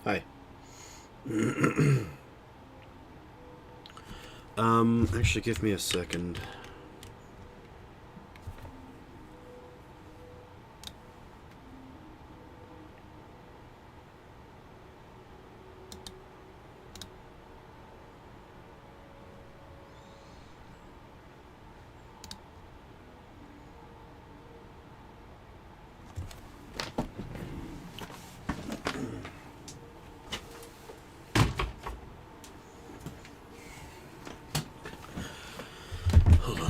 Hi. Actually, give me a second. Hold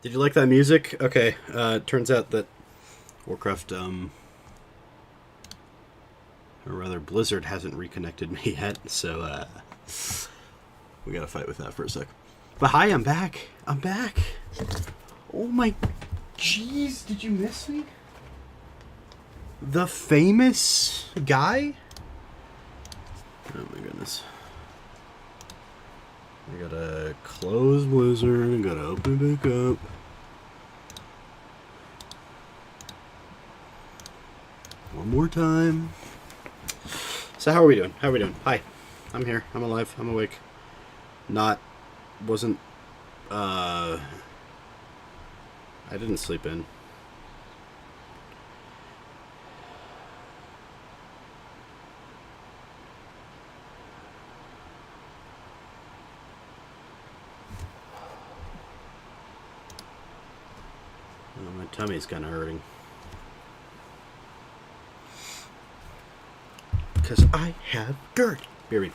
Did you like that music? Okay, turns out that Warcraft, or rather Blizzard hasn't reconnected me yet, so, we gotta fight with that for a sec. But hi, I'm back. I'm back. Oh my... Jeez, did you miss me? The famous guy? Oh my goodness. I gotta close Blizzard, I gotta open it back up. One more time. So how are we doing? How are we doing? Hi. I'm here. I'm alive. I'm awake. Wasn't, I didn't sleep in. Oh, my tummy's kind of hurting. Because I have GERD. Period.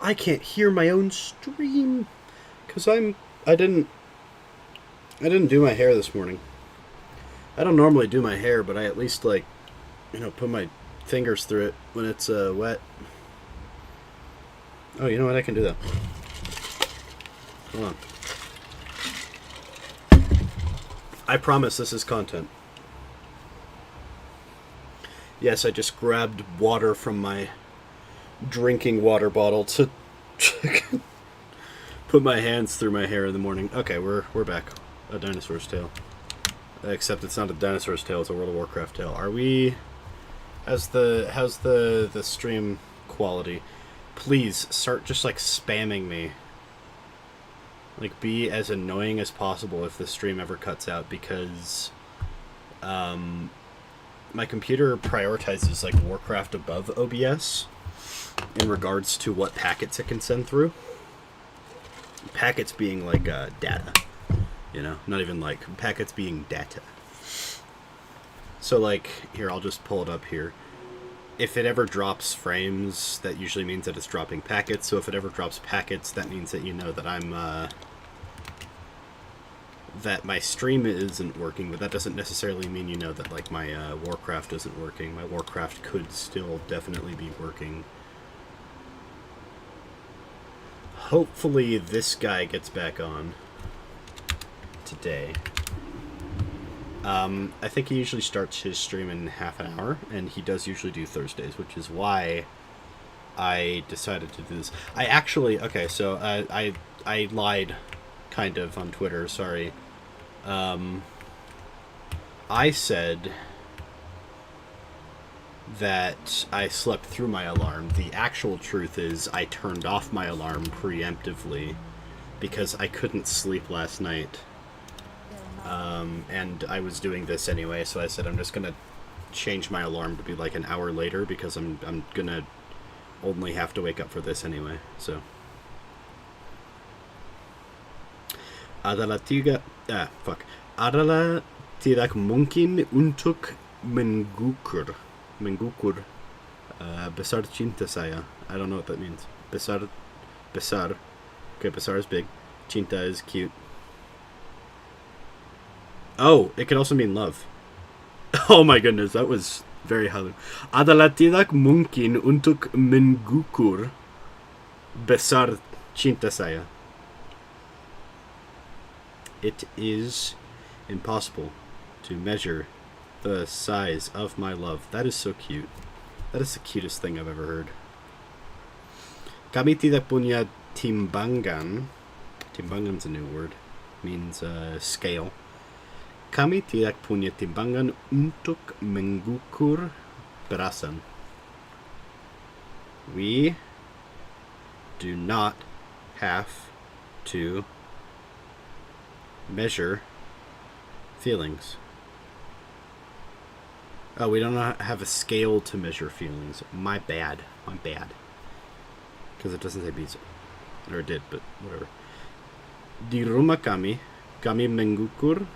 I can't hear my own stream. Because I didn't do my hair this morning. I don't normally do my hair, but I at least, like, put my fingers through it when it's wet. Oh, you know what? I can do that. Hold on. I promise this is content. Yes, I just grabbed water from my drinking water bottle to put my hands through my hair in the morning. Okay, we're back. A dinosaur's tale. Except it's not a dinosaur's tale, it's a World of Warcraft tale. Are we... How's the stream quality? Please, start just, like, spamming me. Like, be as annoying as possible if the stream ever cuts out, because... my computer prioritizes, like, Warcraft above OBS in regards to what packets it can send through. Packets being, like, data. Not even, like, packets being data. So, like, here, I'll just pull it up here. If it ever drops frames, that usually means that it's dropping packets. So if it ever drops packets, that means that you know that I'm, that my stream isn't working, but that doesn't necessarily mean you know that, like, my Warcraft isn't working. My Warcraft could still definitely be working. Hopefully this guy gets back on today. I think he usually starts his stream in half an hour, and he does usually do Thursdays, which is why I decided to do this. I actually... Okay, so I lied, kind of, on Twitter, sorry. I said that I slept through my alarm. The actual truth is I turned off my alarm preemptively because I couldn't sleep last night. And I was doing this anyway, so I said I'm just gonna change my alarm to be like an hour later because I'm gonna only have to wake up for this anyway, so. Adalah tidak mungkin untuk mengukur besar cinta saya. I don't know what that means. Besar. Okay, besar is big. Cinta is cute. Oh, it could also mean love. Oh my goodness, that was very hard. Adalah tidak mungkin untuk mengukur besar cinta saya. It is impossible to measure the size of my love. That is so cute. That is the cutest thing I've ever heard. Kami tidak punya timbangan. Timbangan's a new word. Means scale. Kami tidak punya timbangan untuk mengukur berasan. We do not have to measure feelings. Oh, we don't have a scale to measure feelings. My bad. Because it doesn't say pizza. Or it did, but whatever. Di rumah kami mengukur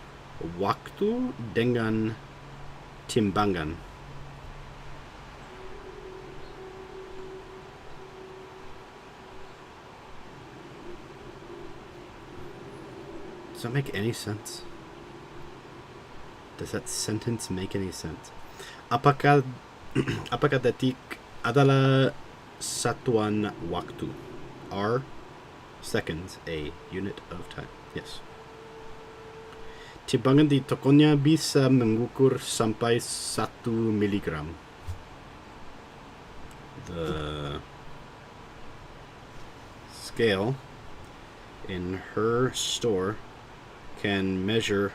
waktu dengan timbangan. Does that make any sense? Does that sentence make any sense? Apakah detik adalah satuan waktu? Are seconds a unit of time? Yes. Timbangan di tokonya bisa mengukur sampai 1 miligram. The scale in her store can measure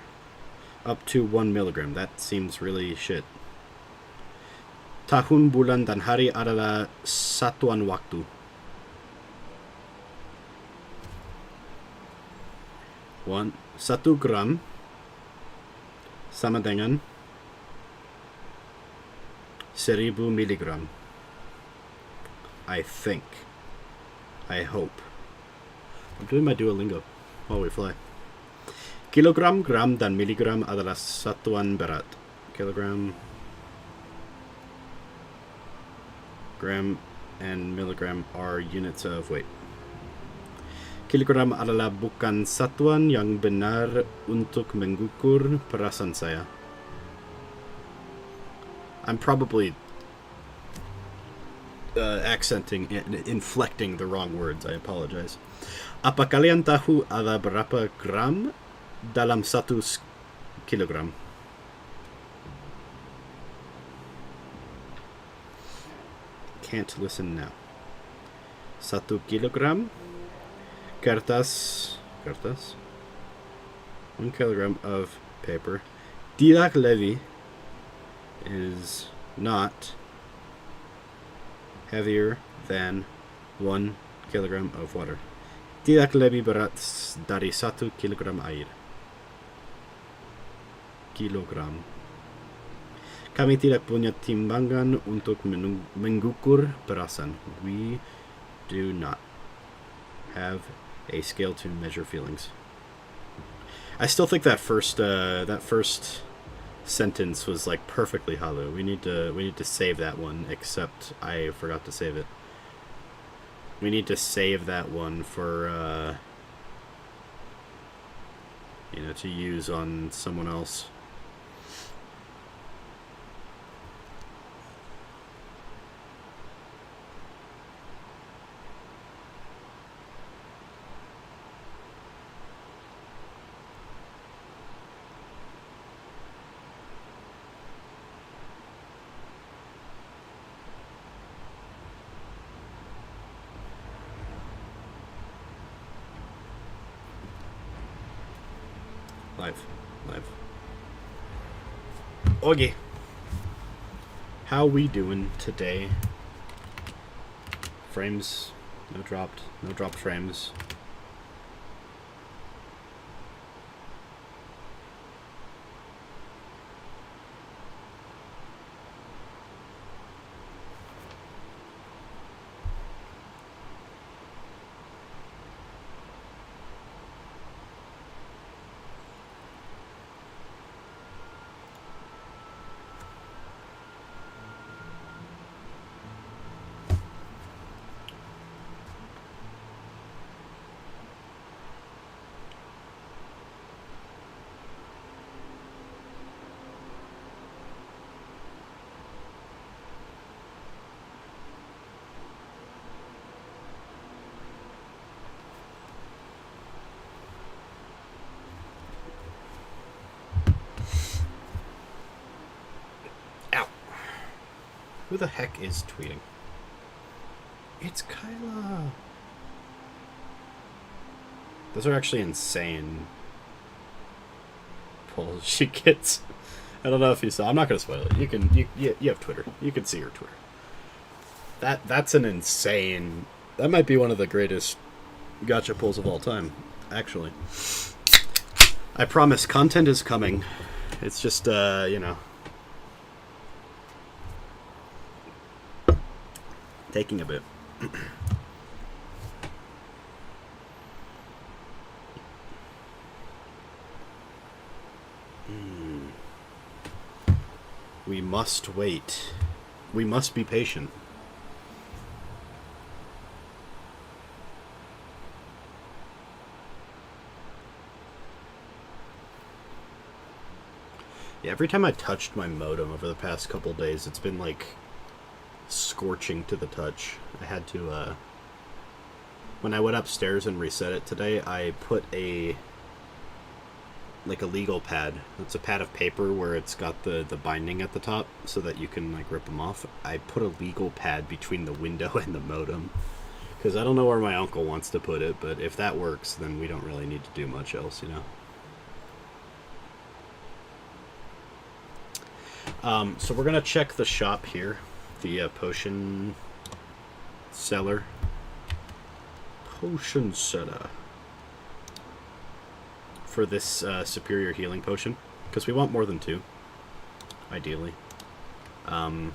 up to 1 milligram. That seems really shit. Tahun, bulan, dan hari adalah satuan waktu. 1 gram sama dengan 1000 miligram. I think. I hope. I'm doing my Duolingo while we fly. Kilogram, gram, dan miligram adalah satuan berat. Kilogram, gram, and milligram are units of weight. Kilogram adalah bukan satuan yang benar untuk mengukur perasaan saya. I'm probably accenting and inflecting the wrong words. I apologize. Apa kalian tahu ada berapa gram dalam 1 kilogram? Can't listen now. 1 kilogram kertas 1 kilogram of paper tidak lebih is not heavier than 1 kilogram of water. Tidak lebih berat dari 1 kilogram air. Kilogram. Kami tidak punya timbangan untuk mengukur perasaan. We do not have a scale to measure feelings. I still think that first sentence was like perfectly hollow. We need to save that one, except I forgot to save it. We need to save that one for to use on someone else. Live. Okay. How we doing today? Frames, no dropped frames. Who the heck is tweeting? It's Kyla. Those are actually insane polls she gets. I don't know if you saw. I'm not gonna spoil it. You have Twitter. You can see her Twitter. That's an insane. That might be one of the greatest gotcha polls of all time. Actually, I promise. Content is coming. It's just taking a bit. We must wait. We must be patient. Yeah, every time I touched my modem over the past couple days, it's been like scorching to the touch. I had to, when I went upstairs and reset it today, I put a legal pad. It's a pad of paper where it's got the binding at the top so that you can like rip them off. I put a legal pad between the window and the modem because I don't know where my uncle wants to put it, but if that works, then we don't really need to do much else, you know. So we're gonna check the shop here, the potion seller. Potion seller. For this superior healing potion, because we want more than 2, ideally. And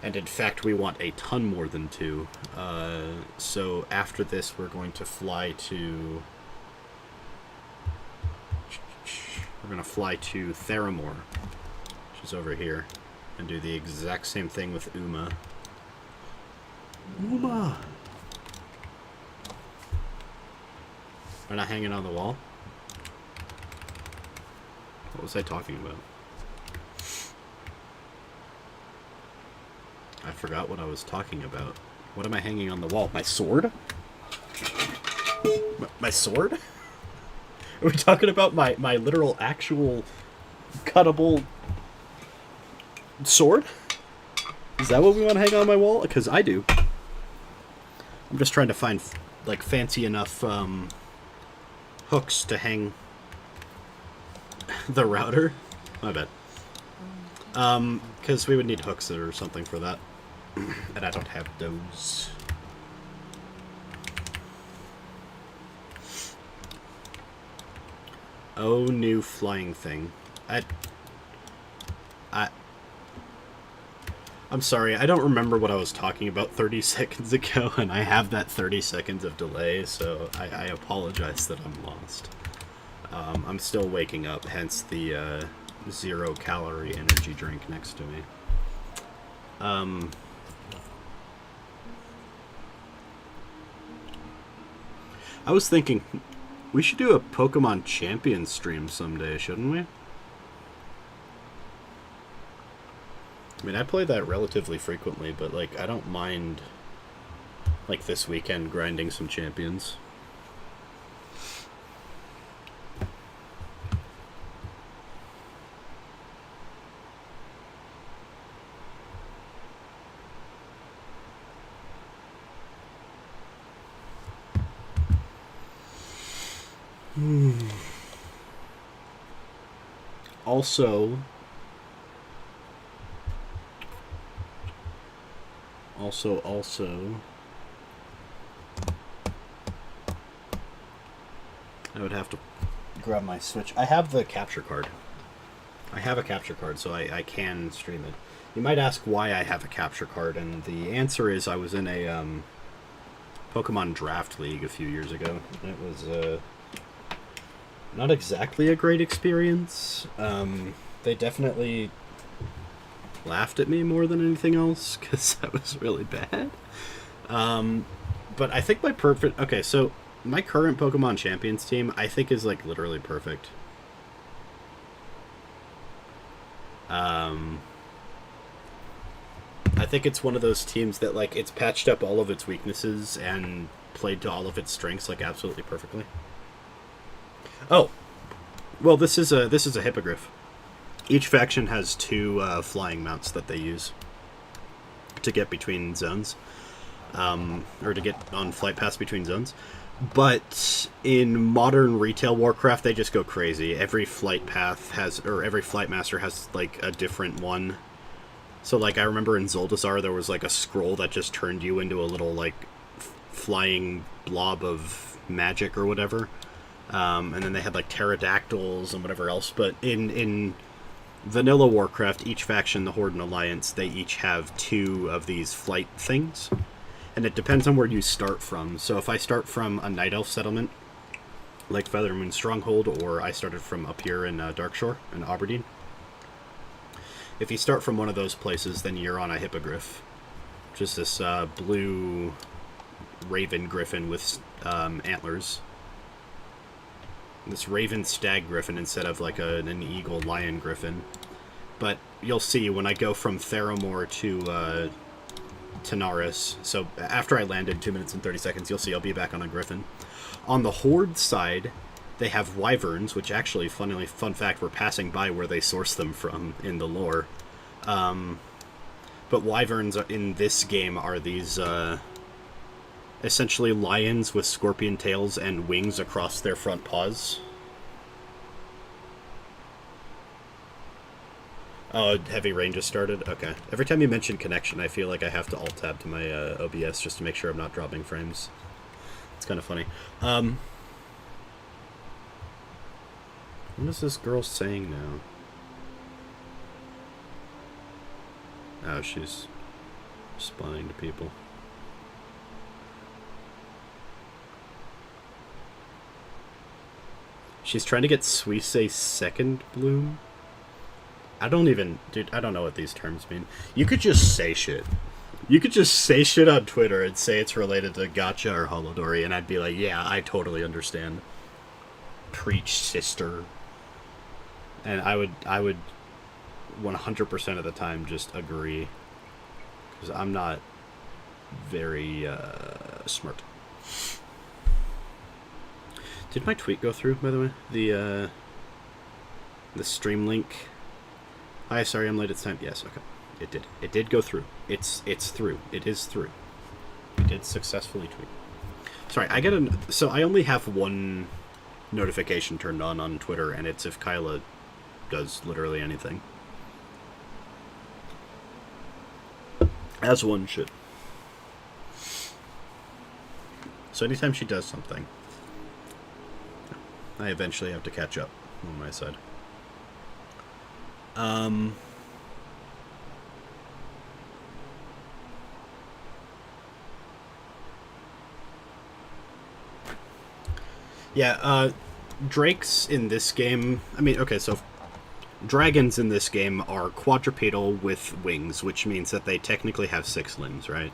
in fact, we want a ton more than 2. So after this, we're going to fly to... We're going to fly to Theramore, which is over here, and do the exact same thing with Uma. Uma! Am I not hanging on the wall? What was I talking about? I forgot what I was talking about. What am I hanging on the wall? My sword? My sword? Are we talking about my literal, actual, cuttable sword? Is that what we want to hang on my wall? Because I do. I'm just trying to find, like, fancy enough, hooks to hang the router. My bad. Because we would need hooks or something for that. And I don't have those. Oh, new flying thing. I'm sorry, I don't remember what I was talking about 30 seconds ago, and I have that 30 seconds of delay, so I apologize that I'm lost. I'm still waking up, hence the 0-calorie energy drink next to me. I was thinking, we should do a Pokemon Champion stream someday, shouldn't we? I mean, I play that relatively frequently, but, like, I don't mind, like, this weekend grinding some champions. Also, I would have to grab my Switch. I have the capture card. I have a capture card, so I can stream it. You might ask why I have a capture card, and the answer is I was in a Pokemon Draft League a few years ago. It was not exactly a great experience. They definitely laughed at me more than anything else, because that was really bad. But I think my perfect... Okay, so my current Pokemon Champions team, I think, is, like, literally perfect. I think it's one of those teams that, like, it's patched up all of its weaknesses and played to all of its strengths, like, absolutely perfectly. Oh, well, this is a hippogriff. Each faction has 2 flying mounts that they use to get between zones, or to get on flight paths between zones. But in modern retail Warcraft, they just go crazy. Every flight path has, or every flight master has, like, a different one. So, like, I remember in Zuldazar there was, like, a scroll that just turned you into a little, like, flying blob of magic or whatever. And then they had, like, pterodactyls and whatever else. But in vanilla Warcraft, each faction, the Horde and Alliance, they each have 2 of these flight things. And it depends on where you start from. So if I start from a Night Elf settlement, like Feathermoon Stronghold, or I started from up here in Darkshore, in Aberdeen, if you start from one of those places, then you're on a hippogriff. Which is this blue raven griffin with antlers. this raven stag griffin instead of like an eagle lion griffin. But you'll see when I go from Theramore to Tanaris, so after I landed 2 minutes and 30 seconds, you'll see I'll be back on a griffin. On the Horde side, they have wyverns, which actually, fun fact, we're passing by where they source them from in the lore. But wyverns in this game are these essentially lions with scorpion tails and wings across their front paws. Oh, heavy rain just started? Okay. Every time you mention connection, I feel like I have to alt-tab to my OBS just to make sure I'm not dropping frames. It's kind of funny. What is this girl saying now? Oh, she's responding to people. She's trying to get Suisse second bloom? I don't even... Dude, I don't know what these terms mean. You could just say shit. You could just say shit on Twitter and say it's related to Gacha or Holodori, and I'd be like, yeah, I totally understand. Preach, sister. And I would 100% of the time just agree. Because I'm not very smart. Did my tweet go through, by the way? The stream link. Hi, sorry I'm late at time. Yes, okay. It did. It did go through. It's through. It is through. We did successfully tweet. Sorry, so I only have one notification turned on Twitter, and it's if Kyla does literally anything. As one should. So anytime she does something, I eventually have to catch up on my side. Yeah, drakes in this game... I mean, okay, so dragons in this game are quadrupedal with wings, which means that they technically have 6 limbs, right?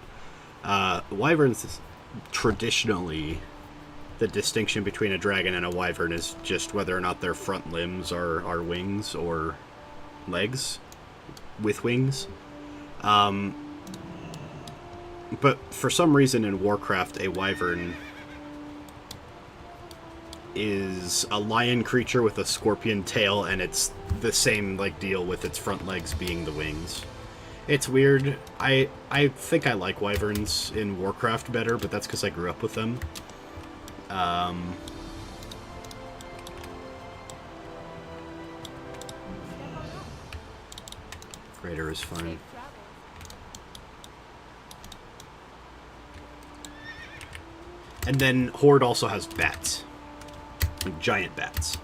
Wyverns, traditionally, the distinction between a dragon and a wyvern is just whether or not their front limbs are wings or legs with wings. But for some reason in Warcraft, a wyvern is a lion creature with a scorpion tail, and it's the same like deal with its front legs being the wings. It's weird. I think I like wyverns in Warcraft better, but that's because I grew up with them. Greater is fine. And then Horde also has bats. Like giant bats.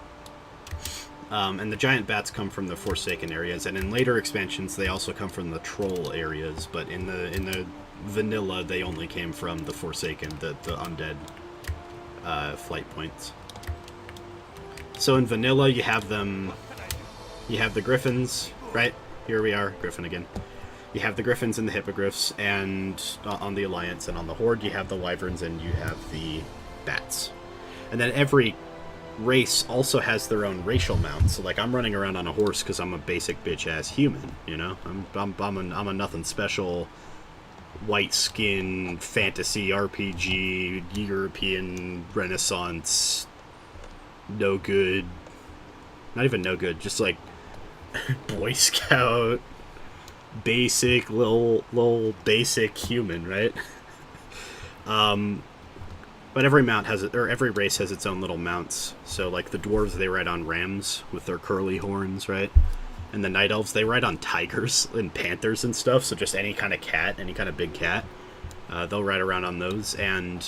And the giant bats come from the Forsaken areas, and in later expansions they also come from the Troll areas, but in the vanilla they only came from the Forsaken, the undead flight points. So in vanilla you have the griffins, right? Here we are, griffin again. You have the griffins and the hippogriffs, and on the Alliance, and on the Horde you have the wyverns and you have the bats. And then every race also has their own racial mount. So like I'm running around on a horse because I'm a basic bitch ass human, you know. I'm a nothing special, white skin fantasy RPG European Renaissance, no good, not even no good, just like Boy Scout, basic little basic human, right? But every mount has every race has its own little mounts. So like the dwarves, they ride on rams with their curly horns, right? And the night elves, they ride on tigers and panthers and stuff. So just any kind of cat, any kind of big cat, they'll ride around on those. And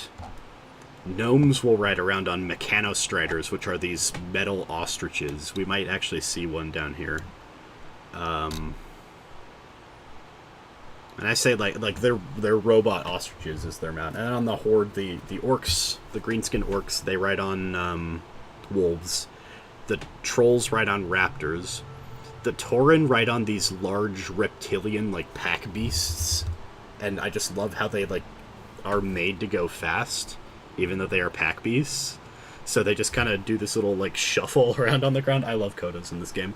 gnomes will ride around on mechanostriders, which are these metal ostriches. We might actually see one down here. And I say like they're robot ostriches is their mount. And on the Horde, the orcs, the greenskin orcs, they ride on wolves. The trolls ride on raptors. The Tauren ride on these large reptilian like pack beasts. And I just love how they like are made to go fast, even though they are pack beasts. So they just kind of do this little like shuffle around on the ground. I love Kodas in this game.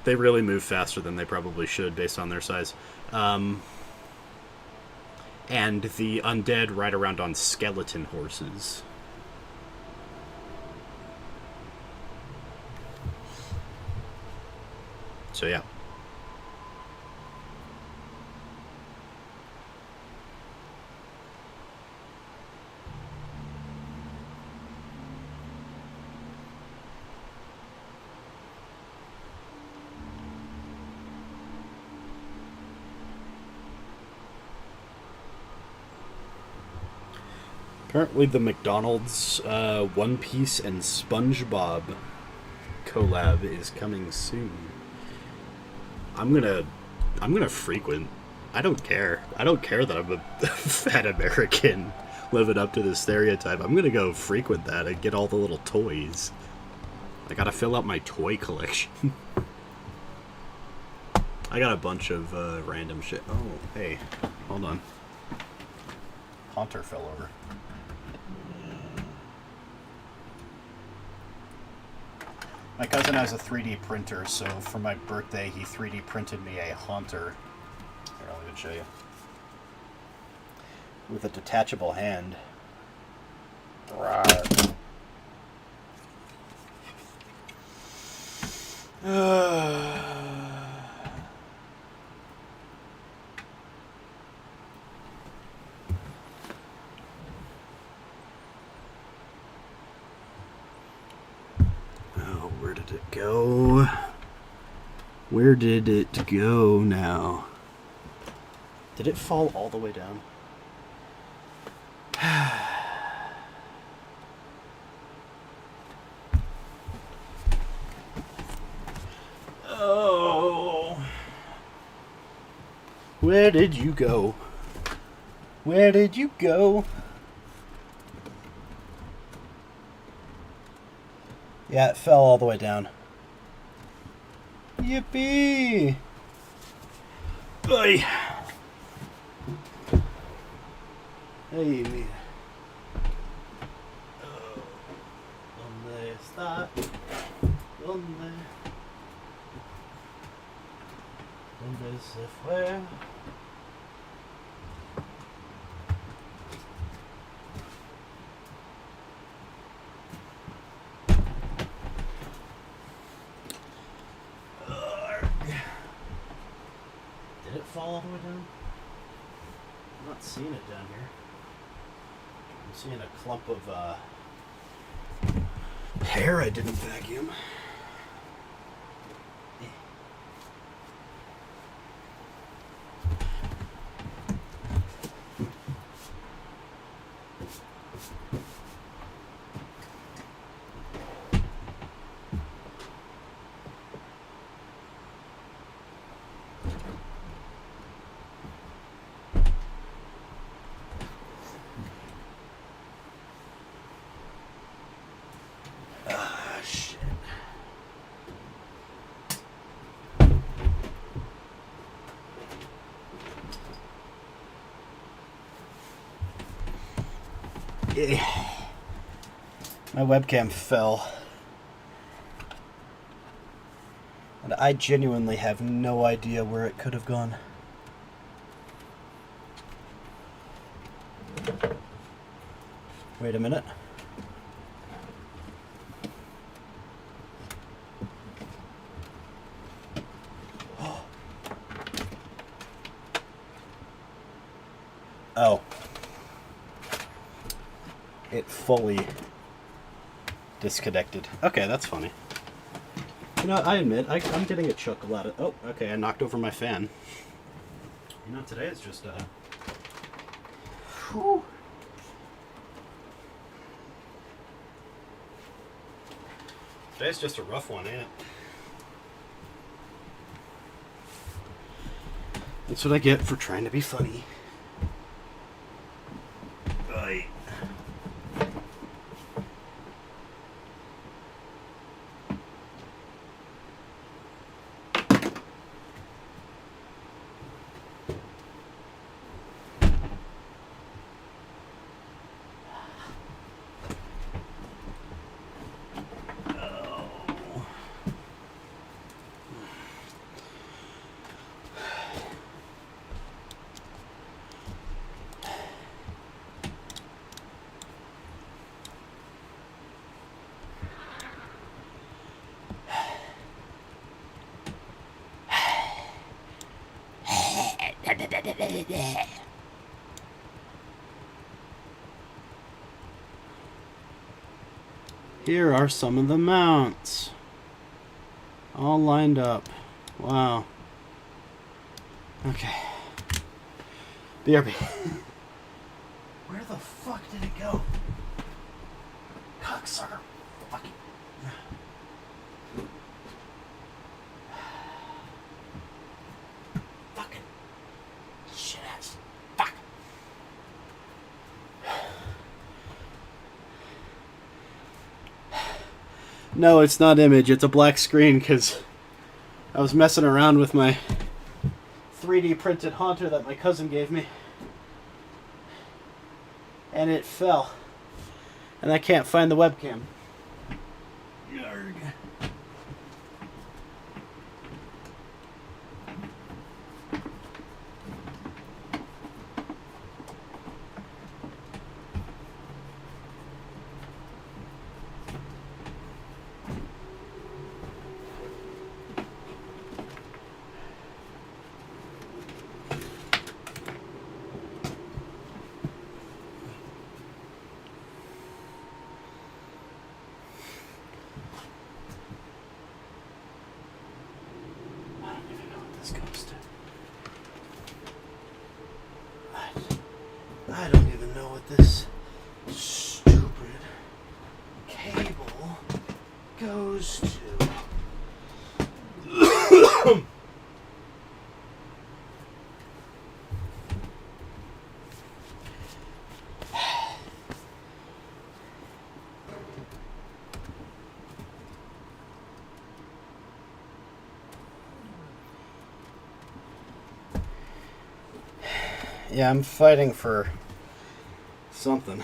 They really move faster than they probably should based on their size. And the undead ride around on skeleton horses. So yeah. Apparently the McDonald's One Piece and SpongeBob collab is coming soon. I'm gonna frequent. I don't care. I don't care that I'm a fat American living up to this stereotype. I'm gonna go frequent that and get all the little toys. I gotta fill out my toy collection. I got a bunch of random shit. Oh, hey, hold on. Haunter fell over. My cousin has a 3D printer, so for my birthday, he 3D printed me a Haunter. Here, I'll even show you. With a detachable hand. Rawr. Where did it go? Where did it go now? Did it fall all the way down? Oh. Where did you go? Where did you go? Yeah, it fell all the way down. Yippee! Ay. Hey, mira. Oh, ¿dónde está? ¿Dónde? ¿Dónde se fue? Did it fall all the way down? I'm not seeing it down here. I'm seeing a clump of hair I didn't vacuum. My webcam fell. And I genuinely have no idea where it could have gone. Wait a minute. Oh. It fully disconnected. Okay, that's funny. You know, I admit, I'm getting a chuckle out of... Oh, okay, I knocked over my fan. You know, today it's just, whew. Today's just a rough one, ain't it? That's what I get for trying to be funny. Right. Here are some of the mounts. All lined up. Wow. Okay. BRB. Where the fuck did it go? Cocksucker. Fucking. Fucking. Shit ass. Fuck. No, it's not image. It's a black screen because I was messing around with my 3D printed haunter that my cousin gave me. And it fell. And I can't find the webcam. Yarg. I don't even know what this stupid cable goes to. Yeah, I'm fighting for something.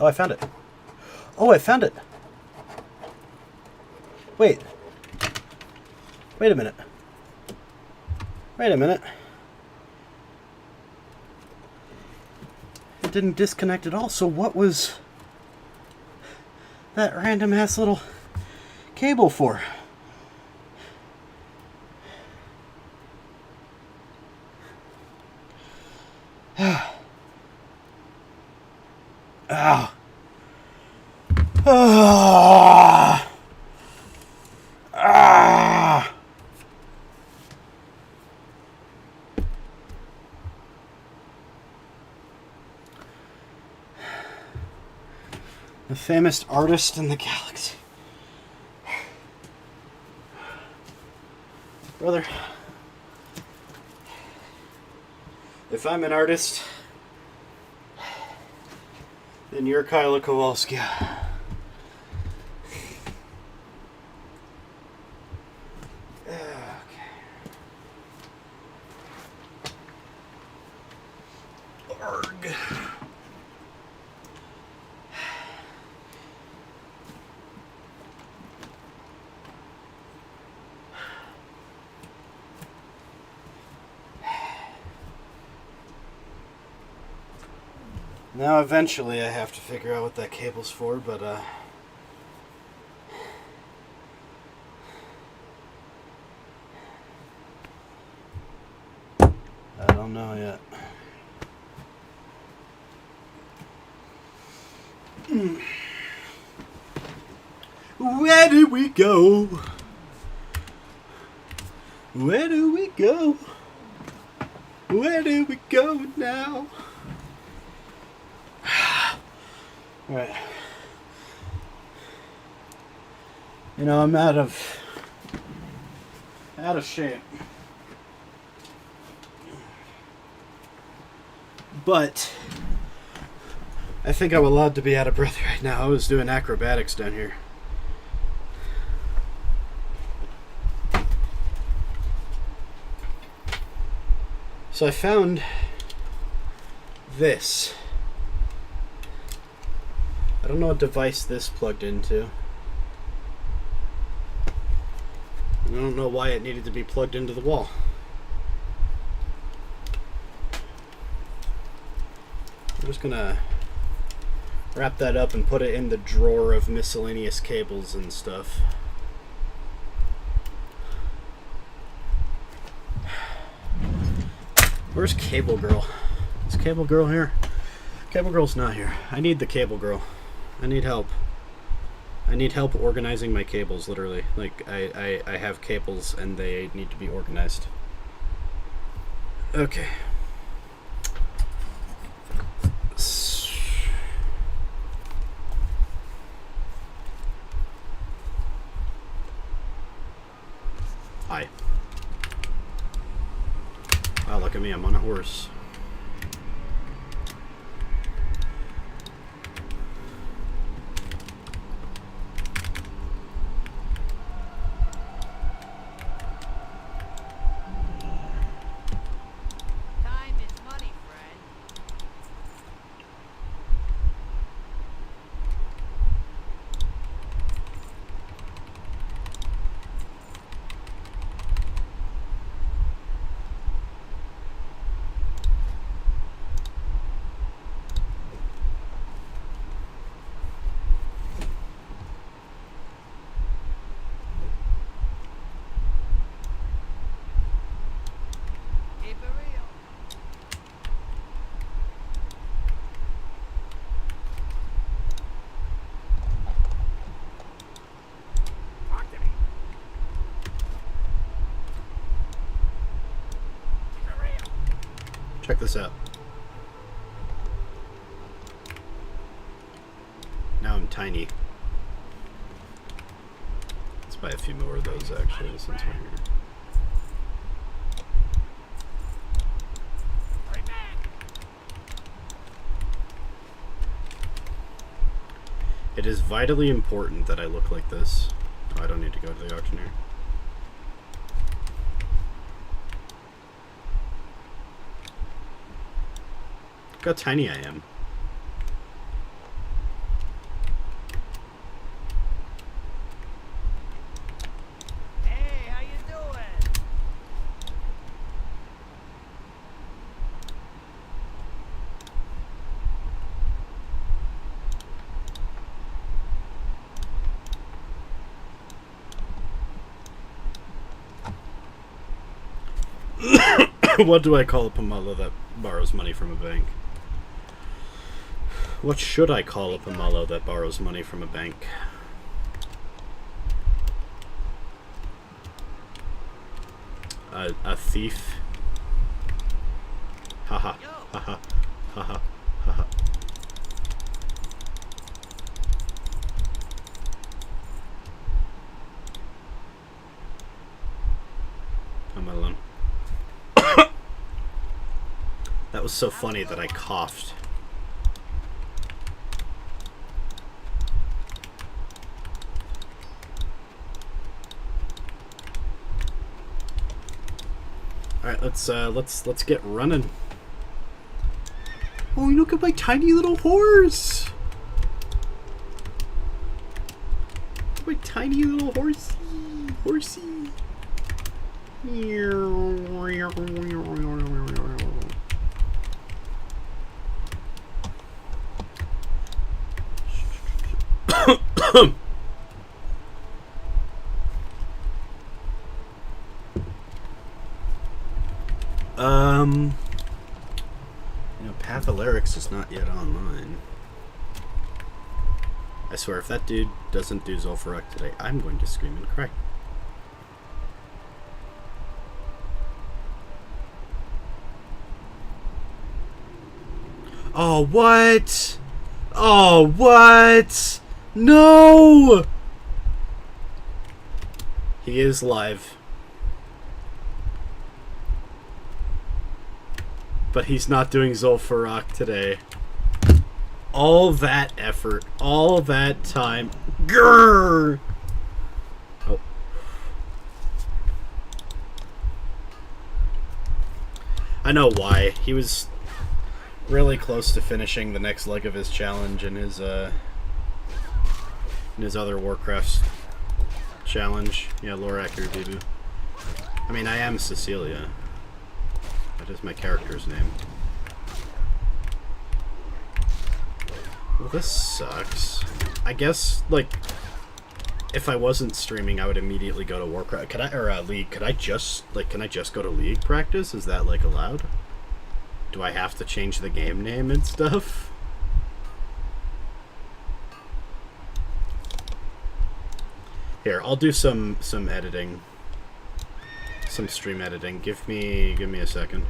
Oh, I found it. Oh, I found it. Wait. Wait a minute. Wait a minute. It didn't disconnect at all. So what was that random ass little cable for? Ow. Ah. Ah. The famous artist in the galaxy. Brother, if I'm an artist, then you're Kyla Kowalski. Arg. Now eventually I have to figure out what that cable's for, but I don't know yet. Where do we go? Where do we go? Where do we go now? Alright. You know, I'm out of Out of shape. But I think I'm allowed to be out of breath right now. I was doing acrobatics down here. So I found this. I don't know what device this plugged into. I don't know why it needed to be plugged into the wall. I'm just gonna wrap that up and put it in the drawer of miscellaneous cables and stuff. Where's Cable Girl? Is Cable Girl here? Cable Girl's not here. I need the Cable Girl. I need help. I need help organizing my cables, literally. Like, I have cables and they need to be organized. Okay. Hi. Wow, look at me, I'm on a horse. Time is money, friend. Keep it real. Talk to me. Keep it real. Check this out. Now I'm tiny. Let's buy a few more of those actually since we're here. Hurry back. It is vitally important that I look like this. Oh, I don't need to go to the auctioneer. Look how tiny I am. Hey, how you doing? What do I call a Pamela that borrows money from a bank? What should I call a Pamela that borrows money from a bank? A thief? Haha. Yo. Haha. Haha. Haha. I'm alone. That was so funny that I coughed. All right, let's get running. Oh, look at my tiny little horse! My tiny little horsey. You know, Patholerics is not yet online. I swear, if that dude doesn't do Zul'Farrak today, I'm going to scream and cry. Oh, what? Oh, what? No! He is live. But he's not doing Zul'Farrak today. All that effort, all that time. Grrr! Oh. I know why. He was really close to finishing the next leg of his challenge in his other Warcraft challenge. Yeah, Lorak or Bibu. I mean, I am Cecilia. That is my character's name. Well, this sucks. I guess, like, if I wasn't streaming, I would immediately go to Warcraft. Could I, or League? Could I just, like, can I just go to League practice? Is that, like, allowed? Do I have to change the game name and stuff? Here, I'll do some editing. Some stream editing. Give me a second.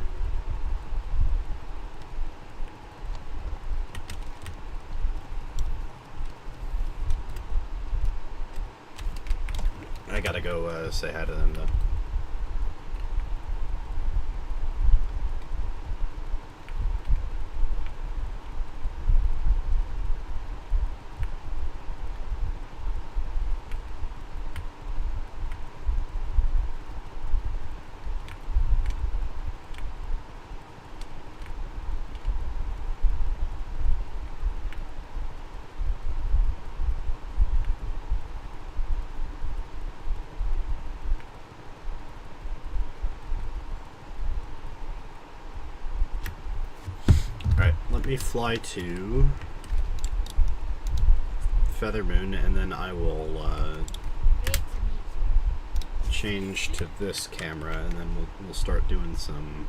I gotta go say hi to them though. Let me fly to Feathermoon, and then I will change to this camera, and then we'll start doing some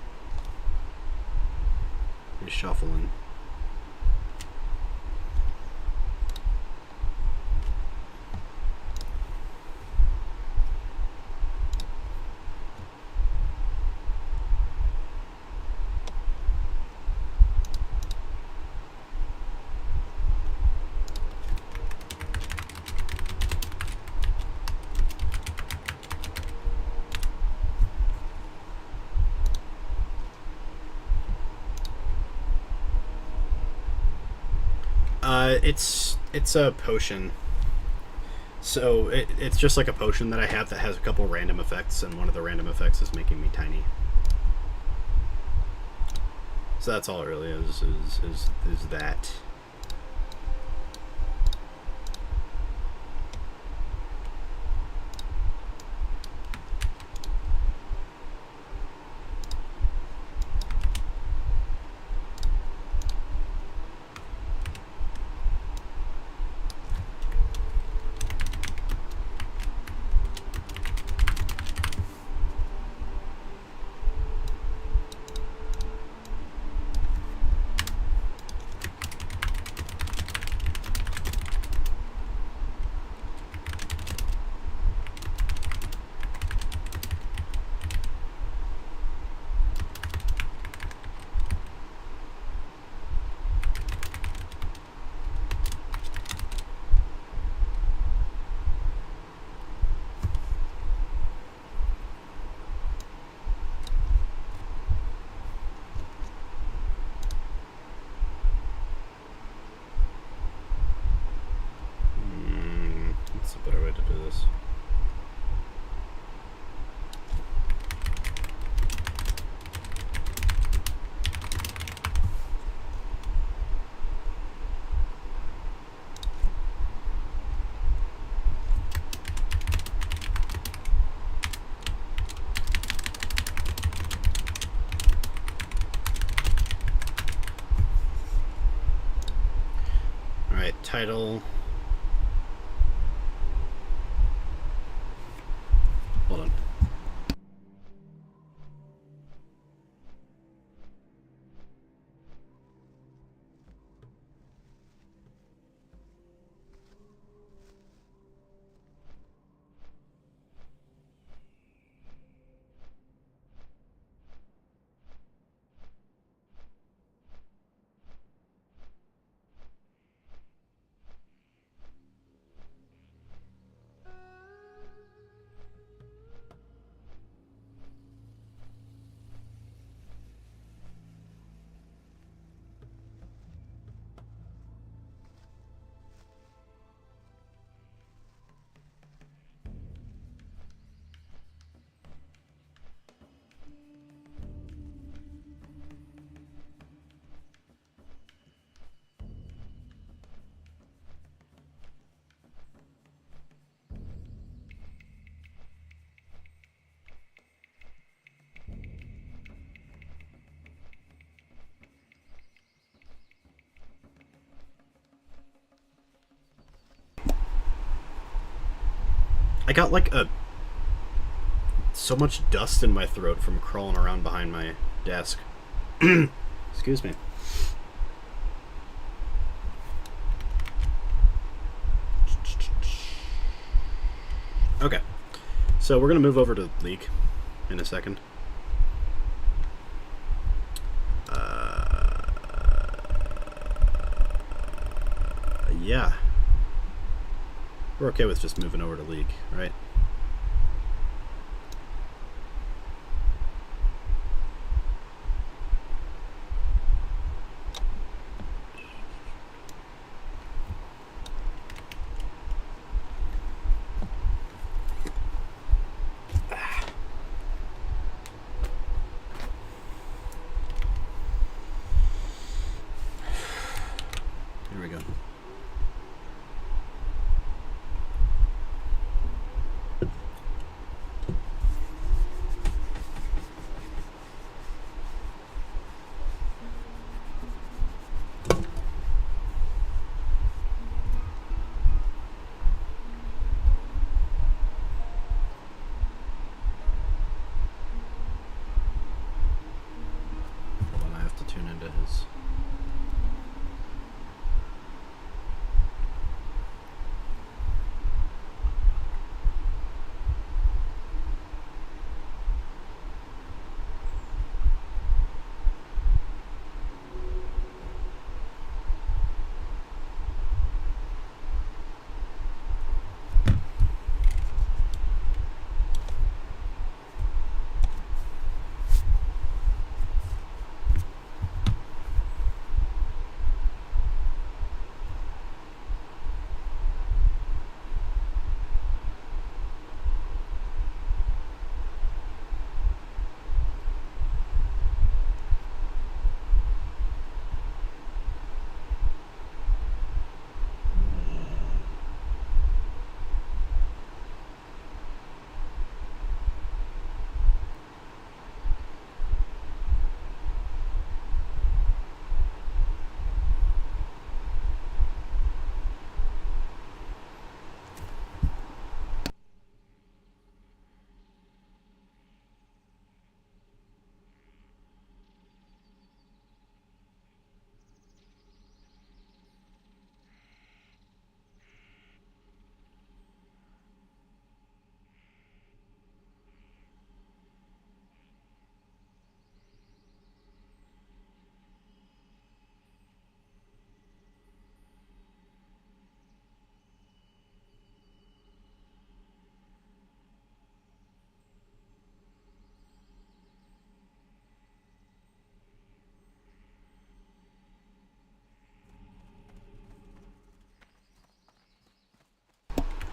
reshuffling. It's a potion. So it's just like a potion that I have that has a couple random effects, and one of the random effects is making me tiny. So that's all it really is that. That's a better way to do this. Alright, title. Hold on. I got like so much dust in my throat from crawling around behind my desk. Excuse me. Okay. So we're going to move over to leak in a second. Yeah. We're okay with just moving over to league, right? Here we go. Hold on, I have to tune into his...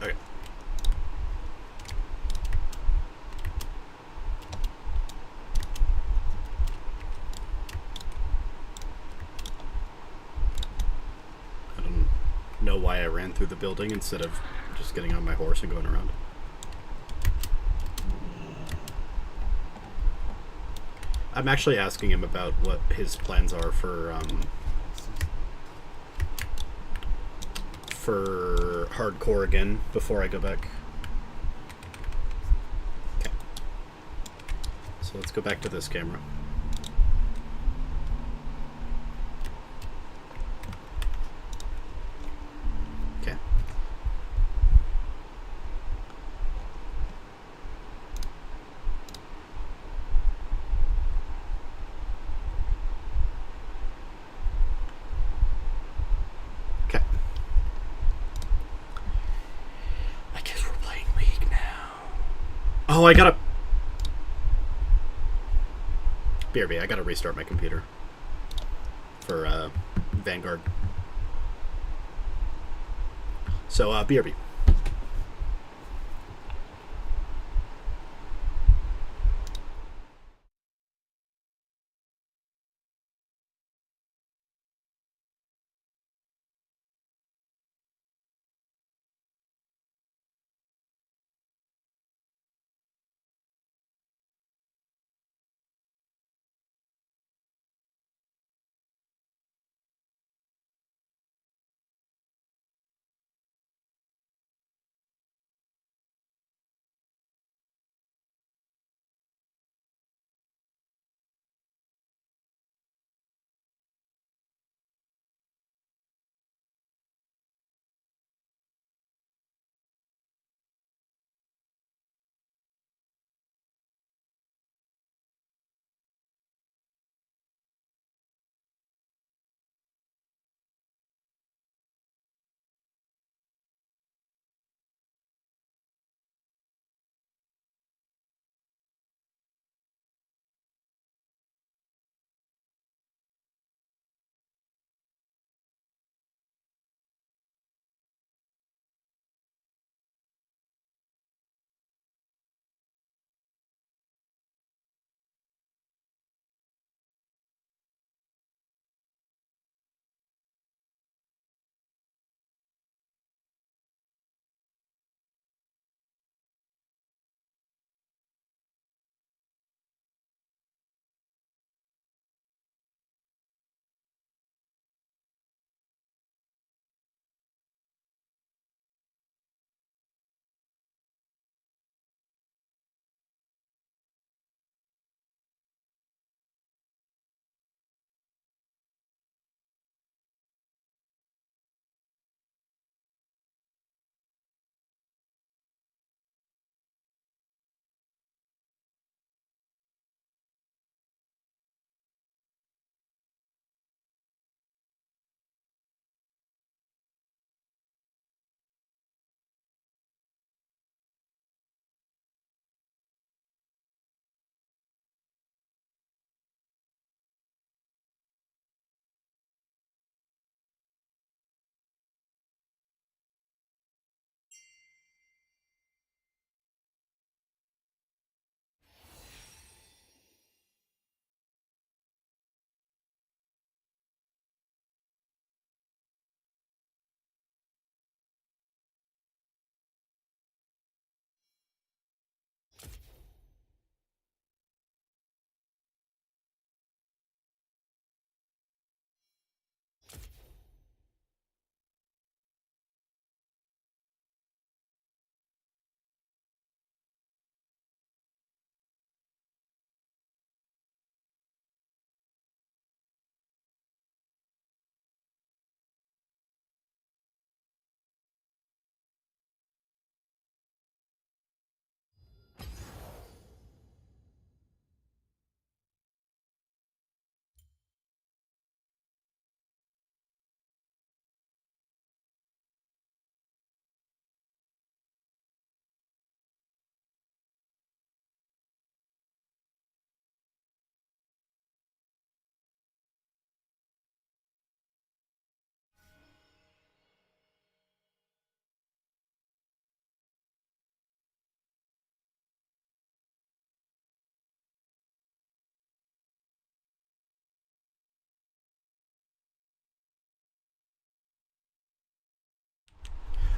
Okay. I don't know why I ran through the building instead of just getting on my horse and going around. I'm actually asking him about what his plans are for hardcore again before I go back. Okay. So let's go back to this camera. Okay. Okay. I guess we're playing League now. Oh, I gotta... BRB, I gotta restart my computer. For, Vanguard. So, BRB.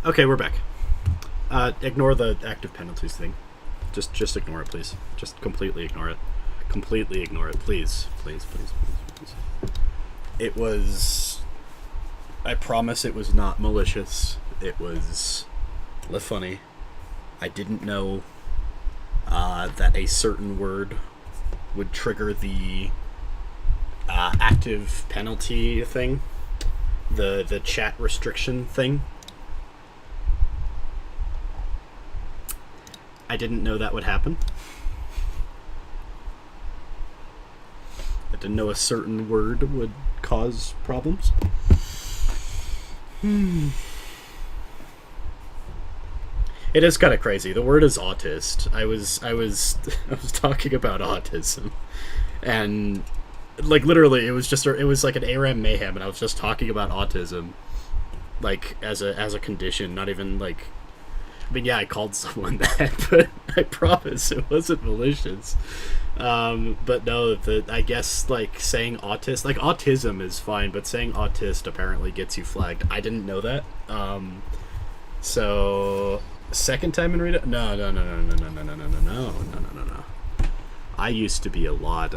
Okay, we're back. Ignore the active penalties thing. Just ignore it, please. Just completely ignore it. Completely ignore it, please. Please. It was... I promise it was not malicious. It was... funny. I didn't know that a certain word would trigger the active penalty thing. The chat restriction thing. I didn't know that would happen. I didn't know a certain word would cause problems. It is kind of crazy. The word is autist. I was talking about autism, and like literally, it was like an ARAM mayhem, and I was just talking about autism, like as a condition, not even like. I mean, yeah, I called someone that, but I promise it wasn't malicious. But no, I guess like saying autist, like autism is fine, but saying autist apparently gets you flagged. I didn't know that. So second time in read. No. I used to be a lot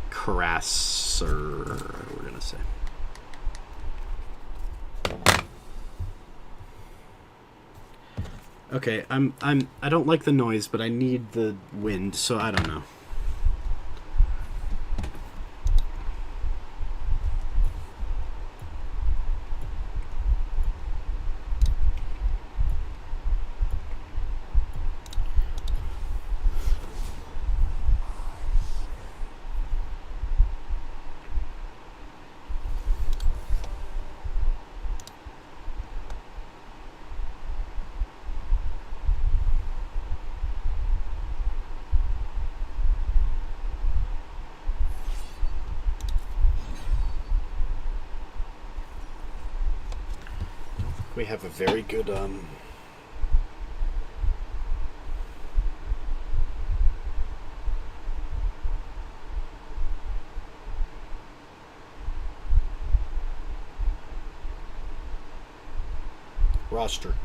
crasser. We're gonna say. Okay, I don't like the noise, but I need the wind, so I don't know. We have a very good roster.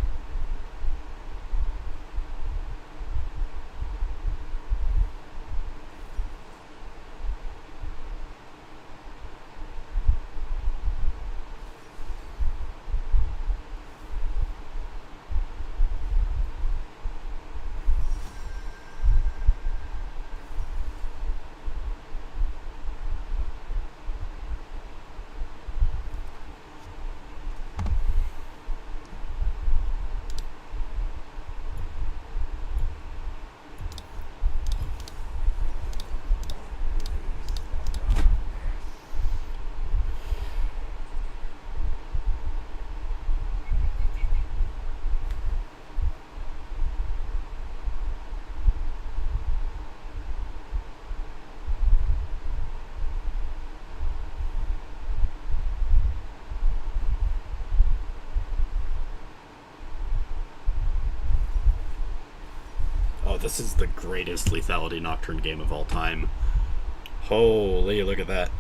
This is the greatest Lethality Nocturne game of all time. Holy, look at that.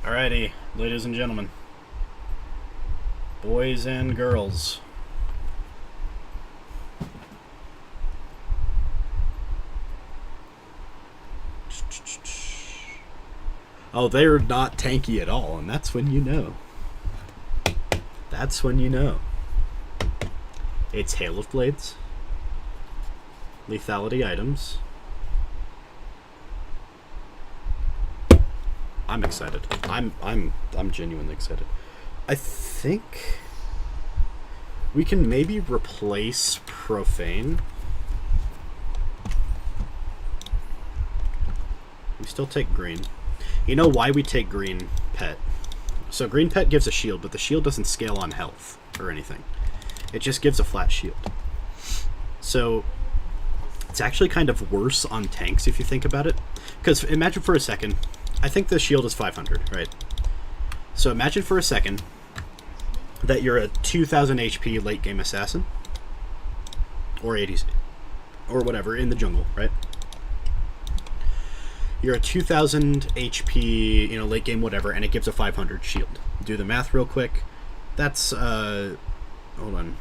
Alrighty, ladies and gentlemen, boys and girls, oh, they're not tanky at all, and that's when you know. That's when you know. It's Hail of Blades, lethality items. I'm excited. I'm genuinely excited. I think We can maybe replace Profane. We still take green. You know why we take green pet? So green pet gives a shield, but the shield doesn't scale on health or anything. It just gives a flat shield. So it's actually kind of worse on tanks if you think about it. Because imagine for a second, I think the shield is 500, right? So imagine for a second that you're a 2000 HP late game assassin. Or 80s. Or whatever, in the jungle, right? You're a 2000 HP, you know, late game whatever, and it gives a 500 shield. Do the math real quick. That's, hold on.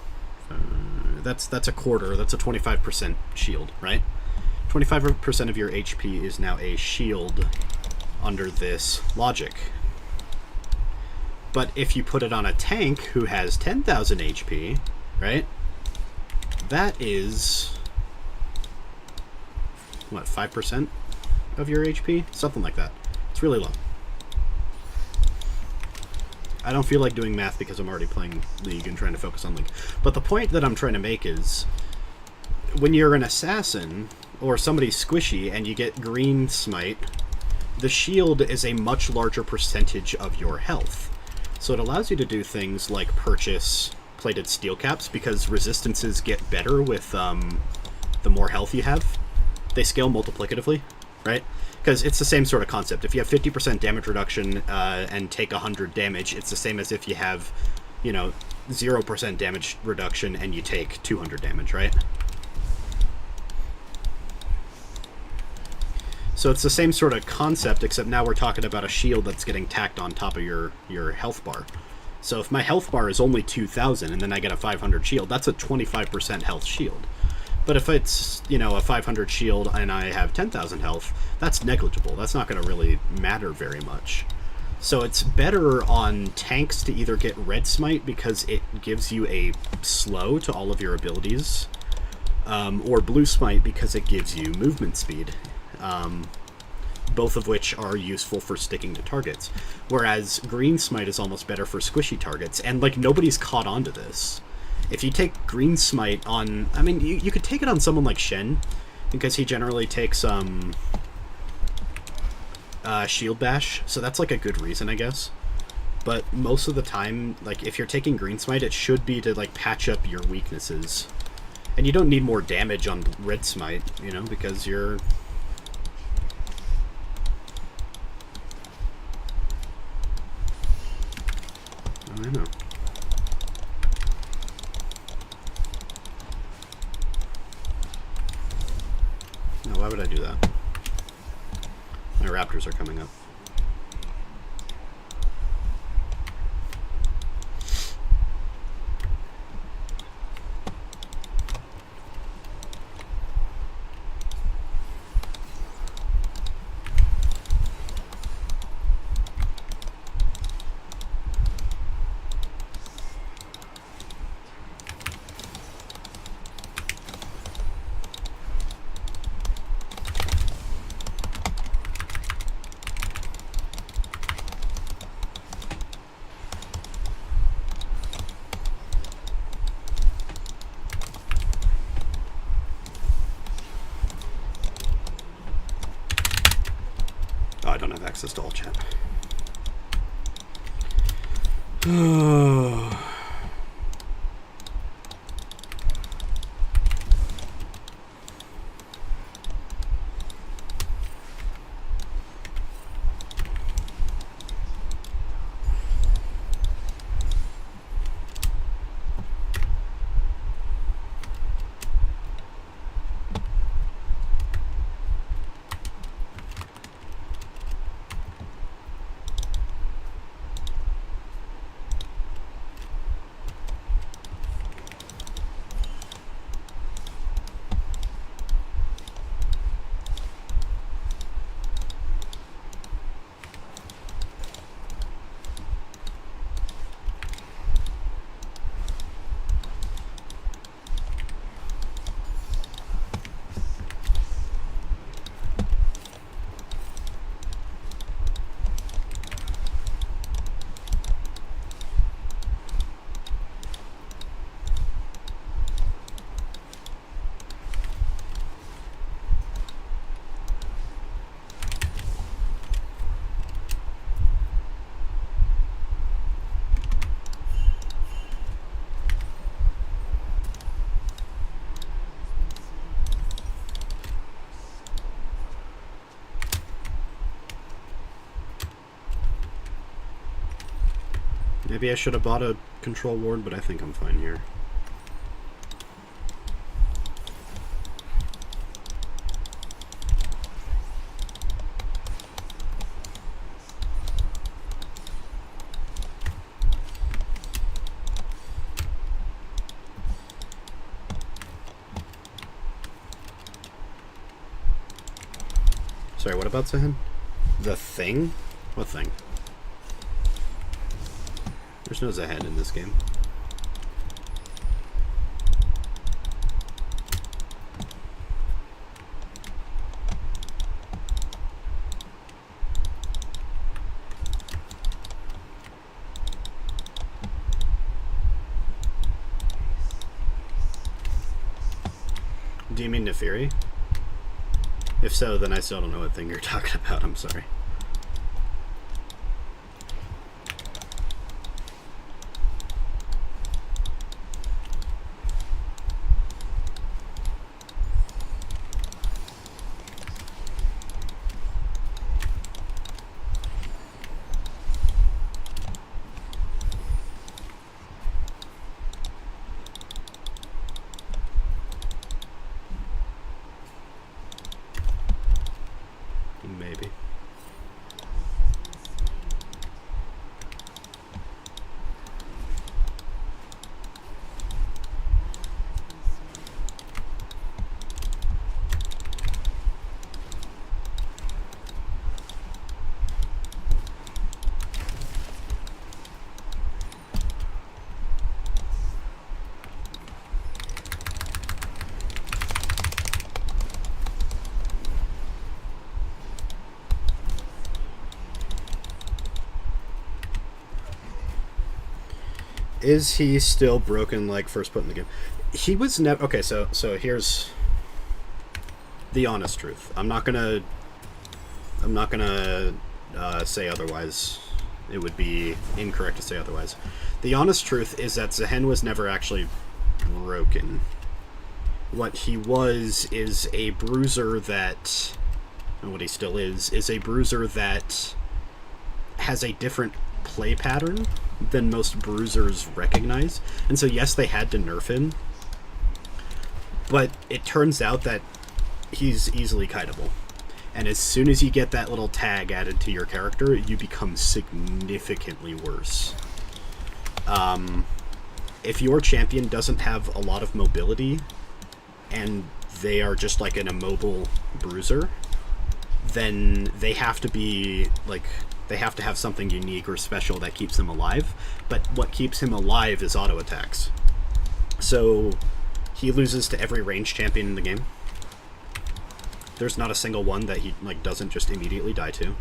That's a quarter. That's a 25% shield, right? 25% of your HP is now a shield under this logic. But if you put it on a tank who has 10,000 HP, right? That is, what, 5%? Of your HP? Something like that. It's really low. I don't feel like doing math because I'm already playing League and trying to focus on League. But the point that I'm trying to make is, when you're an assassin, or somebody squishy, and you get green smite, the shield is a much larger percentage of your health. So it allows you to do things like purchase plated steel caps, because resistances get better with the more health you have. They scale multiplicatively. Right? Because it's the same sort of concept. If you have 50% damage reduction and take 100 damage, it's the same as if you have, you know, 0% damage reduction and you take 200 damage, right? So it's the same sort of concept, except now we're talking about a shield that's getting tacked on top of your health bar. So if my health bar is only 2,000 and then I get a 500 shield, that's a 25% health shield. But if it's, you know, a 500 shield and I have 10,000 health, that's negligible. That's not going to really matter very much. So it's better on tanks to either get red smite because it gives you a slow to all of your abilities, or blue smite because it gives you movement speed, both of which are useful for sticking to targets. Whereas green smite is almost better for squishy targets, and like nobody's caught on to this. If you take green smite on, I mean, you could take it on someone like Shen, because he generally takes shield bash, so that's like a good reason, I guess. But most of the time, like if you're taking green smite, it should be to like patch up your weaknesses, and you don't need more damage on red smite, you know, because you're. I don't know. No, why would I do that? My raptors are coming up. I don't have access to all chat. Maybe I should have bought a control ward, but I think I'm fine here. Sorry, what about Zahen? The thing? What thing? There's no Zahen in this game. Do you mean Neferi? If so, then I still don't know what thing you're talking about. I'm sorry. Maybe. Is he still broken like first put in the game? He was never... Okay, so here's the honest truth. I'm not gonna say otherwise. It would be incorrect to say otherwise. The honest truth is that Zahen was never actually broken. What he was is a bruiser that... And what he still is a bruiser that has a different play pattern than most bruisers recognize. And so yes, they had to nerf him, but it turns out that he's easily kiteable. And as soon as you get that little tag added to your character, you become significantly worse. If your champion doesn't have a lot of mobility and they are just like an immobile bruiser, then they have to be like... They have to have something unique or special that keeps him alive, but what keeps him alive is auto attacks. So he loses to every ranged champion in the game. There's not a single one that he like doesn't just immediately die to.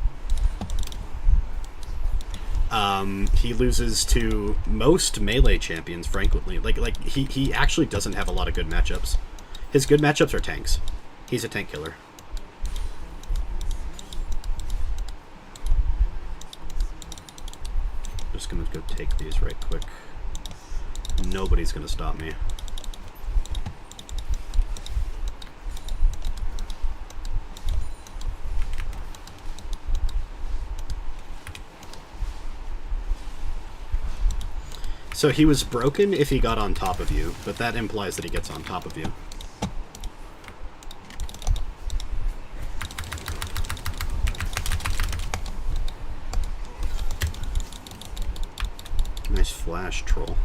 He loses to most melee champions, frankly. Like he actually doesn't have a lot of good matchups. His good matchups are tanks. He's a tank killer. Just gonna go take these right quick. Nobody's gonna stop me. So he was broken if he got on top of you, but that implies that he gets on top of you. Nice flash, troll.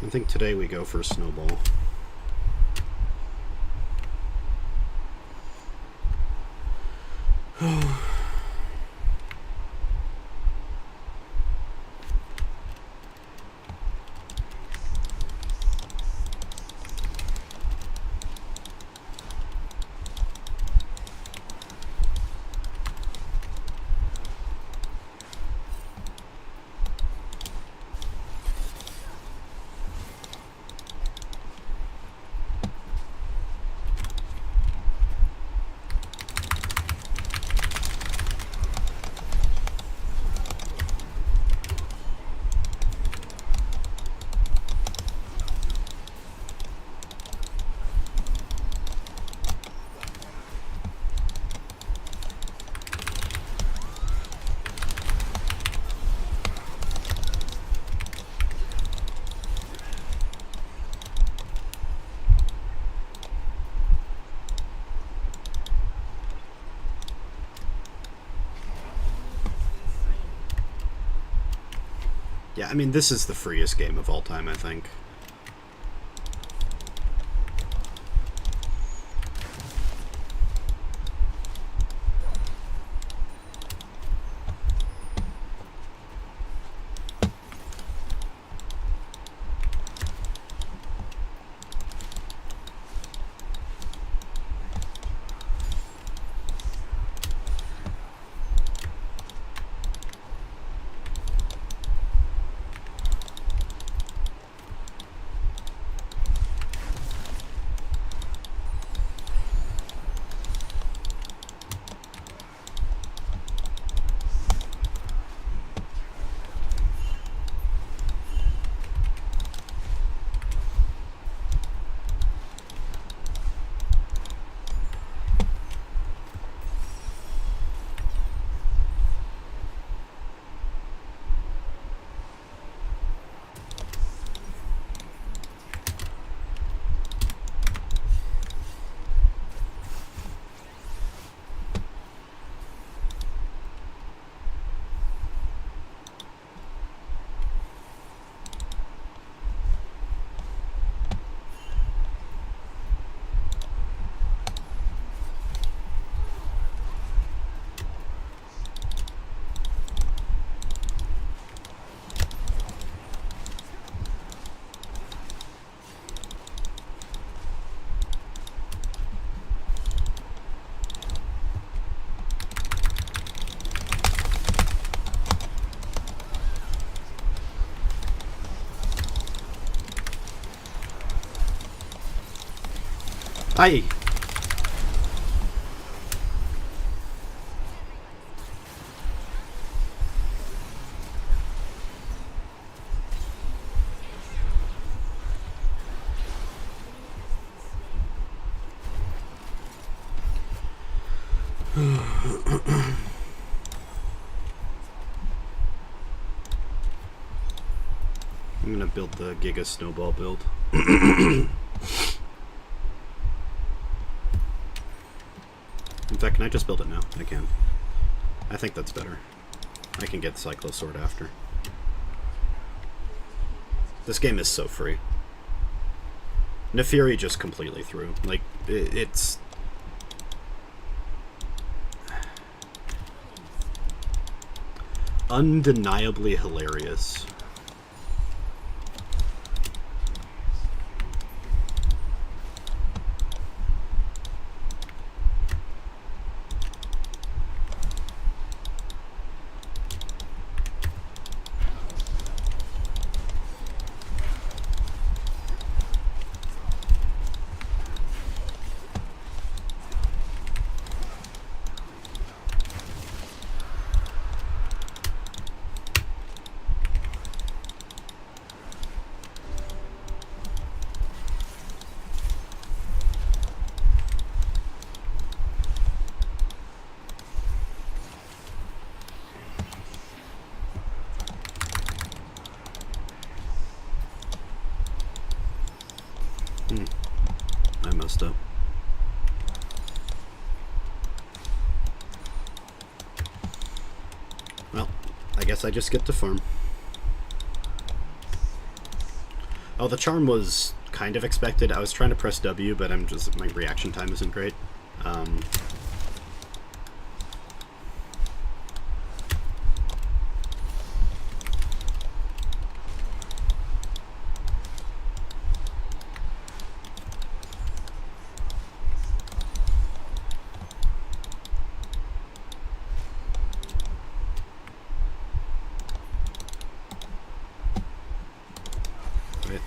I think today we go for a snowball. Yeah, I mean, this is the freest game of all time, I think. Hi! I'm gonna build the Giga Snowball build. In fact, can I just build it now? I can. I think that's better. I can get Cyclosword after. This game is so free. Neferi just completely threw. Like, it's... undeniably hilarious. I messed up. Well, I guess I just get to farm. Oh, the charm was kind of expected. I was trying to press W, but my reaction time isn't great.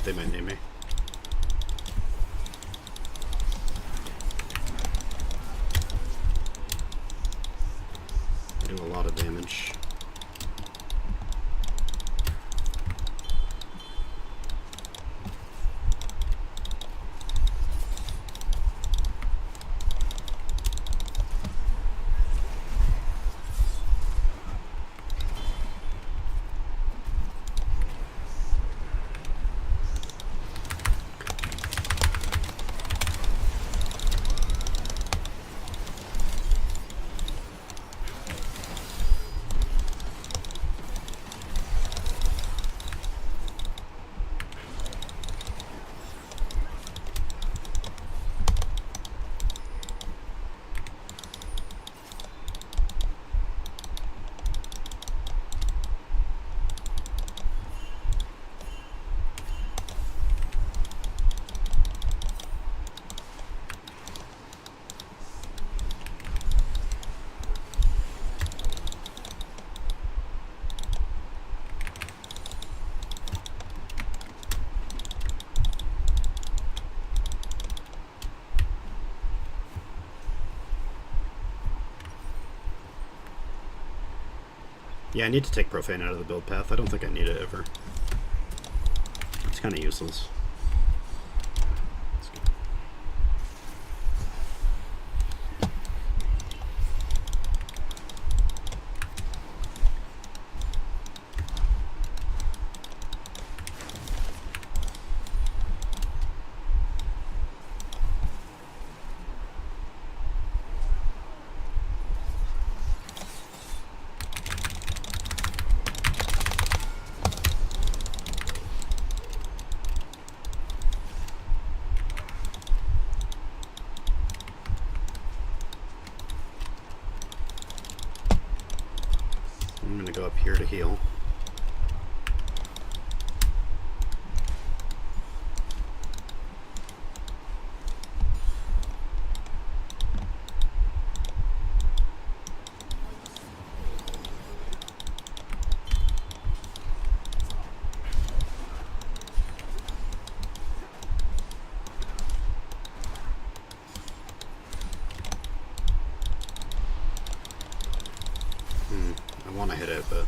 They might name me. I do a lot of damage. Yeah, I need to take Profane out of the build path. I don't think I need it ever. It's kind of useless. I'm going to go up here to heal. I want to hit it, but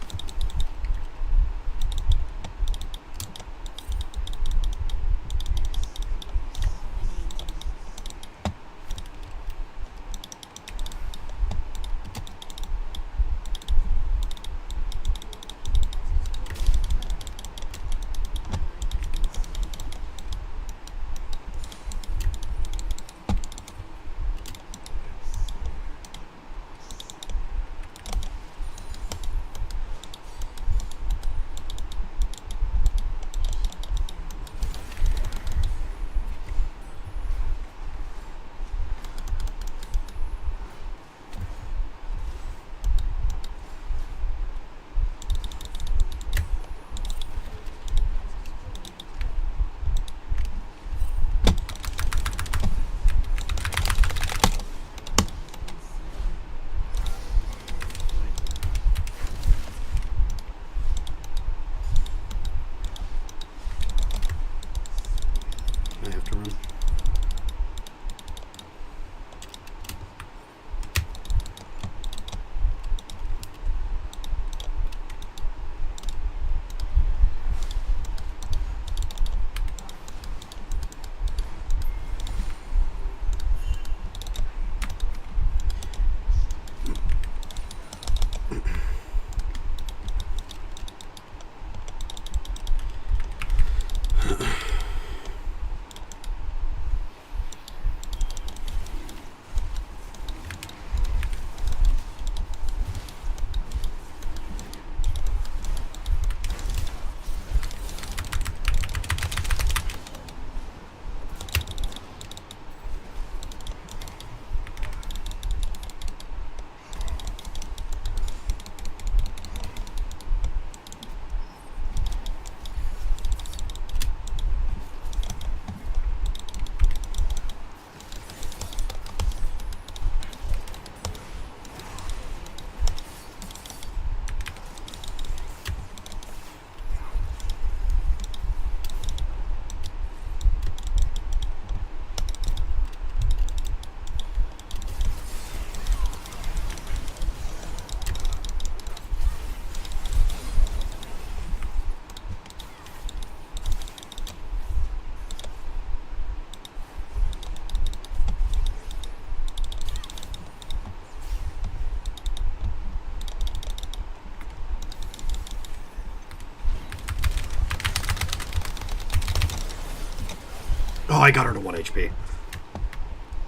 Oh, I got her to 1 HP.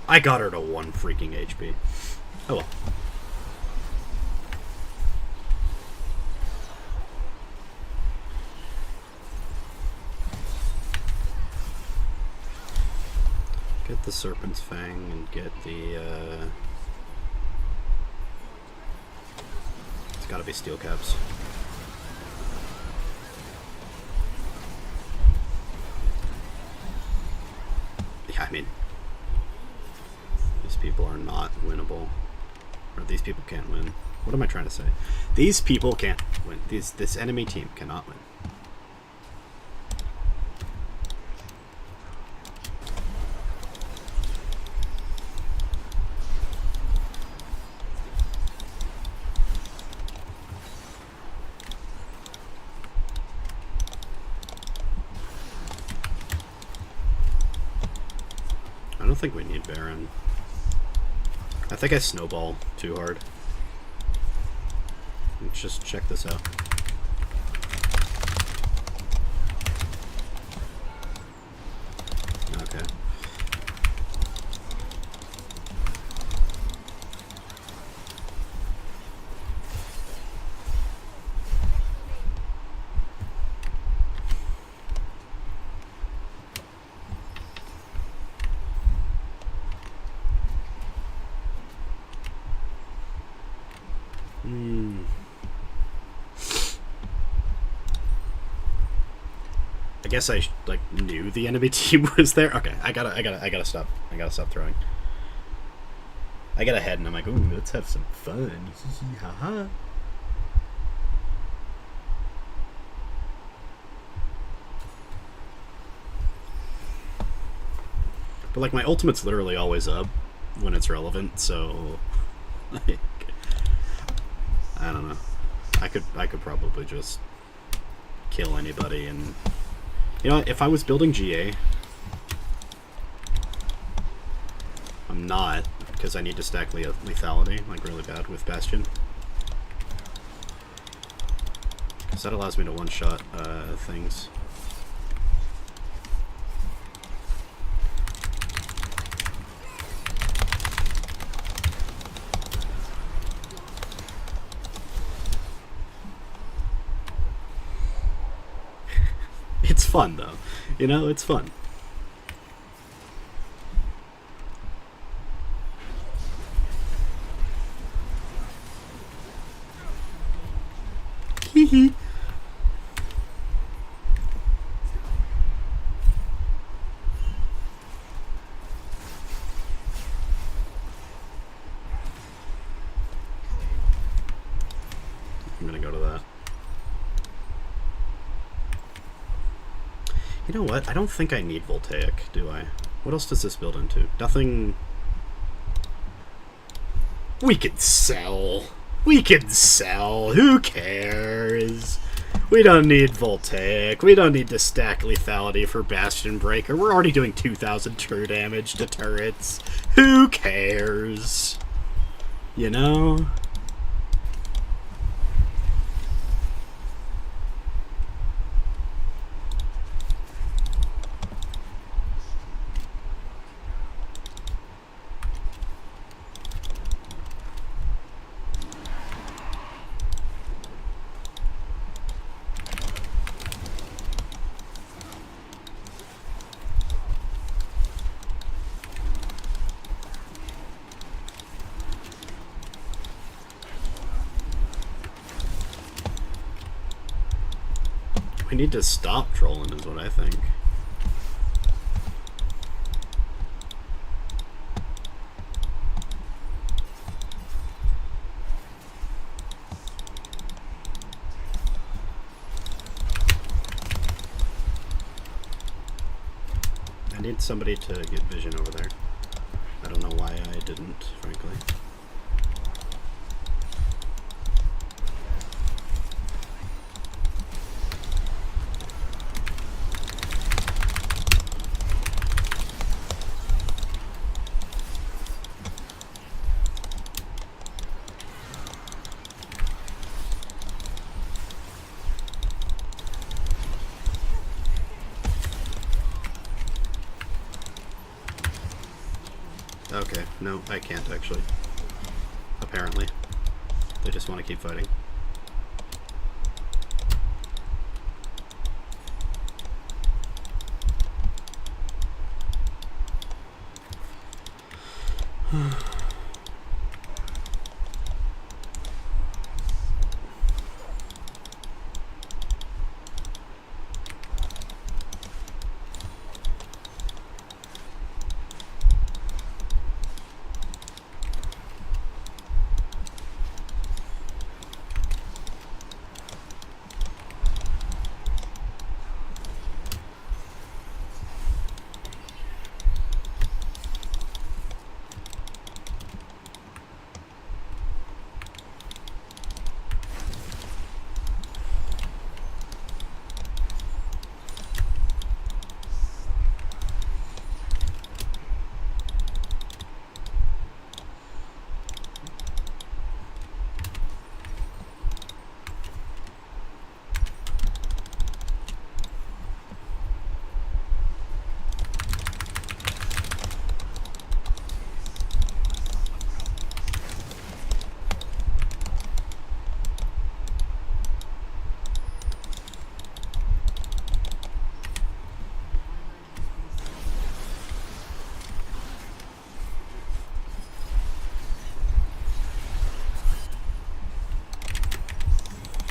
I got her to 1 freaking HP. Oh well. Get the Serpent's Fang and get the, It's gotta be Steel Caps. Yeah, I mean, these people are not winnable. Or these people can't win. What am I trying to say? These people can't win. This enemy team cannot win. I don't think we need Baron. I think I snowball too hard. Let's just check this out. Okay. I guess I like knew the enemy team was there. Okay, I gotta stop. I gotta stop throwing. I get ahead and I'm like, ooh, let's have some fun. Haha. But like my ultimate's literally always up when it's relevant, so like, I don't know. I could probably just kill anybody, and you know, if I was building GA, I'm not, because I need to stack lethality like really bad with Bastion. Because that allows me to one-shot things. It's fun though, you know, it's fun. Hee. I'm gonna go to that. You know what? I don't think I need Voltaic, do I? What else does this build into? Nothing. We can sell. We can sell. Who cares? We don't need Voltaic. We don't need to stack lethality for Bastion Breaker. We're already doing 2,000 true damage to turrets. Who cares? You know? We need to stop trolling is what I think. I need somebody to get vision over there. I don't know why I didn't, frankly. Okay, no, I can't actually. Apparently. They just want to keep fighting.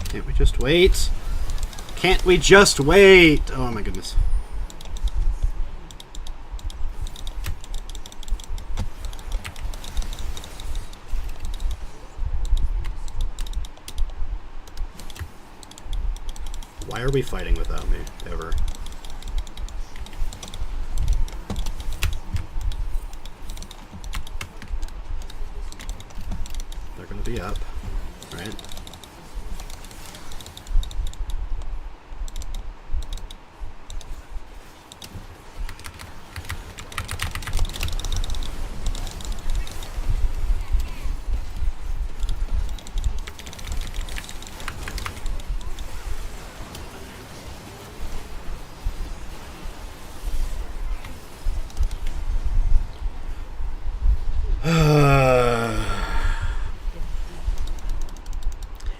Can't we just wait? Can't we just wait? Oh my goodness. Why are we fighting without me, ever? They're gonna be up, right?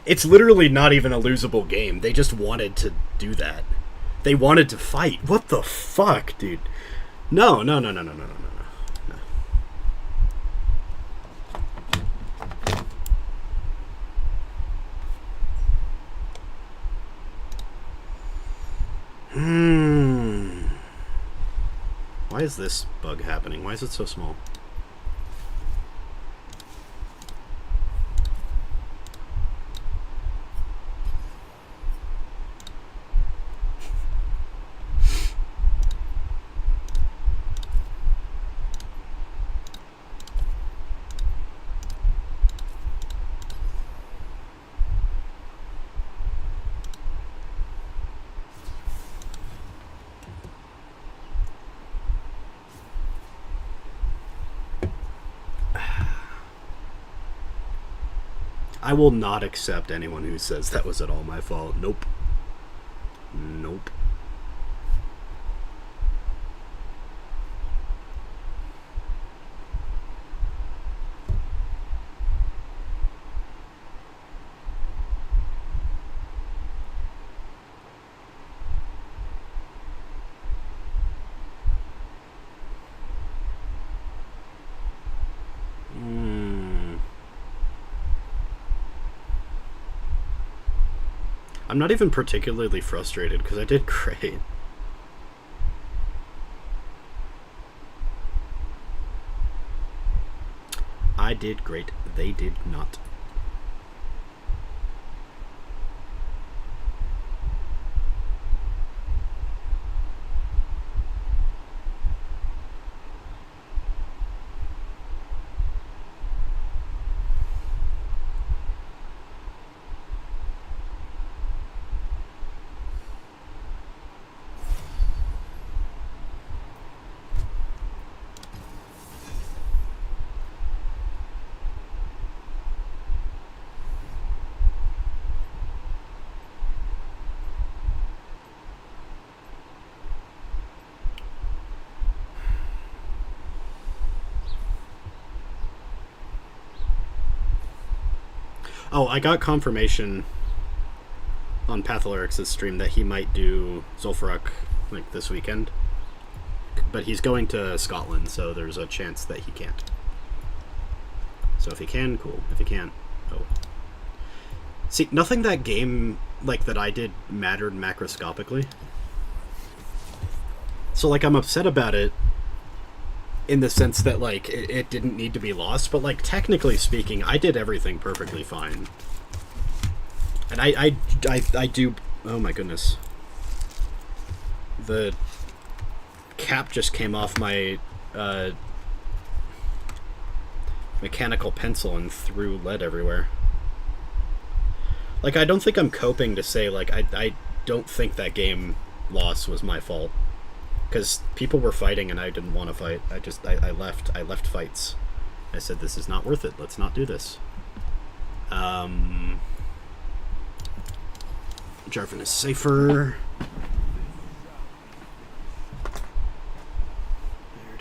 It's literally not even a losable game. They just wanted to do that. They wanted to fight. What the fuck, dude? No. Why is this bug happening? Why is it so small? I will not accept anyone who says that was at all my fault. Nope. Nope. I'm not even particularly frustrated because I did great. I did great. They did not. Oh, I got confirmation on Patholyrix's stream that he might do Zul'Farrak like this weekend, but he's going to Scotland, so there's a chance that he can't. So if he can, cool. If he can't, oh. See, nothing that game like that I did mattered macroscopically. So like I'm upset about it in the sense that like it didn't need to be lost, but like technically speaking, I did everything perfectly fine. And I do. Oh my goodness. The cap just came off my mechanical pencil and threw lead everywhere. Like, I don't think I'm coping to say, like, I don't think that game loss was my fault. Because people were fighting and I didn't want to fight. I left. I left fights. I said, this is not worth it. Let's not do this. Jarvan is safer.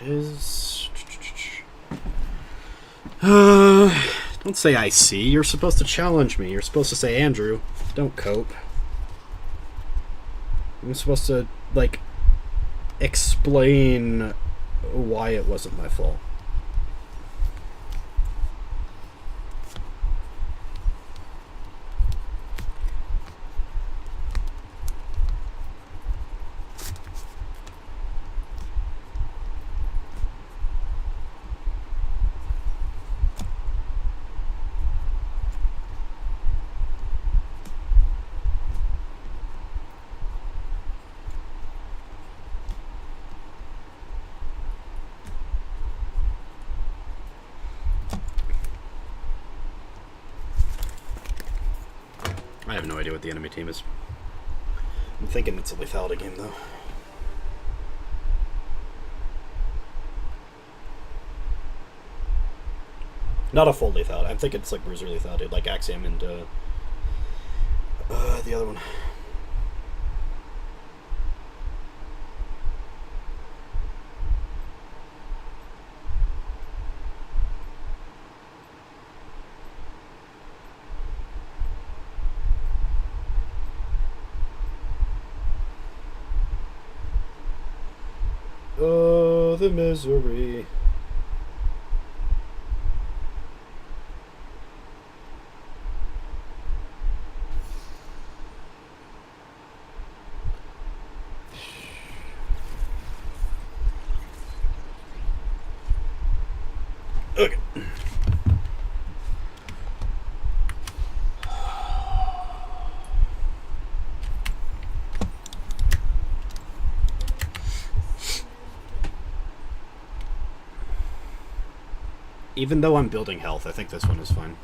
There it is. Don't say I see. You're supposed to challenge me. You're supposed to say, Andrew, don't cope. I'm supposed to, like, explain why it wasn't my fault. I have no idea what the enemy team is. I'm thinking it's a lethality game, though. Not a full lethality. I'm thinking it's like bruiser lethality, like Axiom and the other one. Oh, the misery. Okay. Even though I'm building health, I think this one is fine.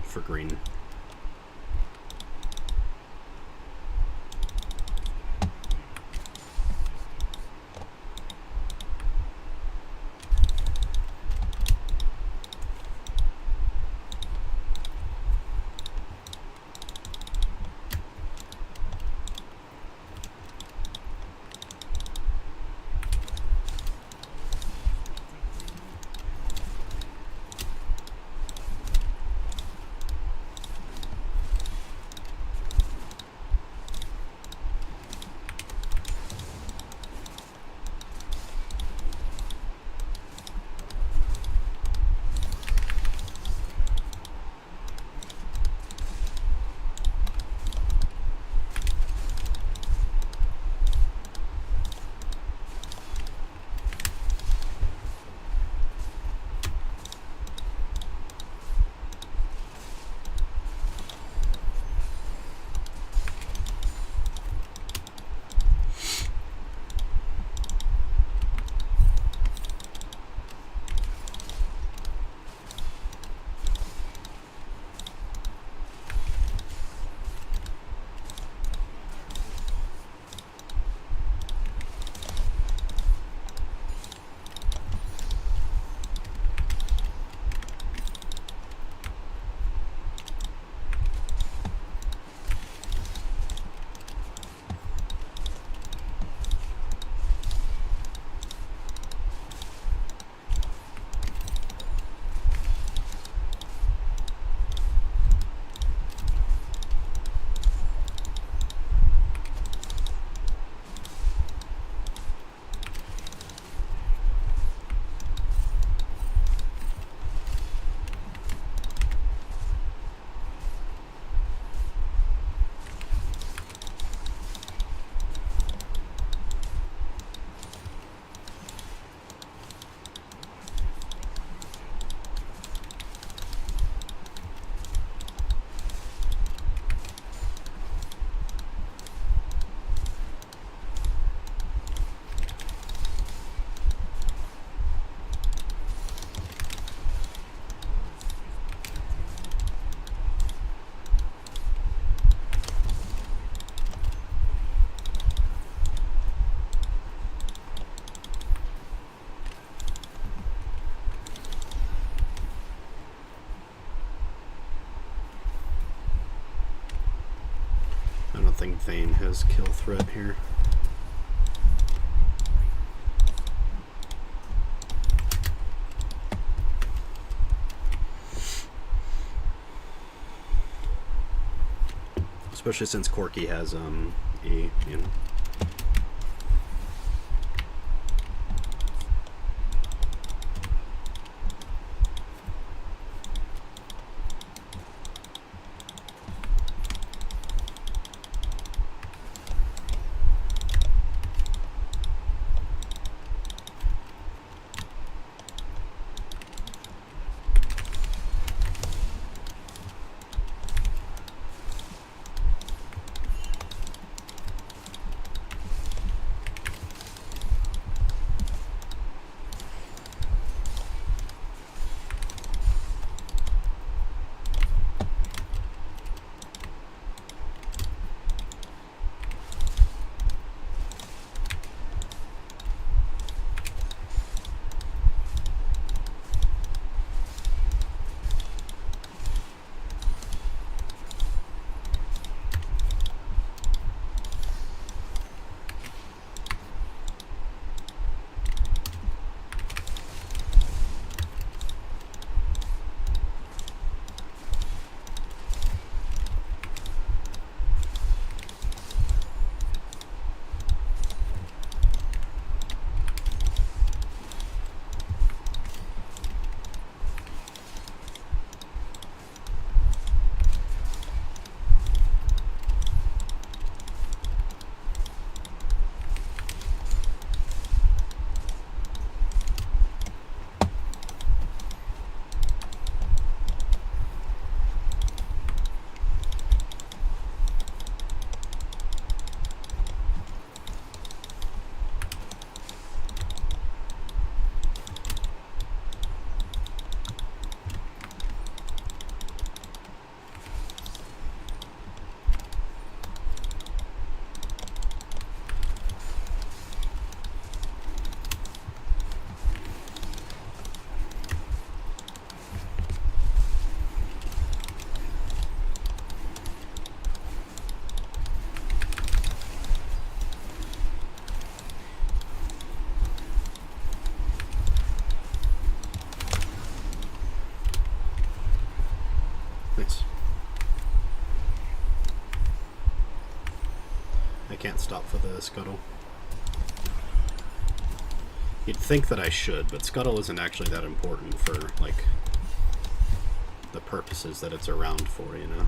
For green. Something Thane has kill threat here. Especially since Corky has E, you know. Nice. I can't stop for the scuttle. You'd think that I should, but scuttle isn't actually that important for, like, the purposes that it's around for, you know?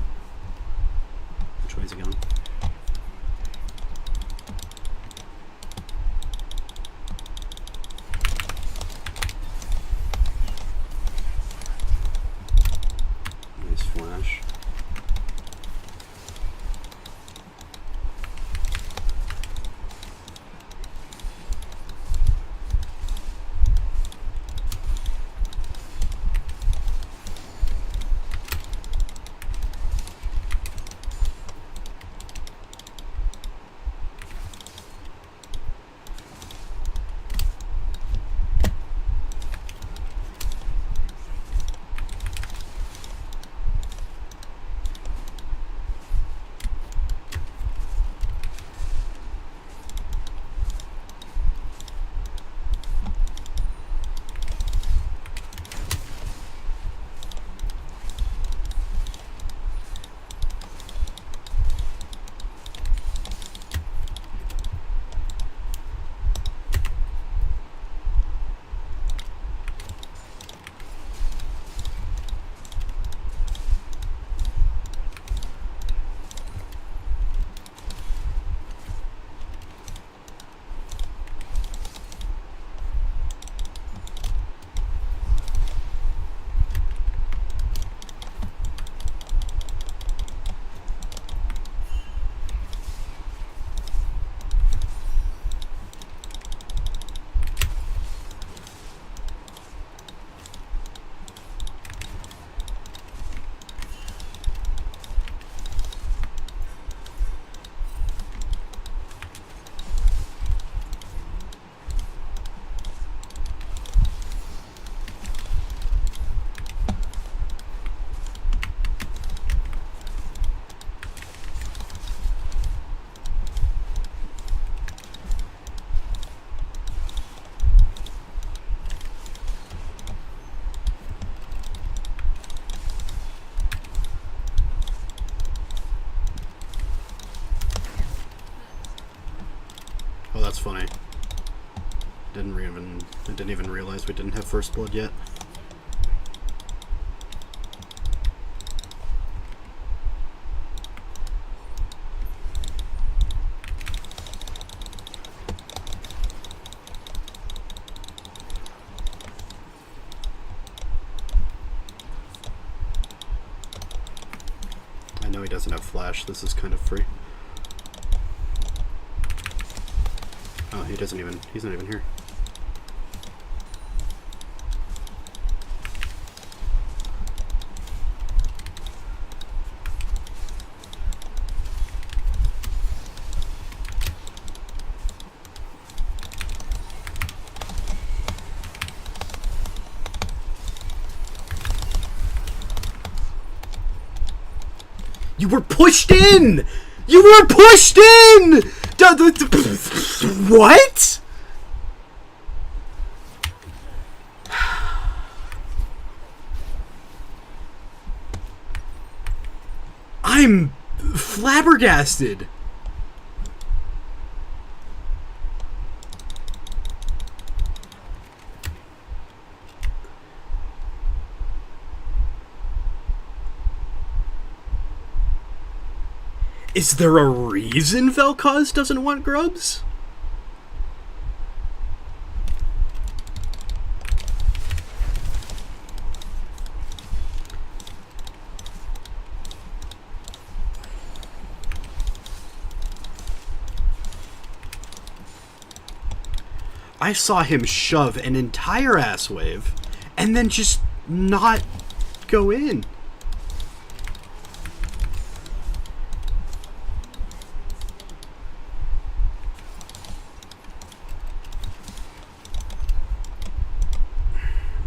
Which way's it going? Nice flash. Oh, that's funny. I didn't even realize we didn't have first blood yet. I know he doesn't have flash. This is kind of free. Oh, he's not even here. You were pushed in! You were pushed in! What? I'm flabbergasted. Is there a reason Vel'Koz doesn't want grubs? I saw him shove an entire ass wave and then just not go in.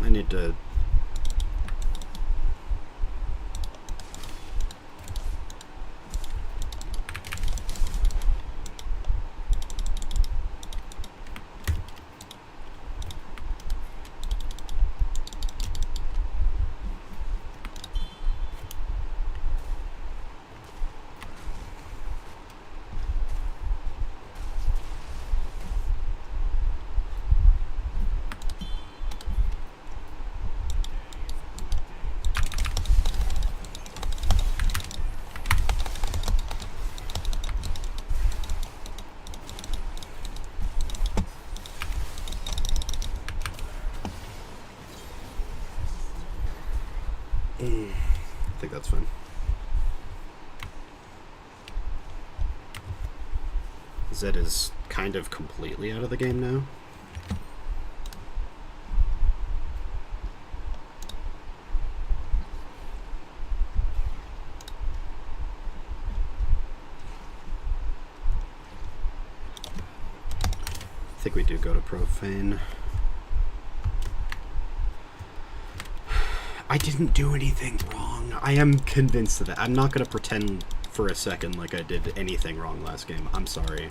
I need to... I think that's fine. Zed is kind of completely out of the game now. I think we do go to Profane. I didn't do anything wrong. I am convinced of that. I'm not going to pretend for a second like I did anything wrong last game. I'm sorry.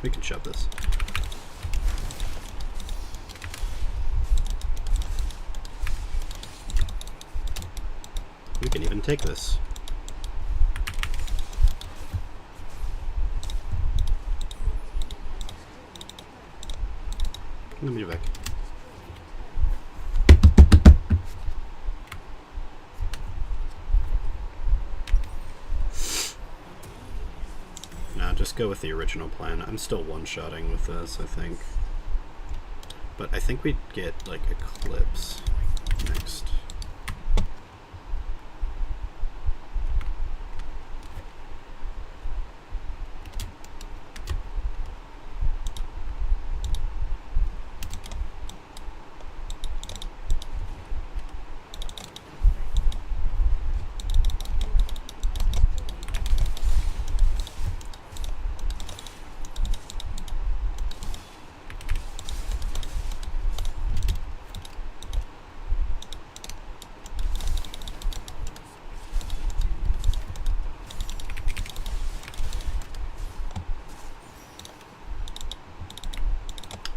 We can shove this. We can even take this. Let me back. Nah, just go with the original plan. I'm still one-shotting with this, I think. But I think we'd get, like, Eclipse next.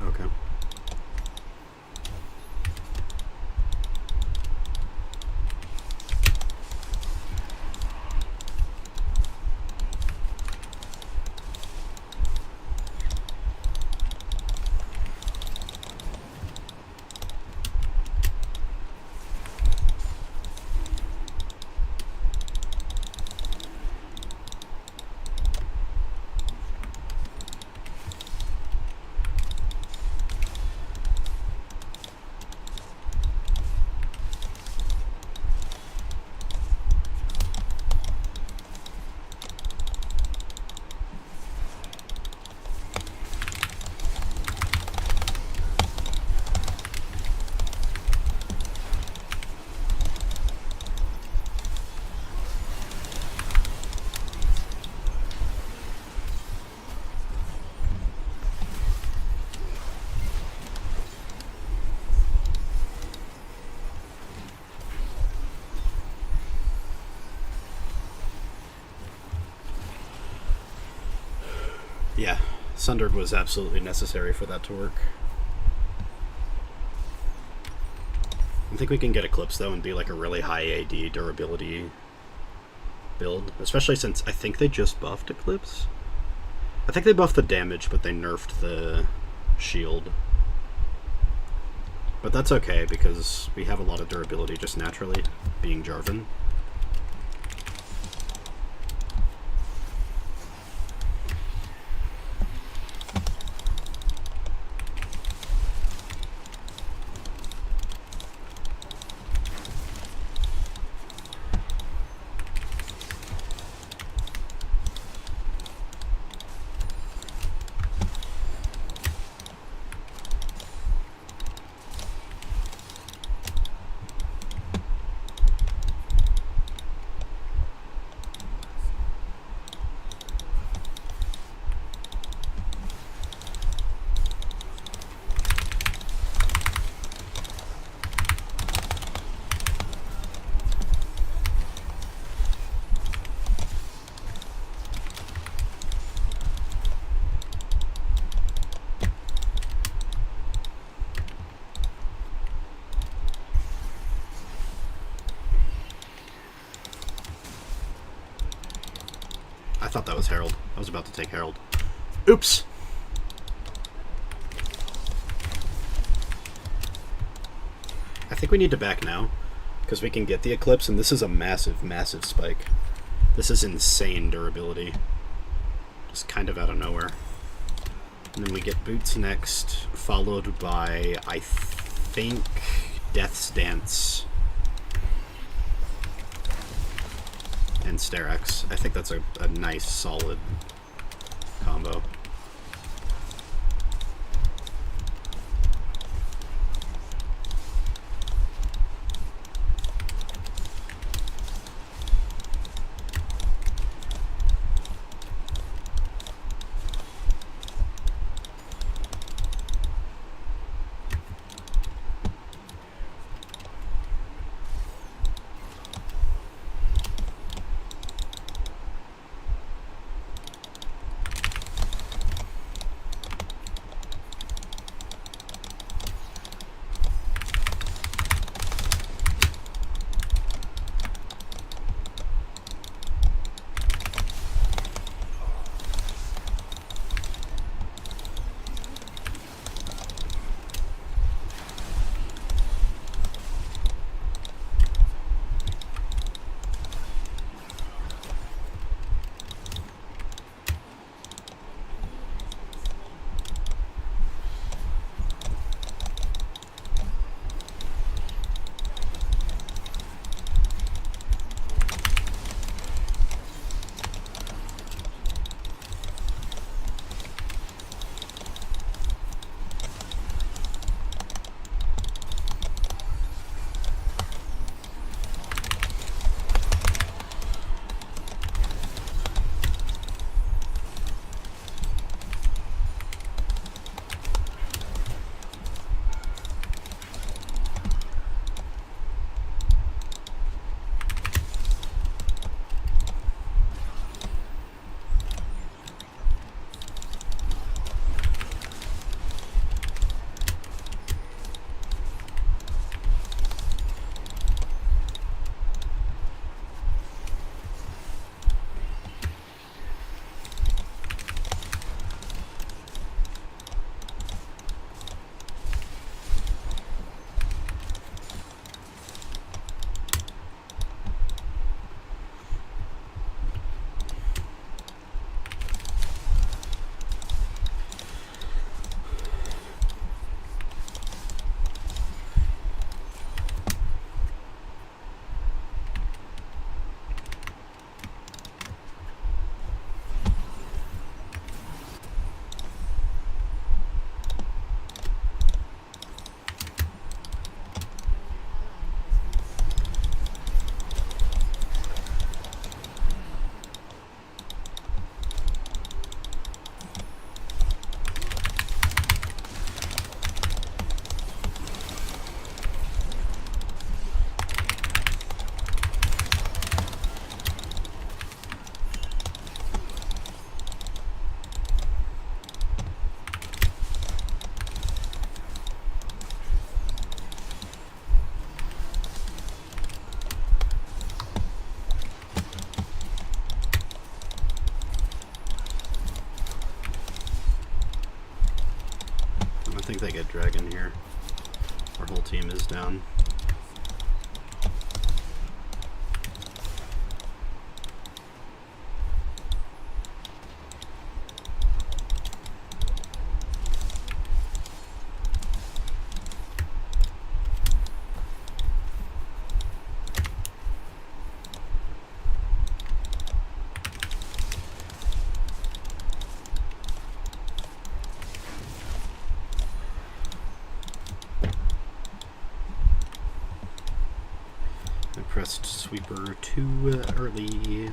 Okay. Yeah, Sundered was absolutely necessary for that to work. I think we can get Eclipse, though, and be like a really high AD durability build. Especially since I think they just buffed Eclipse. I think they buffed the damage, but they nerfed the shield. But that's okay, because we have a lot of durability just naturally, being Jarvan. I thought that was Herald. I was about to take Herald. Oops! I think we need to back now, because we can get the Eclipse, and this is a massive, massive spike. This is insane durability. Just kind of out of nowhere. And then we get Boots next, followed by, I think, Death's Dance. And Sterak's. I think that's a nice, solid combo. if they get dragon here. Our whole team is down. Pressed sweeper too early.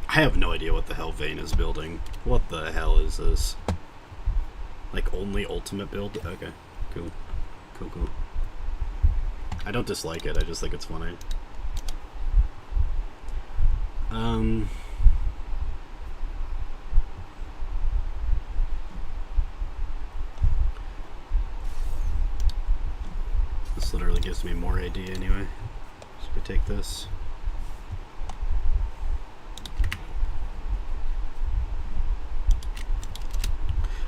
I have no idea what the hell Vayne is building. What the hell is this? Like, only ultimate build? Okay, cool. Cool, cool. I don't dislike it, I just think it's funny. This literally gives me more AD anyway. So we take this.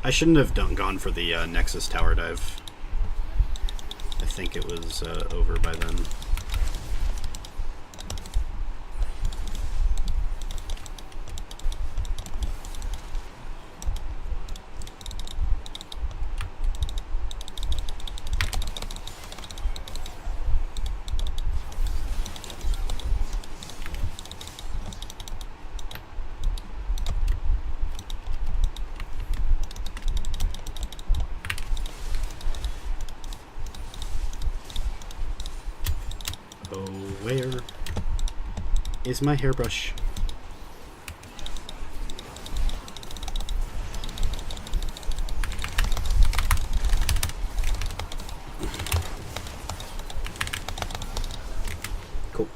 I shouldn't have gone for the Nexus tower dive. I think it was over by then. Where is my hairbrush? Cool.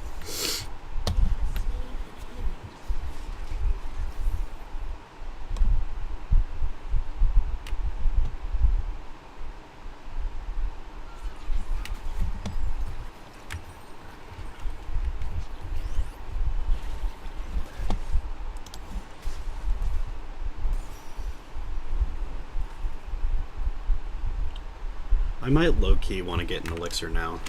I might low-key want to get an elixir now.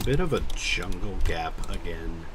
Bit of a jungle gap again.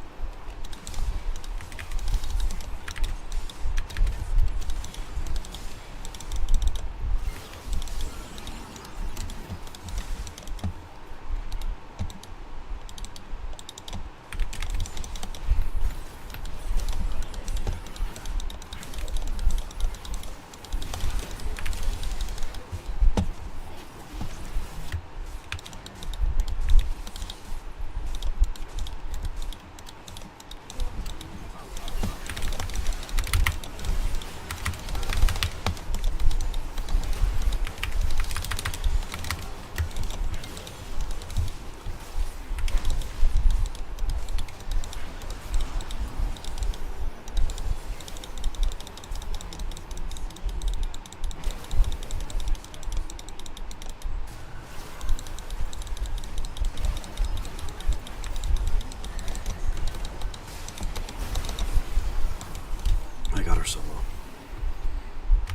I got her solo.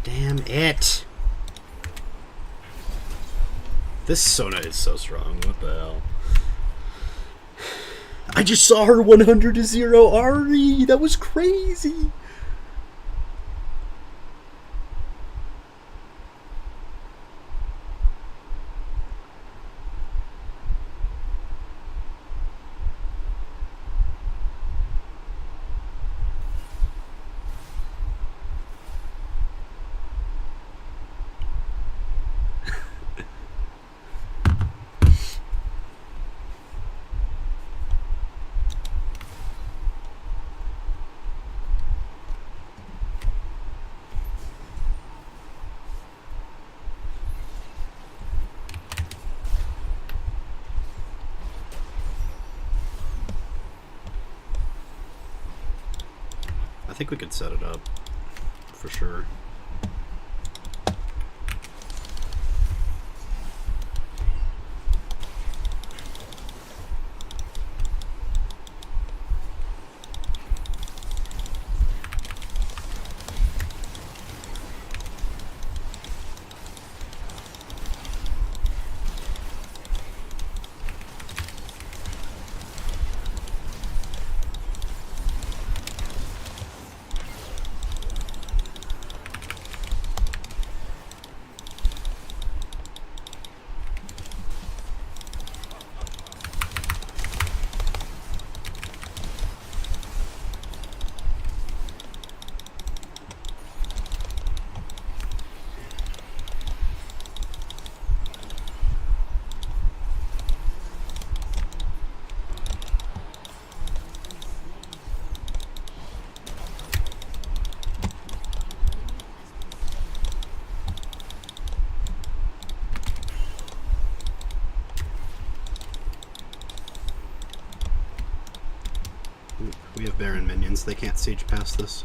Damn it! This Sona is so strong. What the hell? I just saw her 100-0 Ari! That was crazy! I think we could set it up, for sure. We have Baron minions, they can't siege past this.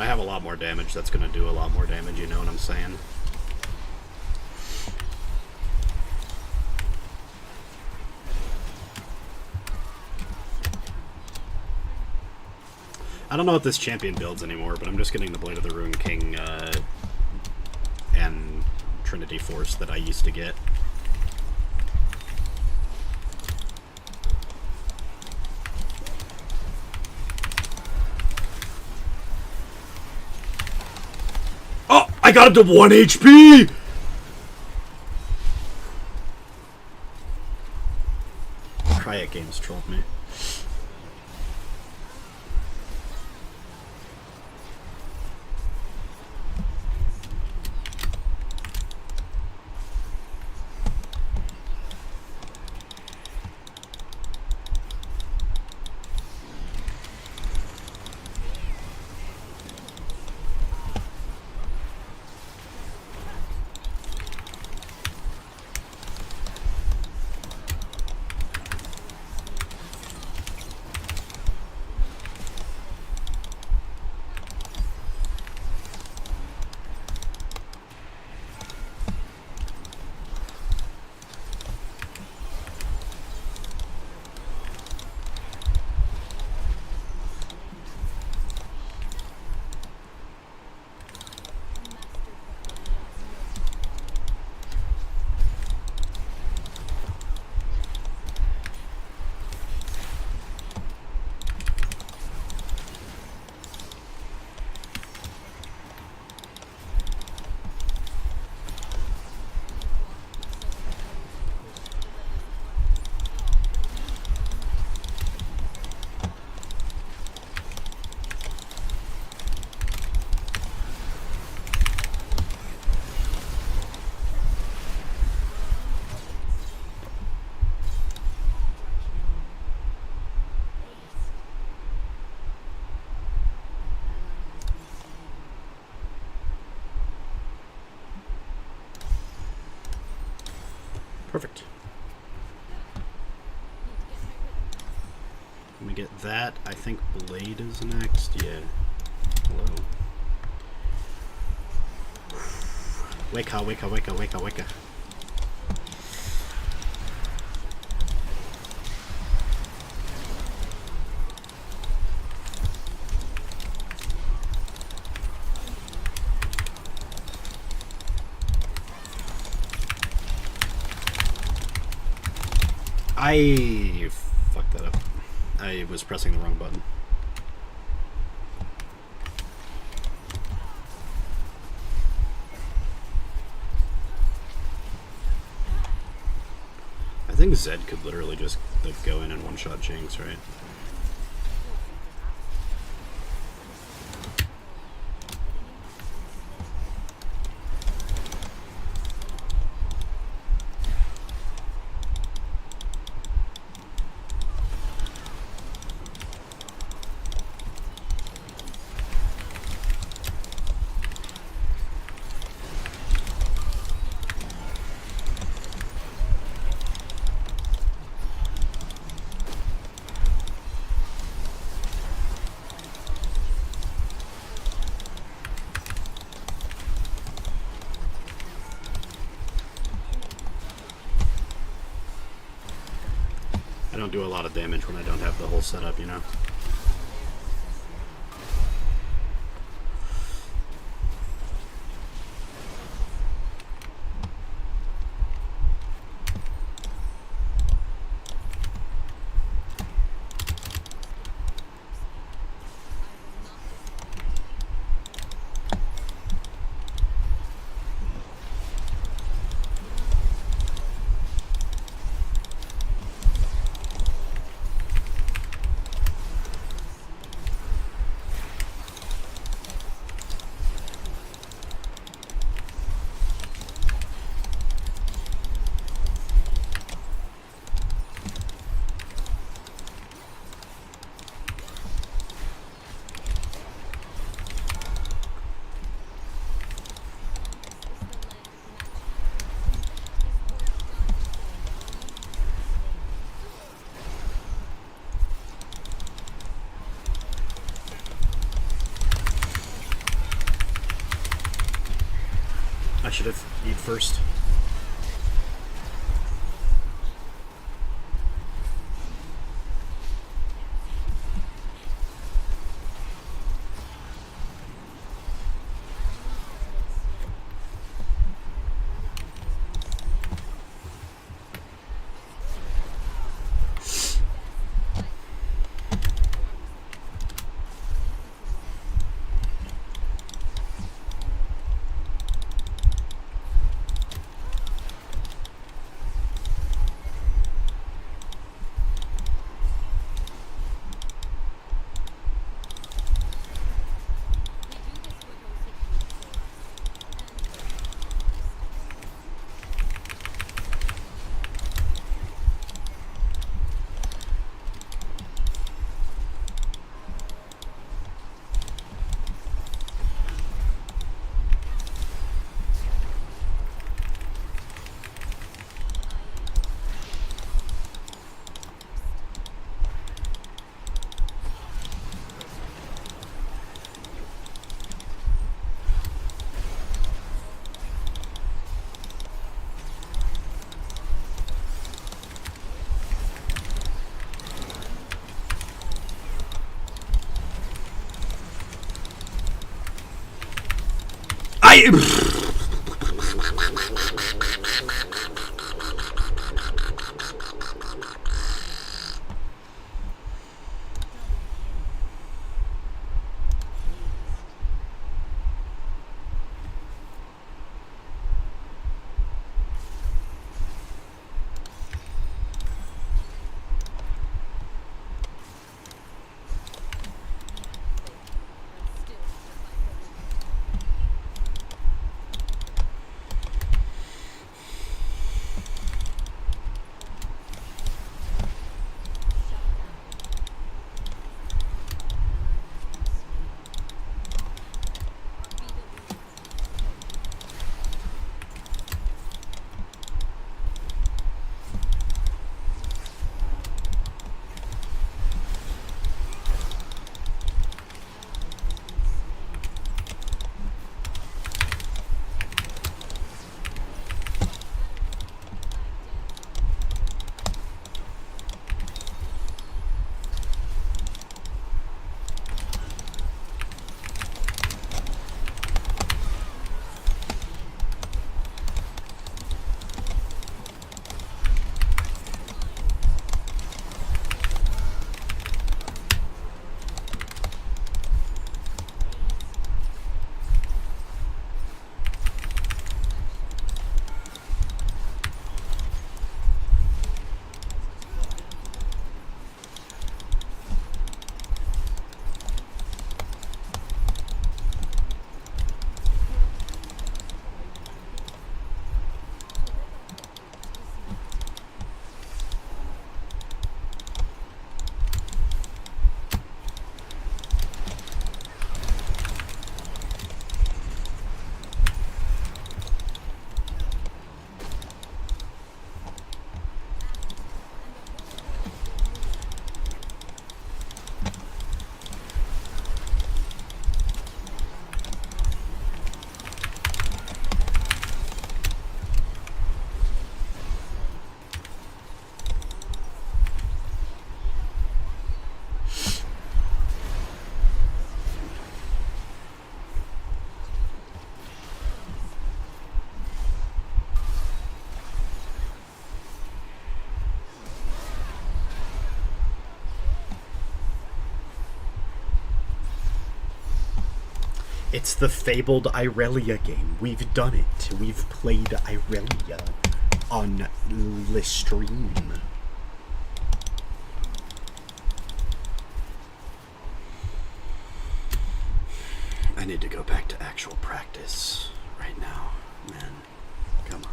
When I have a lot more damage, that's going to do a lot more damage, you know what I'm saying? I don't know what this champion builds anymore, but I'm just getting the Blade of the Ruined King and Trinity Force that I used to get. Oh! I got him to 1 HP! Riot Games trolled me. Perfect. Let me get that. I think Blade is next. Yeah. Hello. Weka, weka, weka, weka, weka. I fucked that up. I was pressing the wrong button. I think Zed could literally just like go in and one-shot Jinx, right? I don't do a lot of damage when I don't have the whole setup, you know? I should have eat first. It's the fabled Irelia game. We've done it. We've played Irelia on the stream. I need to go back to actual practice right now, man. Come on.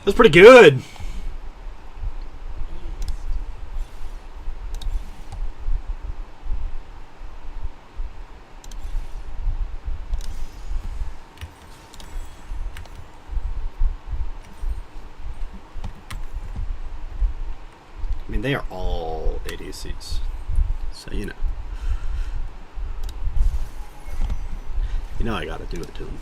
That's pretty good. I mean, they are all ADCs, so you know. You know I gotta do it to them.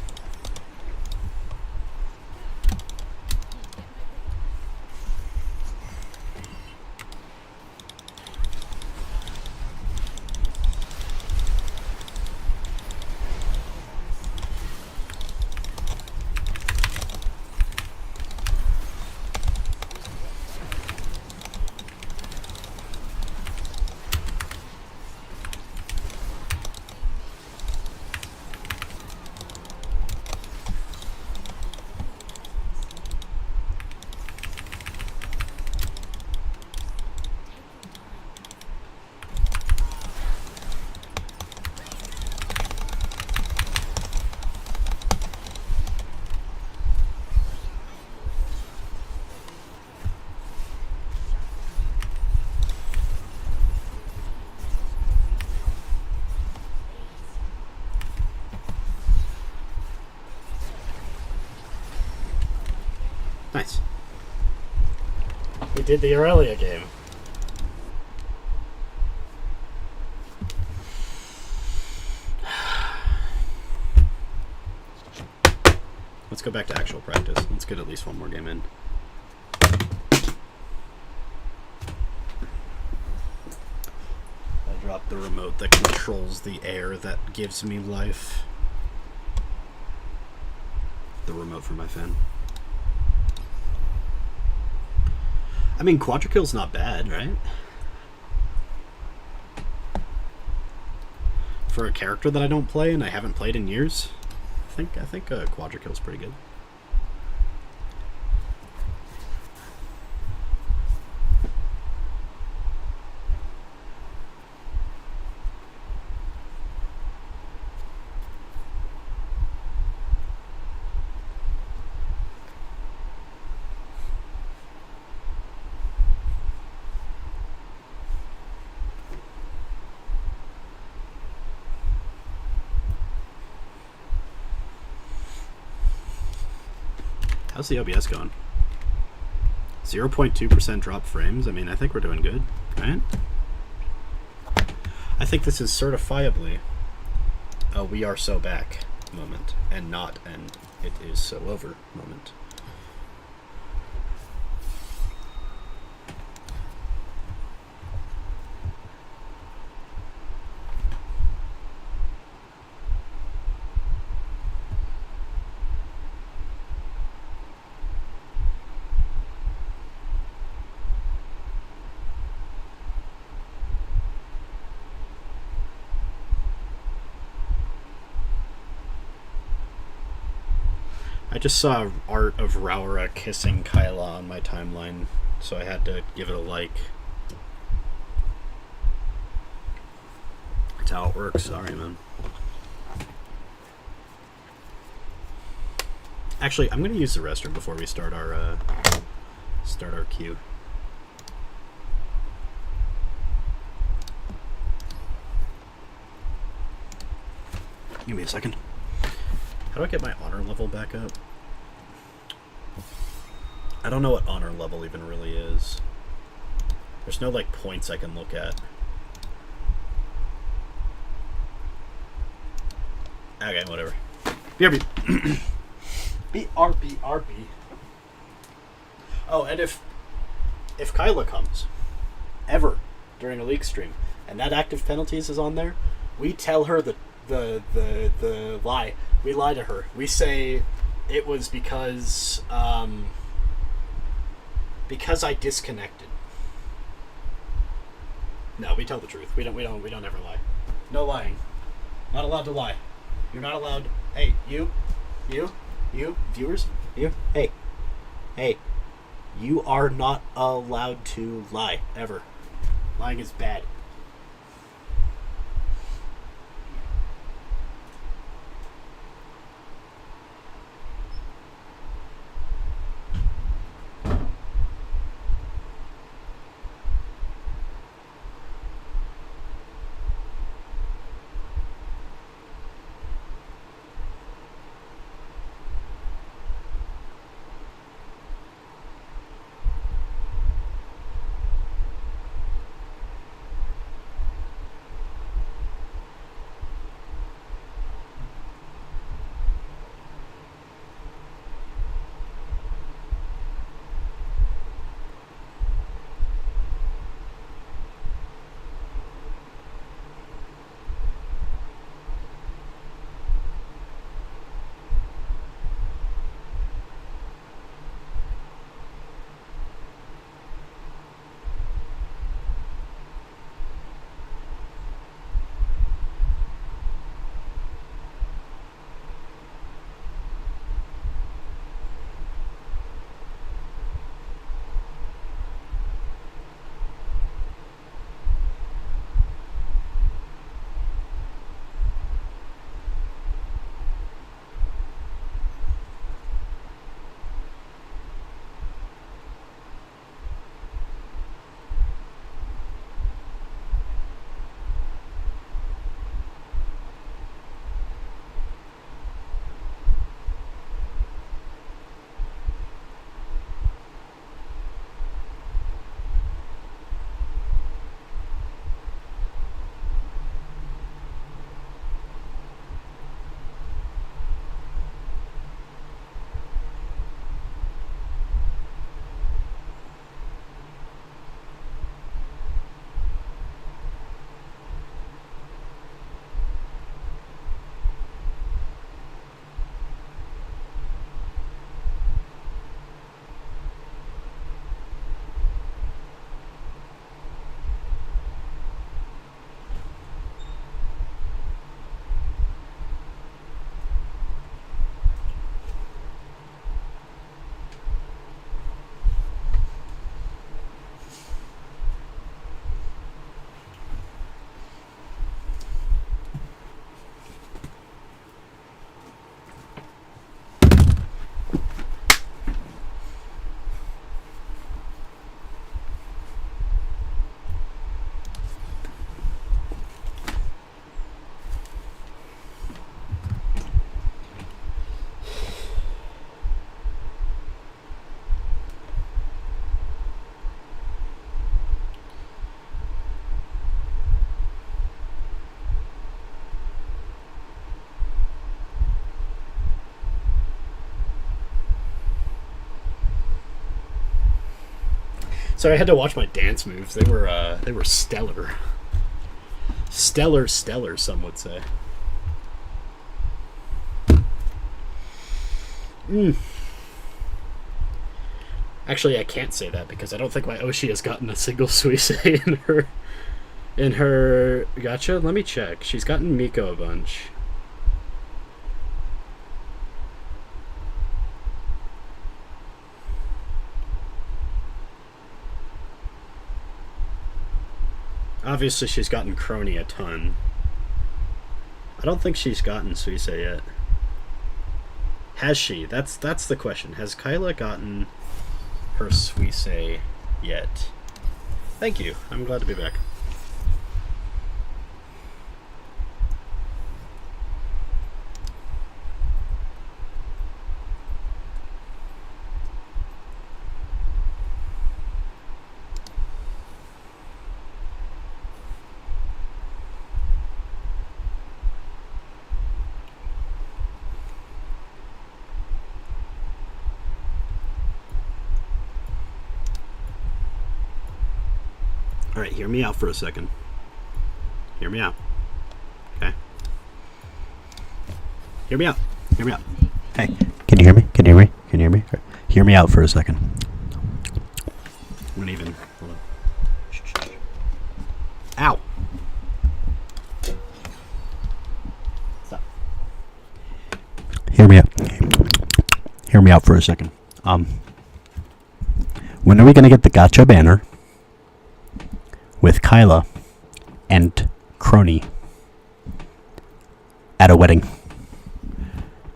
Nice. We did the Aurelia game. Let's go back to actual practice. Let's get at least one more game in. I dropped the remote that controls the air that gives me life. The remote for my fan. I mean, Quadra-Kill's not bad, right? For a character that I don't play and I haven't played in years, I think Quadra-Kill's pretty good. How's the OBS going? 0.2% drop frames? I mean, I think we're doing good, right? I think this is certifiably a we are so back moment, and not an it is so over moment. I just saw art of Raura kissing Kyla on my timeline, so I had to give it a like. That's how it works. Sorry, man. Actually, I'm gonna use the restroom before we start our queue. Give me a second. How do I get my honor level back up? I don't know what honor level even really is. There's no, like, points I can look at. Okay, whatever. BRB. BRB. Oh, and if Kyla comes, ever, during a leak stream, and that active penalties is on there, we tell her the lie. We lie to her. We say it was because I disconnected. No, we tell the truth. We don't ever lie. No lying. Not allowed to lie. You're not allowed. Hey, you, viewers, hey, you are not allowed to lie ever. Lying is bad. Sorry, I had to watch my dance moves. They were stellar. Stellar, some would say. Actually, I can't say that because I don't think my Oshi has gotten a single Suisse in her gotcha. Let me check. She's gotten Miko a bunch. Obviously, she's gotten Crony a ton. I don't think she's gotten Suisse yet. Has she? That's the question. Has Kyla gotten her Suisse yet? Thank you. I'm glad to be back. Alright, hear me out for a second. Hear me out. Okay? Hear me out. Hear me out. Hey, can you hear me? Can you hear me? Can you hear me? Hear me out for a second. I'm gonna even... Hold on. Ow! Stop. Hear me out. Hear me out for a second. When are we gonna get the gotcha banner with Kyla and Crony at a wedding?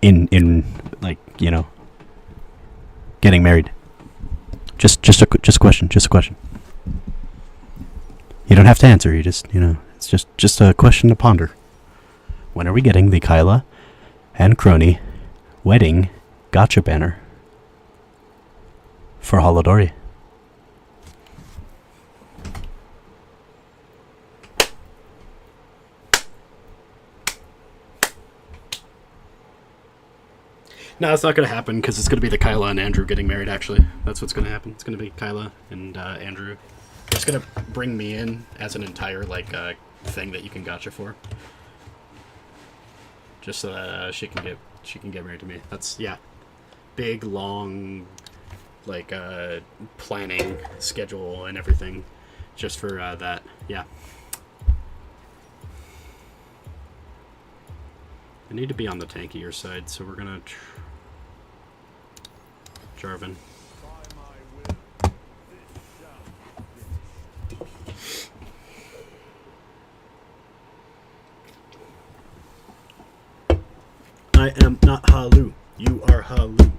In like, you know, getting married. Just a question. Just a question. You don't have to answer. You just, you know, it's just a question to ponder. When are we getting the Kyla and Crony wedding gotcha banner for Holodori? No, it's not going to happen because it's going to be the Kyla and Andrew getting married, actually. That's what's going to happen. It's going to be Kyla and Andrew. It's going to bring me in as an entire, like, thing that you can gotcha for. Just so that she can get married to me. That's, yeah. Big, long, like, planning schedule and everything just for that. Yeah. I need to be on the tankier side, so we're going to... Jarvan. I am not Halu. You are Halu.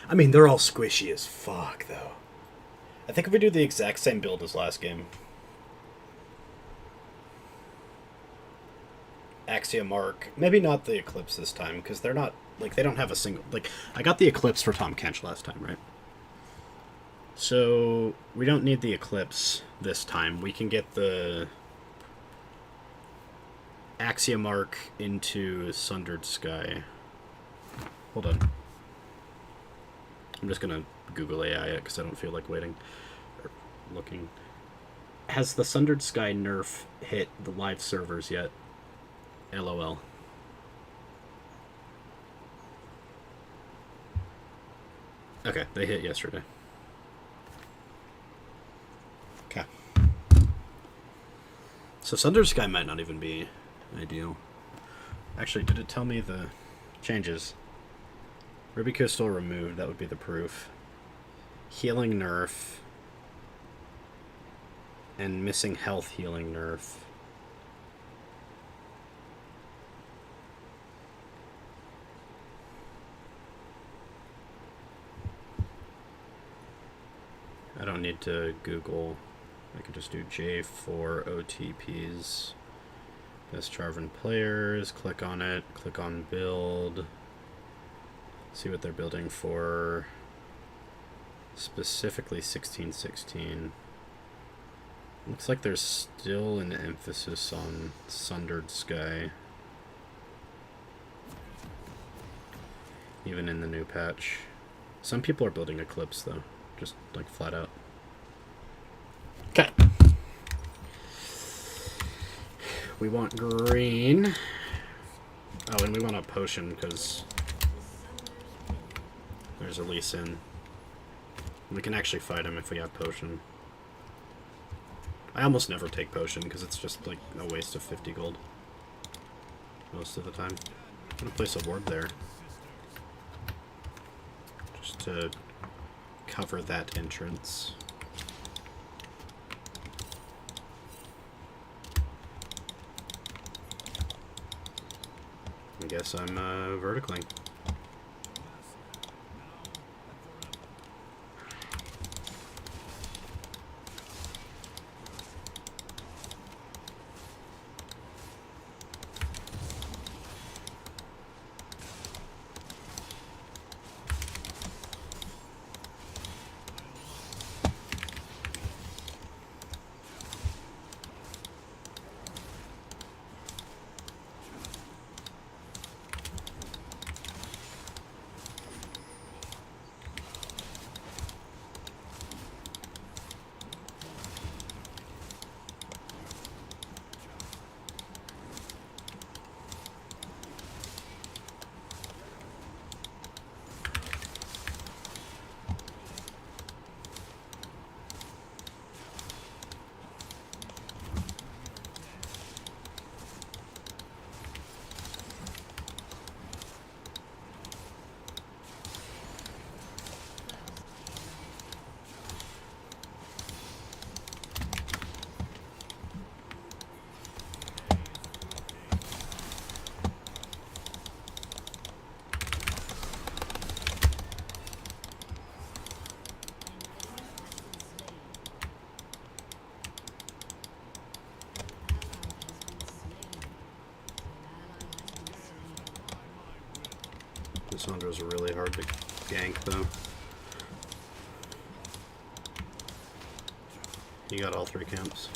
I mean, they're all squishy as fuck, though. I think if we do the exact same build as last game... Axiom Mark. Maybe not the Eclipse this time, because they're not... Like, they don't have a single... Like, I got the Eclipse for Tom Kench last time, right? So, we don't need the Eclipse this time. We can get the... Axiom Mark into Sundered Sky. Hold on. I'm just gonna Google AI it because I don't feel like waiting or looking. Has the Sundered Sky nerf hit the live servers yet? LOL. Okay, they hit yesterday. Okay. So Sundered Sky might not even be ideal. Actually, did it tell me the changes? Ruby Crystal removed, that would be the proof. Healing nerf. And missing health healing nerf. I don't need to Google I could just do J4 OTPs. Best Charvin players, click on it, click on build, see what they're building for, specifically 1616. Looks like there's still an emphasis on Sundered Sky, even in the new patch. Some people are building Eclipse though, just like flat out. Okay. We want green. Oh, and we want a potion because there's a Lee Sin. We can actually fight him if we have potion. I almost never take potion because it's just like a waste of 50 gold most of the time. I'm gonna place a ward there just to cover that entrance. I guess I'm verticaling. Lissandra's really hard to gank, though. You got all three camps.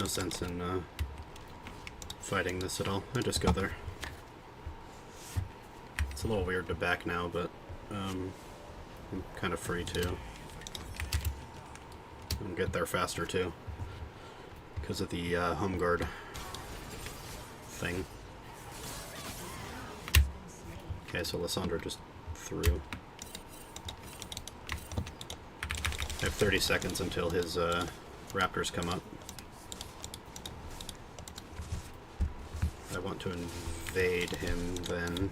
no sense in fighting this at all. I just go there. It's a little weird to back now, but I'm kind of free to. And get there faster too, because of the home guard thing. Okay, so Lysandra just threw. I have 30 seconds until his raptors come up. I want to invade him then.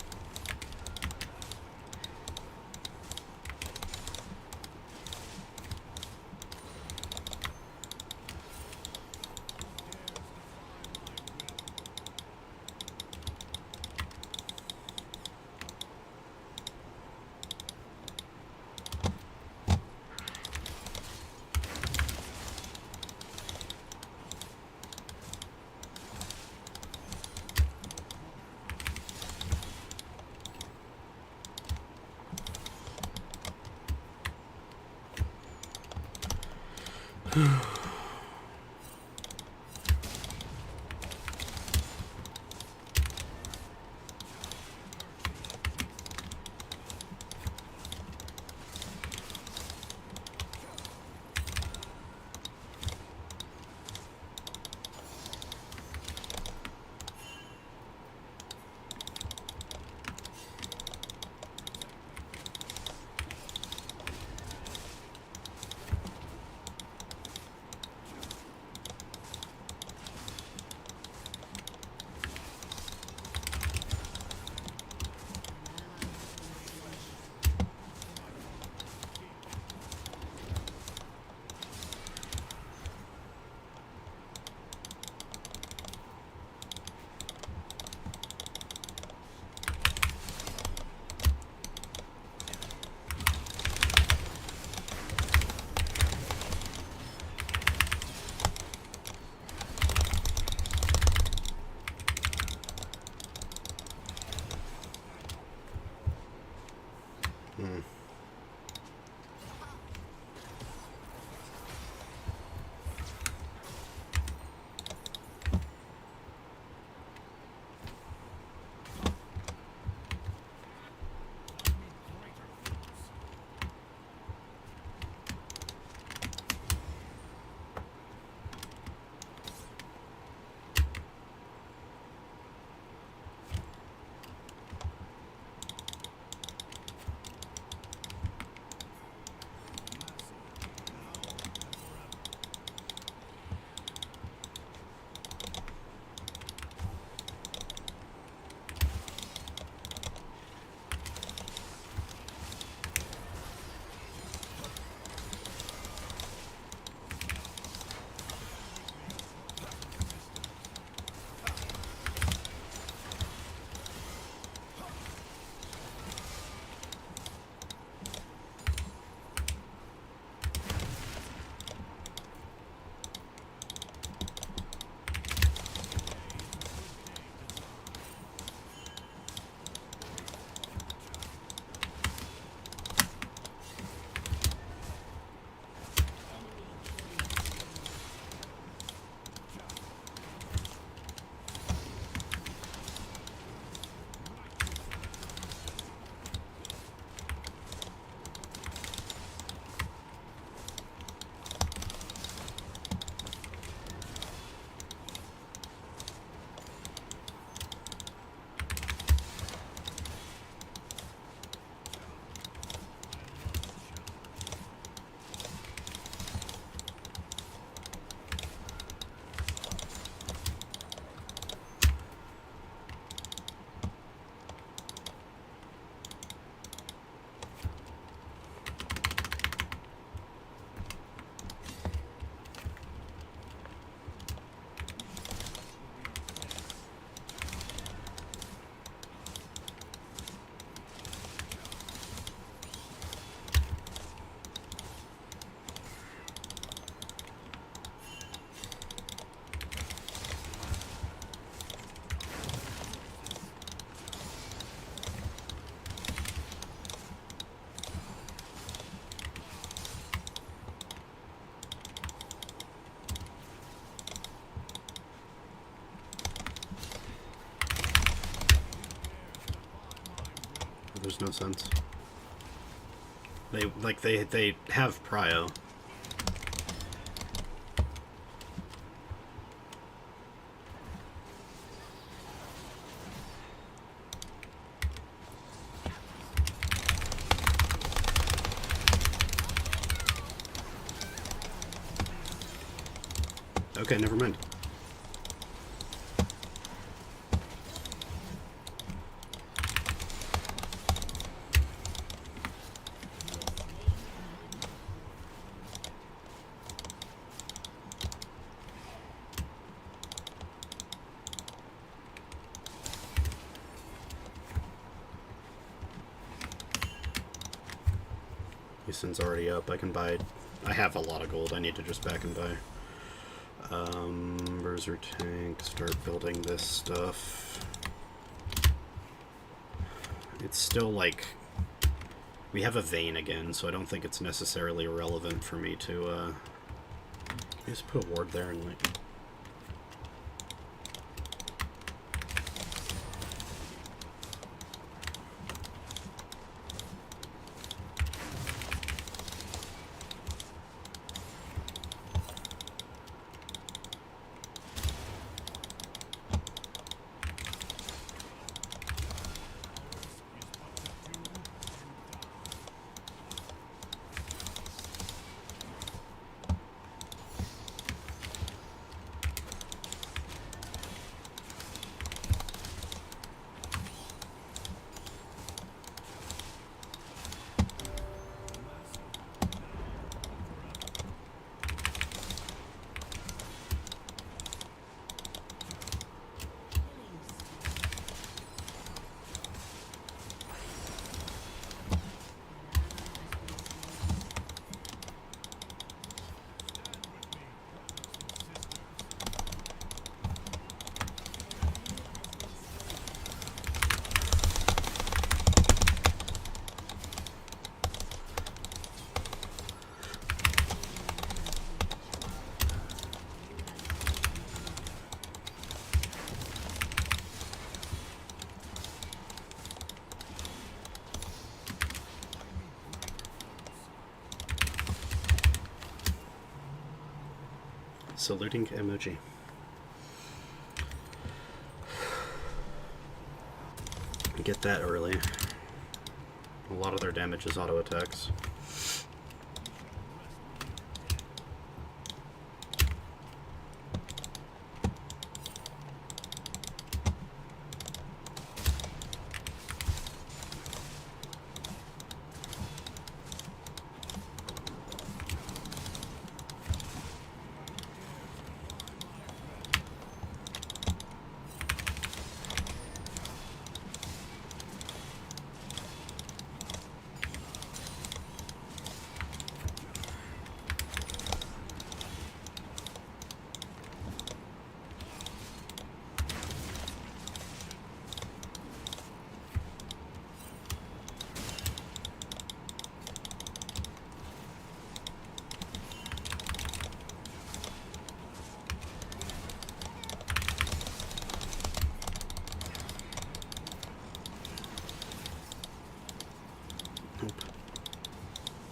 makes no sense. They have prio. Okay, never mind. Houston's already up. I can buy. I have a lot of gold. I need to just back and buy. Bruiser tank. Start building this stuff. It's still like we have a vein again, so I don't think it's necessarily relevant for me to just put a ward there and like. Saluting emoji. Get that early. A lot of their damage is auto attacks.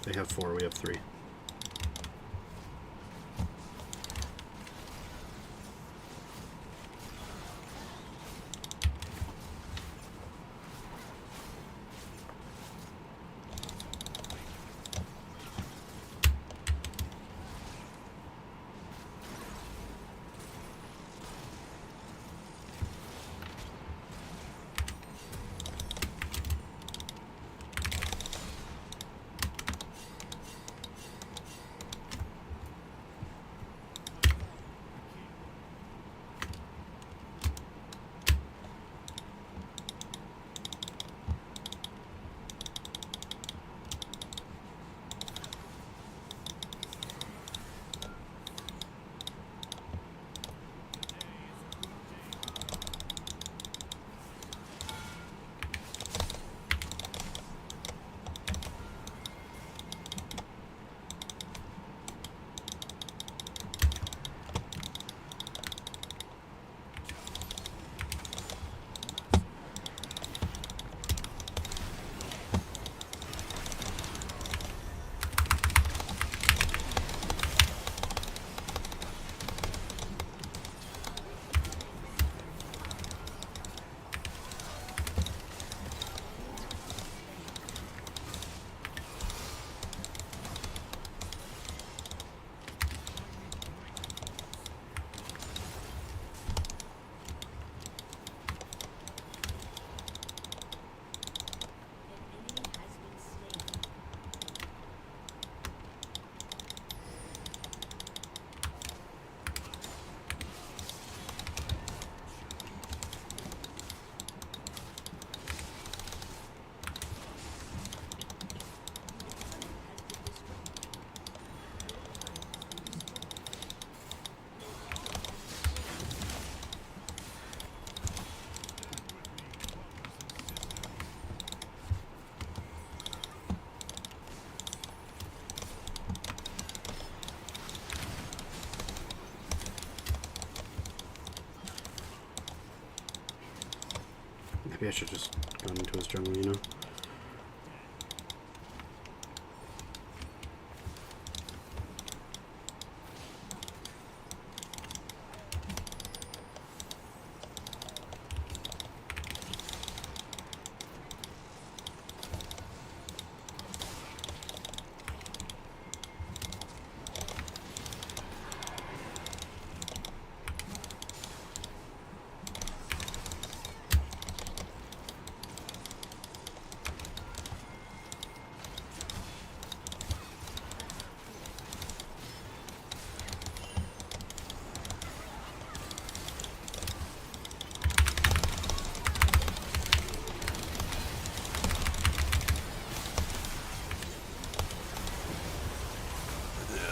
They have 4, we have 3. Maybe I should just gone into his jungle, you know?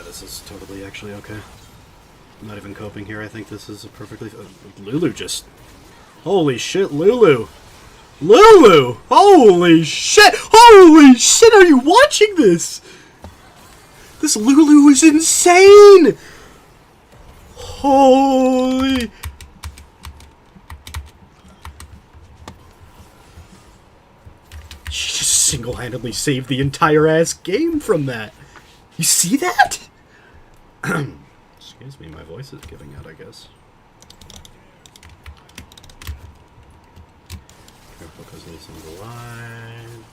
This is totally actually okay. I'm not even coping here. I think this is a perfectly... Lulu just... Holy shit, Lulu! Lulu! Holy shit! Holy shit, are you watching this? This Lulu is insane! Holy... She just single-handedly saved the entire ass game from that. You see that? Excuse me, my voice is giving out, I guess. Careful, because these things alive.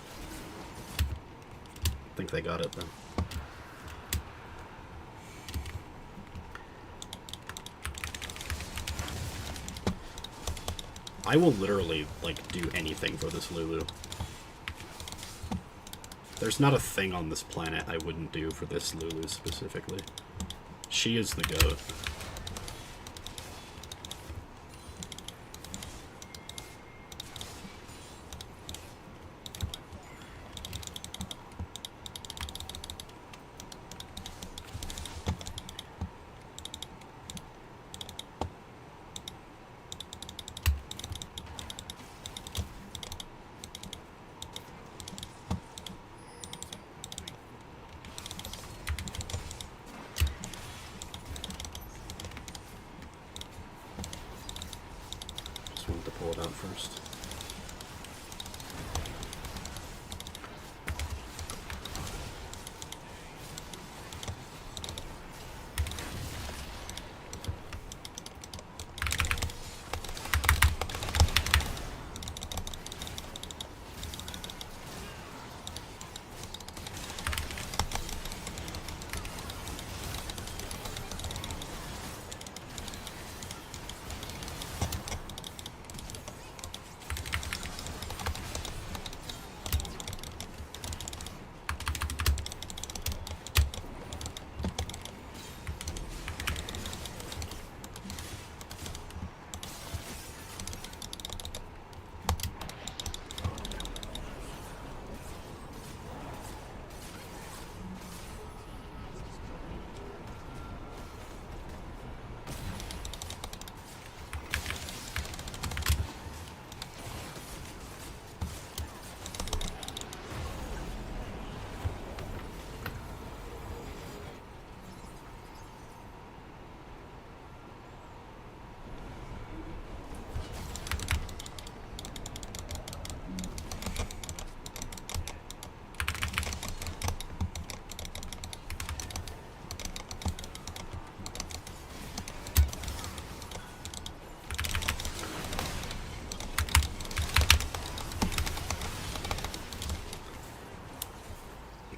I think they got it, then. I will literally, like, do anything for this Lulu. There's not a thing on this planet I wouldn't do for this Lulu specifically. She is the GOAT. Wanted to pull it out first.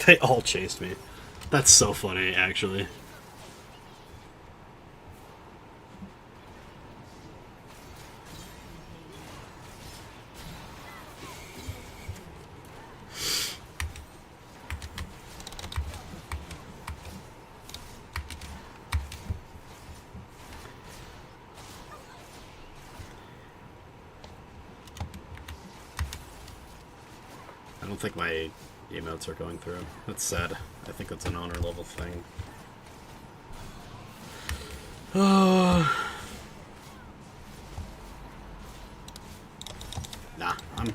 They all chased me. That's so funny, actually. I don't think my emotes are going through. That's sad. I think that's an honor level thing. Nah,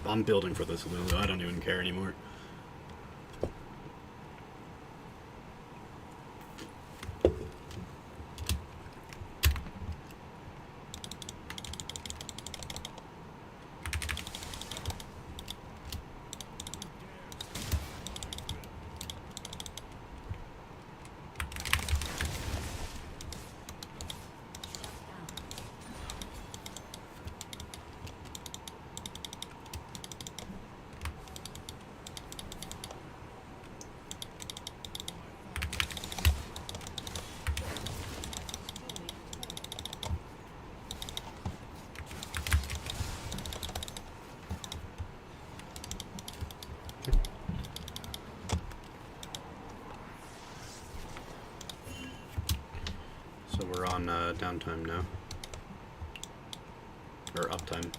I'm building for this Lulu. I don't even care anymore. on downtime now. Or uptime.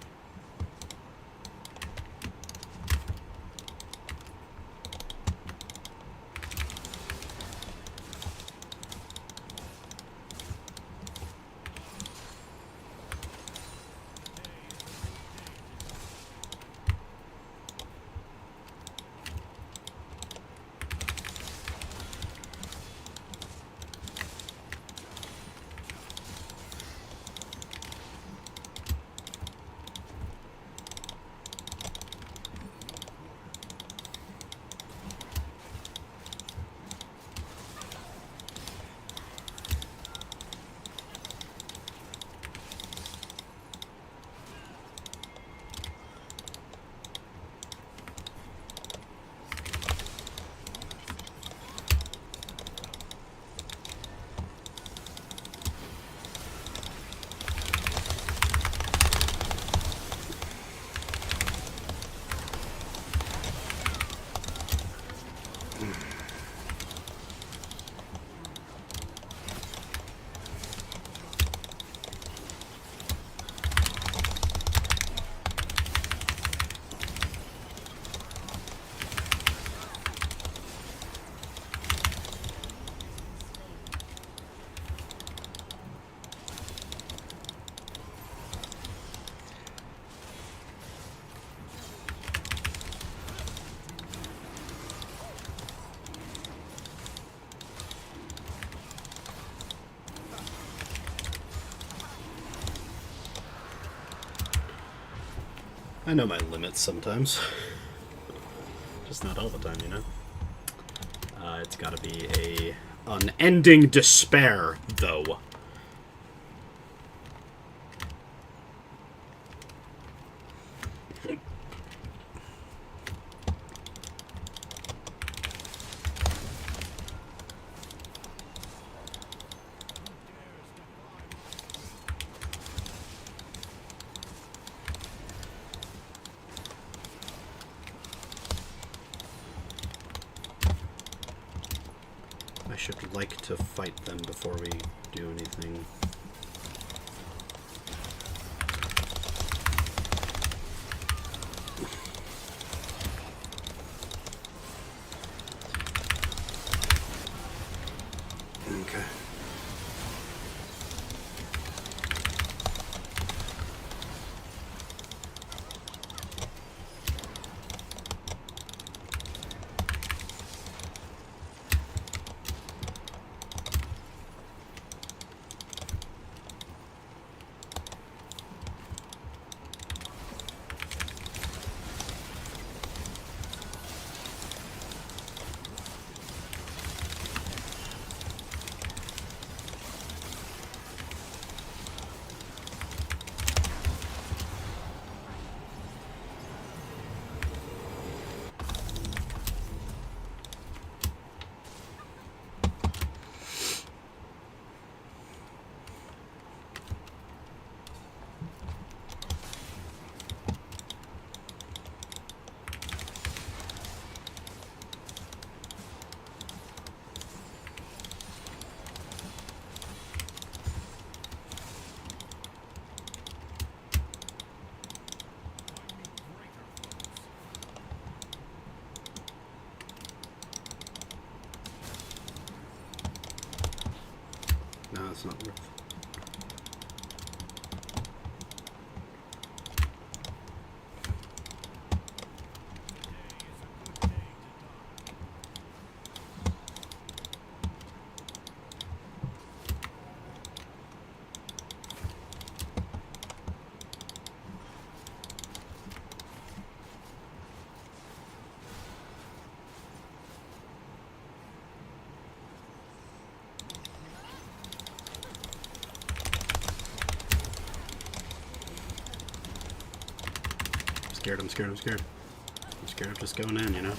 I know my limits sometimes. Just not all the time, you know? It's gotta be a unending despair, though. I should like to fight them before we do anything. Okay. No, it's not worth. I'm scared. I'm scared of just going in, you know?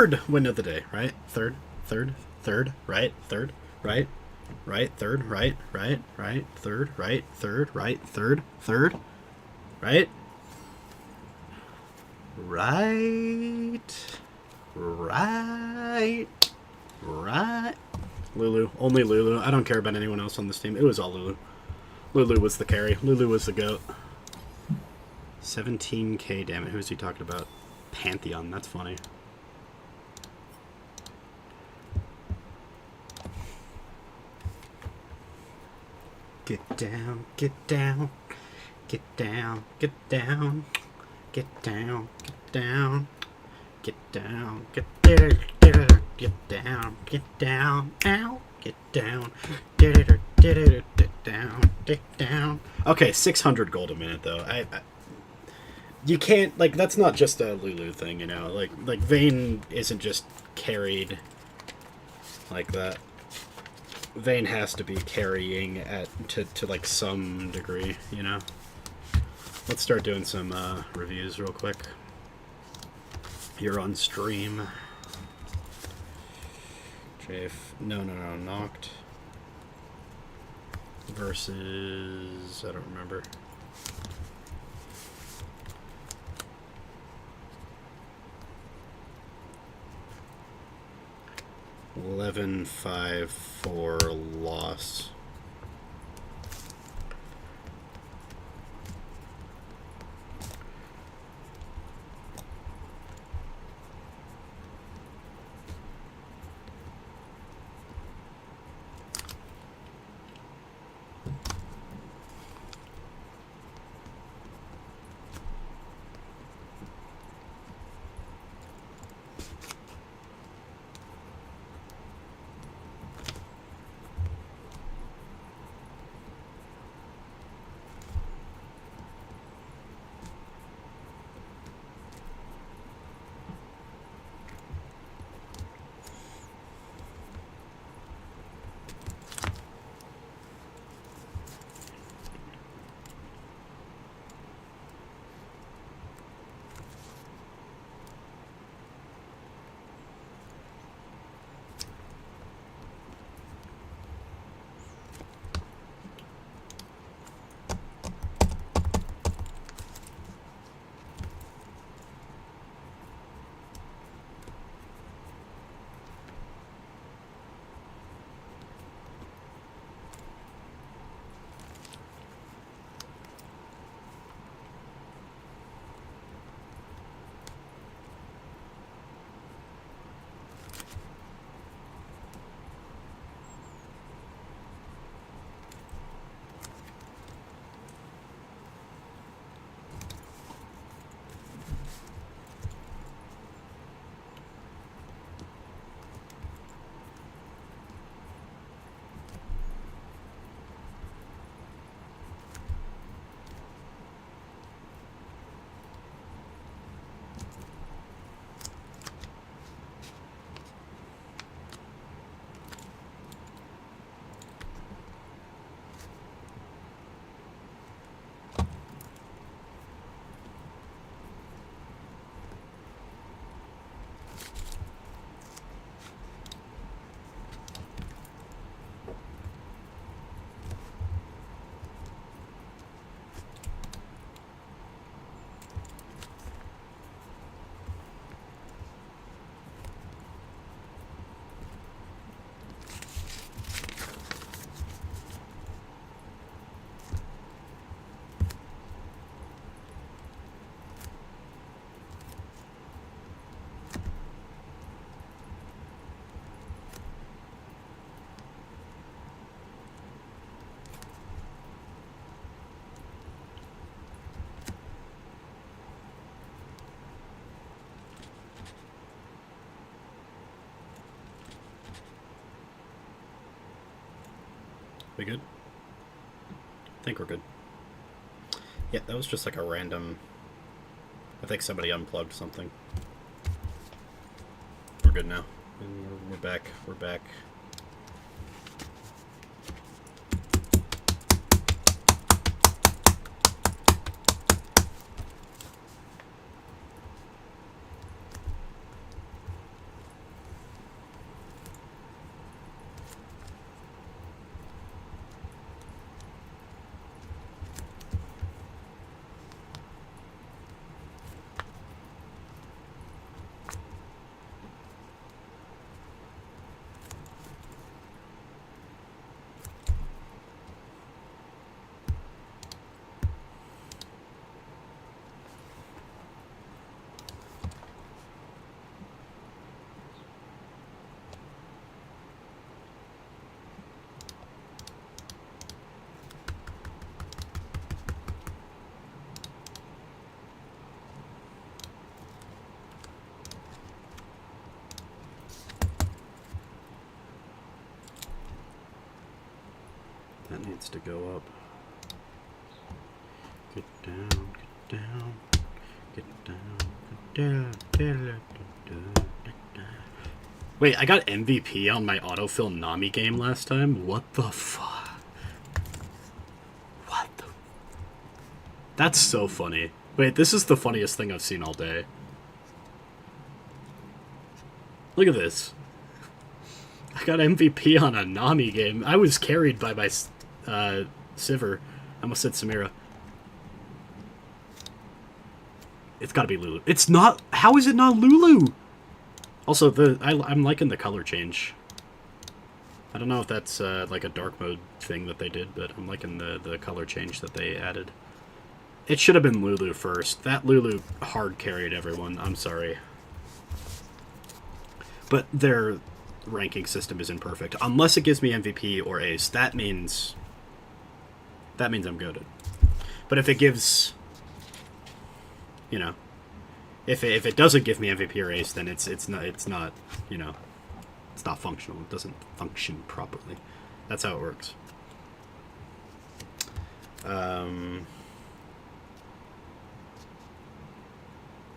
third win of the day, right? Third, right? Third, right? Right, third, right, third, right, third, right, third, right? Right. Lulu. Only Lulu. I don't care about anyone else on this team. It was all Lulu. Lulu was the carry. Lulu was the GOAT. 17k, damn it. Who's he talking about? Pantheon. That's funny. Get down, get down, get down, get down, get down, get down, get down, get there, get down, get down, ow, get down, get down. Okay, 600 gold a minute though. You can't, like, that's not just a Lulu thing, you know. Like Vayne isn't just carried like that. Vayne has to be carrying to like some degree, you know. Let's start doing some reviews real quick. You're on stream. No, knocked. Versus, I don't remember. $11.5 loss. We good? I think we're good. Yeah, that was just like a random... I think somebody unplugged something. We're good now. We're back. We're back. needs to go up. Get down, get down, get down, get down, get down. Wait, I got MVP on my autofill Nami game last time? What the fuck? What the... That's so funny. Wait, this is the funniest thing I've seen all day. Look at this. I got MVP on a Nami game. I was carried by my Sivir. I almost said Samira. It's gotta be Lulu. It's not... How is it not Lulu? Also, I'm liking the color change. I don't know if that's like a dark mode thing that they did, but I'm liking the color change that they added. It should have been Lulu first. That Lulu hard carried everyone. I'm sorry. But their ranking system is imperfect. Unless it gives me MVP or Ace, that means I'm good. But if it gives, you know, if it doesn't give me MVP or Ace, then it's not, you know, it's not functional. It doesn't function properly. That's how it works.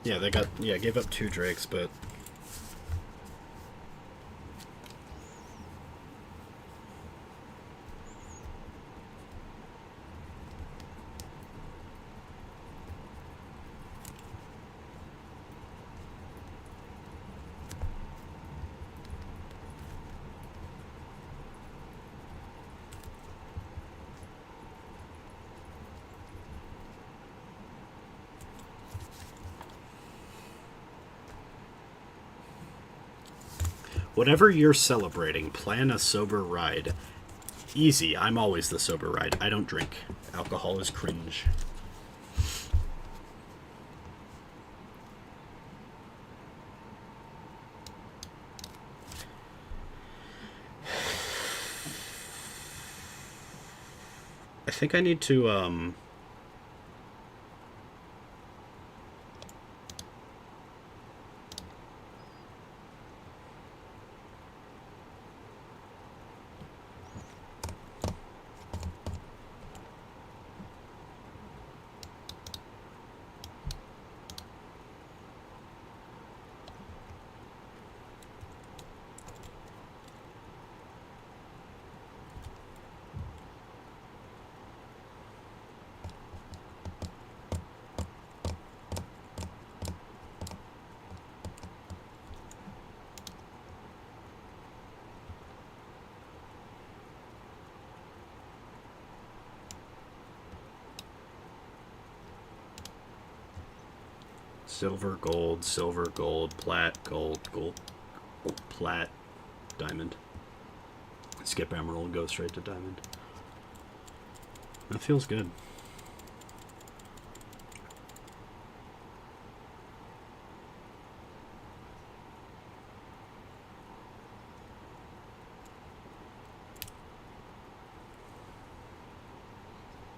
Yeah, they gave up 2 Drakes, but whatever you're celebrating, plan a sober ride. Easy, I'm always the sober ride. I don't drink. Alcohol is cringe. I think I need to, silver, gold, plat, gold, plat, diamond. Skip emerald, go straight to diamond. That feels good.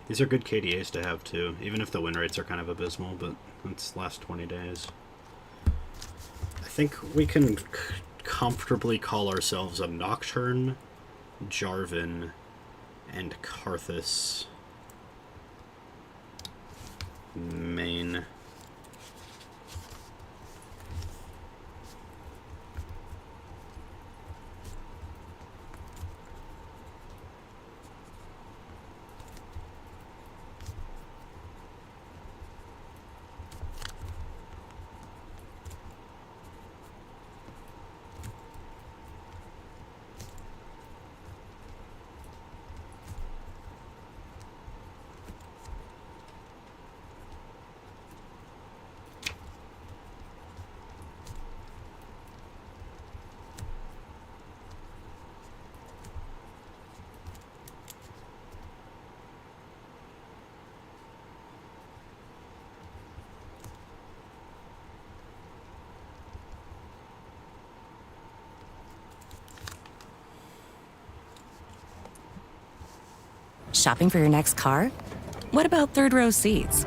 These are good KDAs to have too, even if the win rates are kind of abysmal, but it's last 20 days. I think we can comfortably call ourselves a Nocturne, Jarvan, and Karthus main. Shopping for your next car? What about third row seats?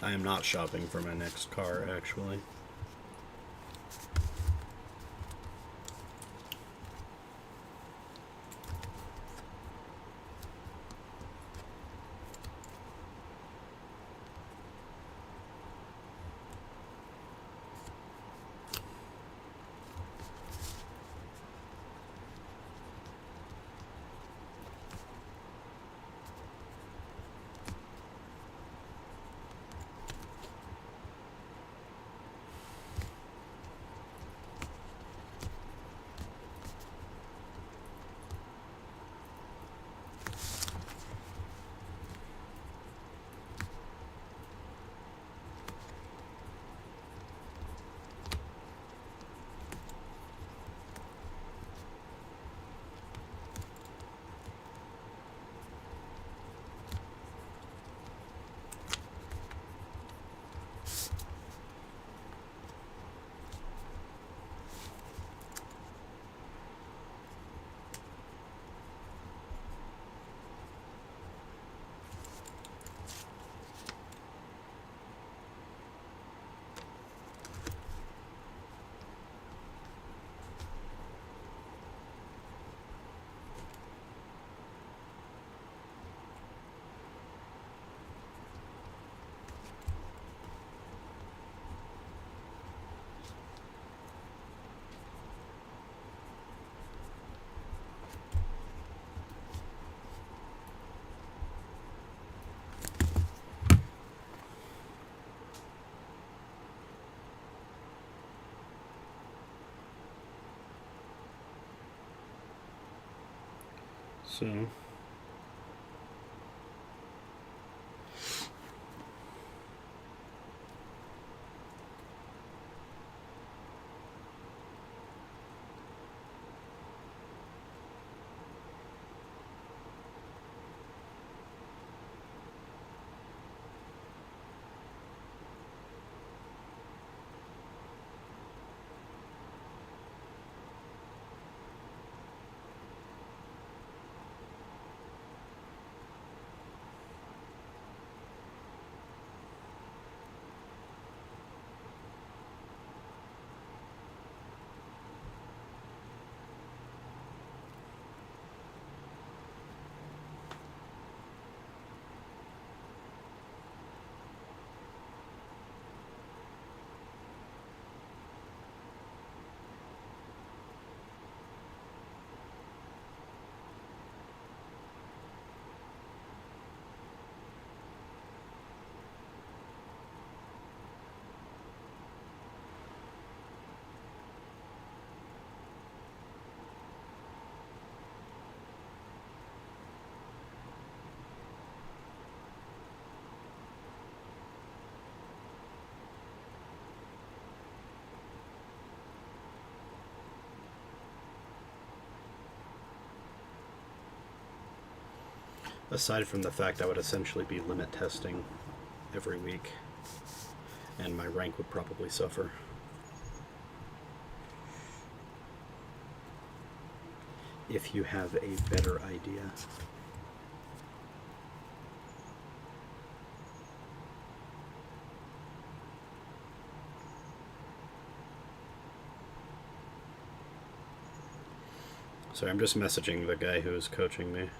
I am not shopping for my next car, actually. So... aside from the fact I would essentially be limit testing every week, and my rank would probably suffer. If you have a better idea. Sorry, I'm just messaging the guy who's coaching me.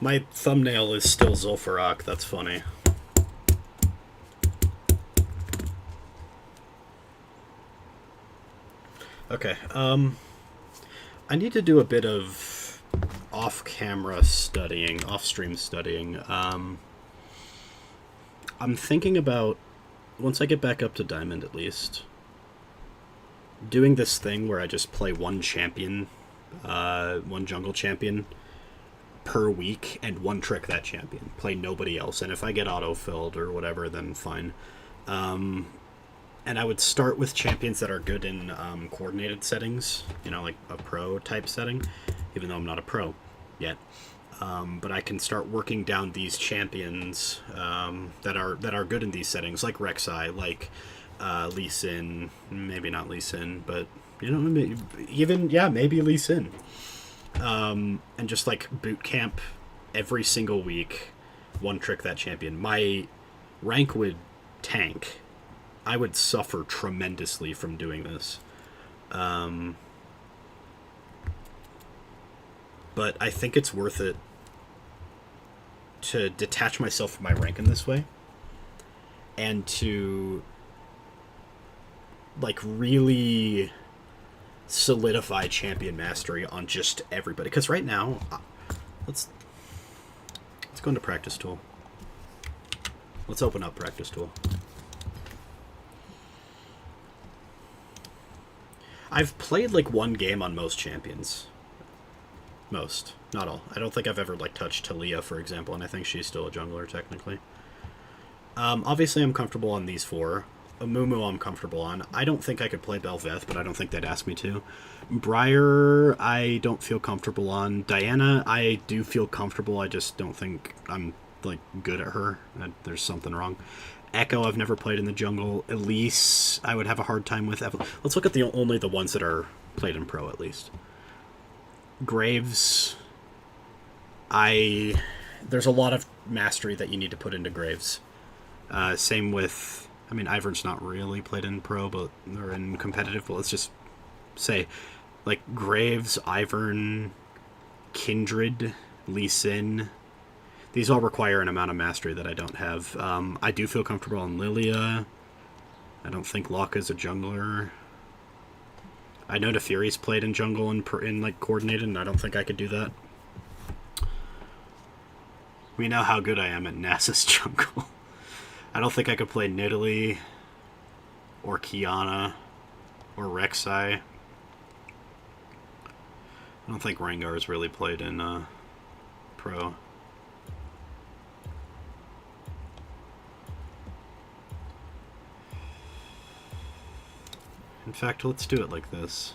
My thumbnail is still Zul'Farrak, that's funny. Okay, I need to do a bit of off-camera studying, off-stream studying. I'm thinking about, once I get back up to Diamond at least, doing this thing where I just play one champion, one jungle champion, per week and one trick that champion, play nobody else, and if I get auto-filled or whatever, then fine. And I would start with champions that are good in coordinated settings, you know, like a pro type setting, even though I'm not a pro yet. But I can start working down these champions that are good in these settings, like Rek'Sai, like Lee Sin, maybe not Lee Sin, but maybe Lee Sin. And just like boot camp every single week, one trick that champion. My rank would tank. I would suffer tremendously from doing this. But I think it's worth it to detach myself from my rank in this way and to like really solidify champion mastery on just everybody. Because right now, let's go into practice tool. Let's open up practice tool. I've played like one game on most champions. Most, not all. I don't think I've ever like touched Talia, for example, and I think she's still a jungler technically. Obviously I'm comfortable on these four. Amumu I'm comfortable on. I don't think I could play Bel'Veth, but I don't think they'd ask me to. Briar I don't feel comfortable on. Diana I do feel comfortable, I just don't think I'm like good at her. There's something wrong. Echo I've never played in the jungle. Elise I would have a hard time with. Let's look at only the ones that are played in pro at least. Graves there's a lot of mastery that you need to put into Graves. Same with, I mean, Ivern's not really played in pro, but they're in competitive. But let's just say, like, Graves, Ivern, Kindred, Lee Sin. These all require an amount of mastery that I don't have. I do feel comfortable on Lilia. I don't think Locke is a jungler. I know Neferi's played in jungle and like coordinated, and I don't think I could do that. We know how good I am at Nasus jungle. I don't think I could play Nidalee or Kiana or Rek'Sai. I don't think Rengar's really played in pro. In fact, let's do it like this.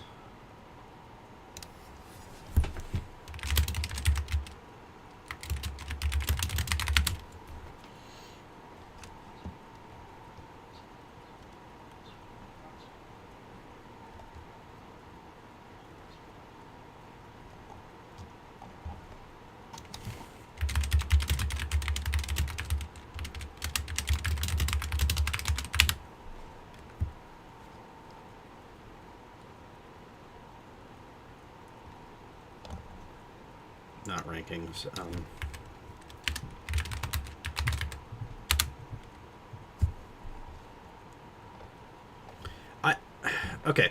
Not rankings. Okay.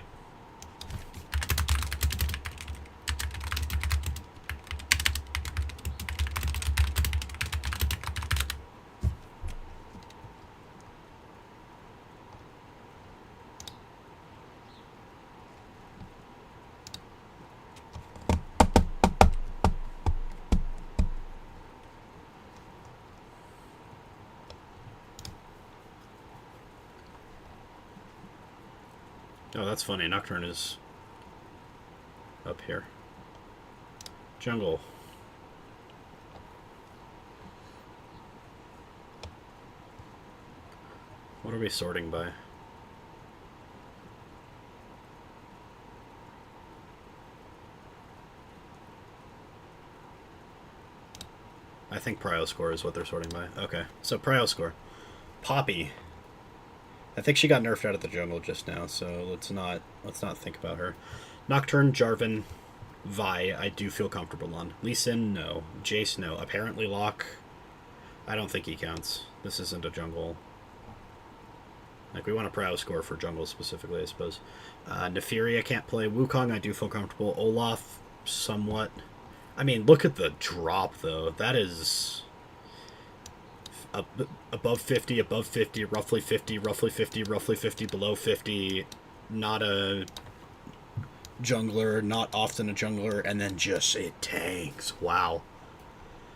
Oh, that's funny. Nocturne is up here. Jungle. What are we sorting by? I think Prio score is what they're sorting by. Okay, so Prio score. Poppy. I think she got nerfed out of the jungle just now, so let's not think about her. Nocturne, Jarvan, Vi, I do feel comfortable on. Lee Sin, no. Jace, no. Apparently Locke, I don't think he counts. This isn't a jungle. Like, we want a Prio score for jungle specifically, I suppose. Neferi, I can't play. Wukong, I do feel comfortable. Olaf, somewhat. I mean, look at the drop, though. That is above 50, roughly 50, roughly 50, roughly 50, below 50. Not a jungler, not often a jungler, and then just it tanks. Wow.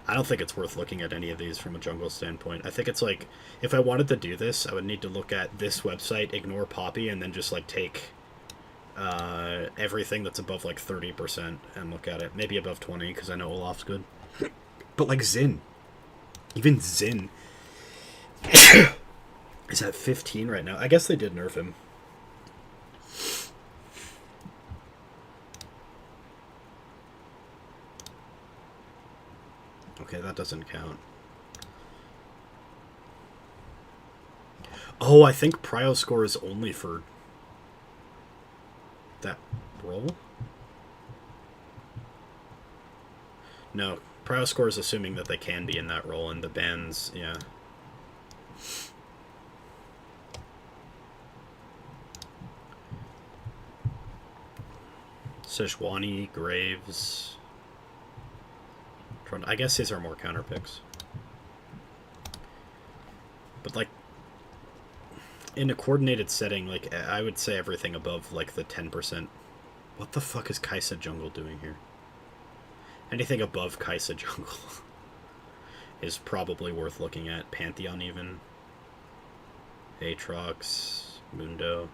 I don't think it's worth looking at any of these from a jungle standpoint. I think it's like, if I wanted to do this, I would need to look at this website, ignore Poppy, and then just like take everything that's above like 30% and look at it. Maybe above 20, because I know Olaf's good. But like Xin. Even Xin. He's at 15 right now. I guess they did nerf him. Okay, that doesn't count. Oh, I think prio score is only for that role? No, prio score is assuming that they can be in that role, and the bans, yeah. Sejuani, Graves. I guess these are more counter picks. But, like, in a coordinated setting, like, I would say everything above, like, the 10%. What the fuck is Kaisa Jungle doing here? Anything above Kaisa Jungle is probably worth looking at. Pantheon, even. Aatrox, Mundo.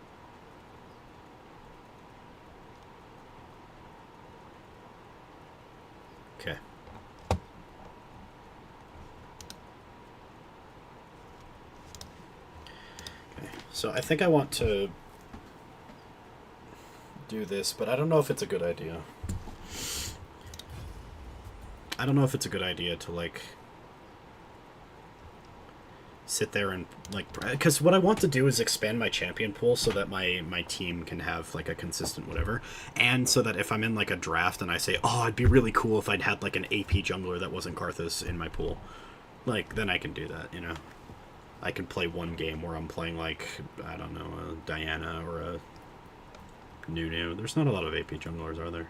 Okay. So I think I want to do this, but I don't know if it's a good idea. I don't know if it's a good idea to, like, sit there and, like, because what I want to do is expand my champion pool so that my team can have, like, a consistent whatever, and so that if I'm in, like, a draft and I say, oh, it'd be really cool if I'd had, like, an AP jungler that wasn't Karthus in my pool, like, then I can do that, you know? I can play one game where I'm playing, like, I don't know, a Diana or a Nunu. There's not a lot of AP junglers, are there?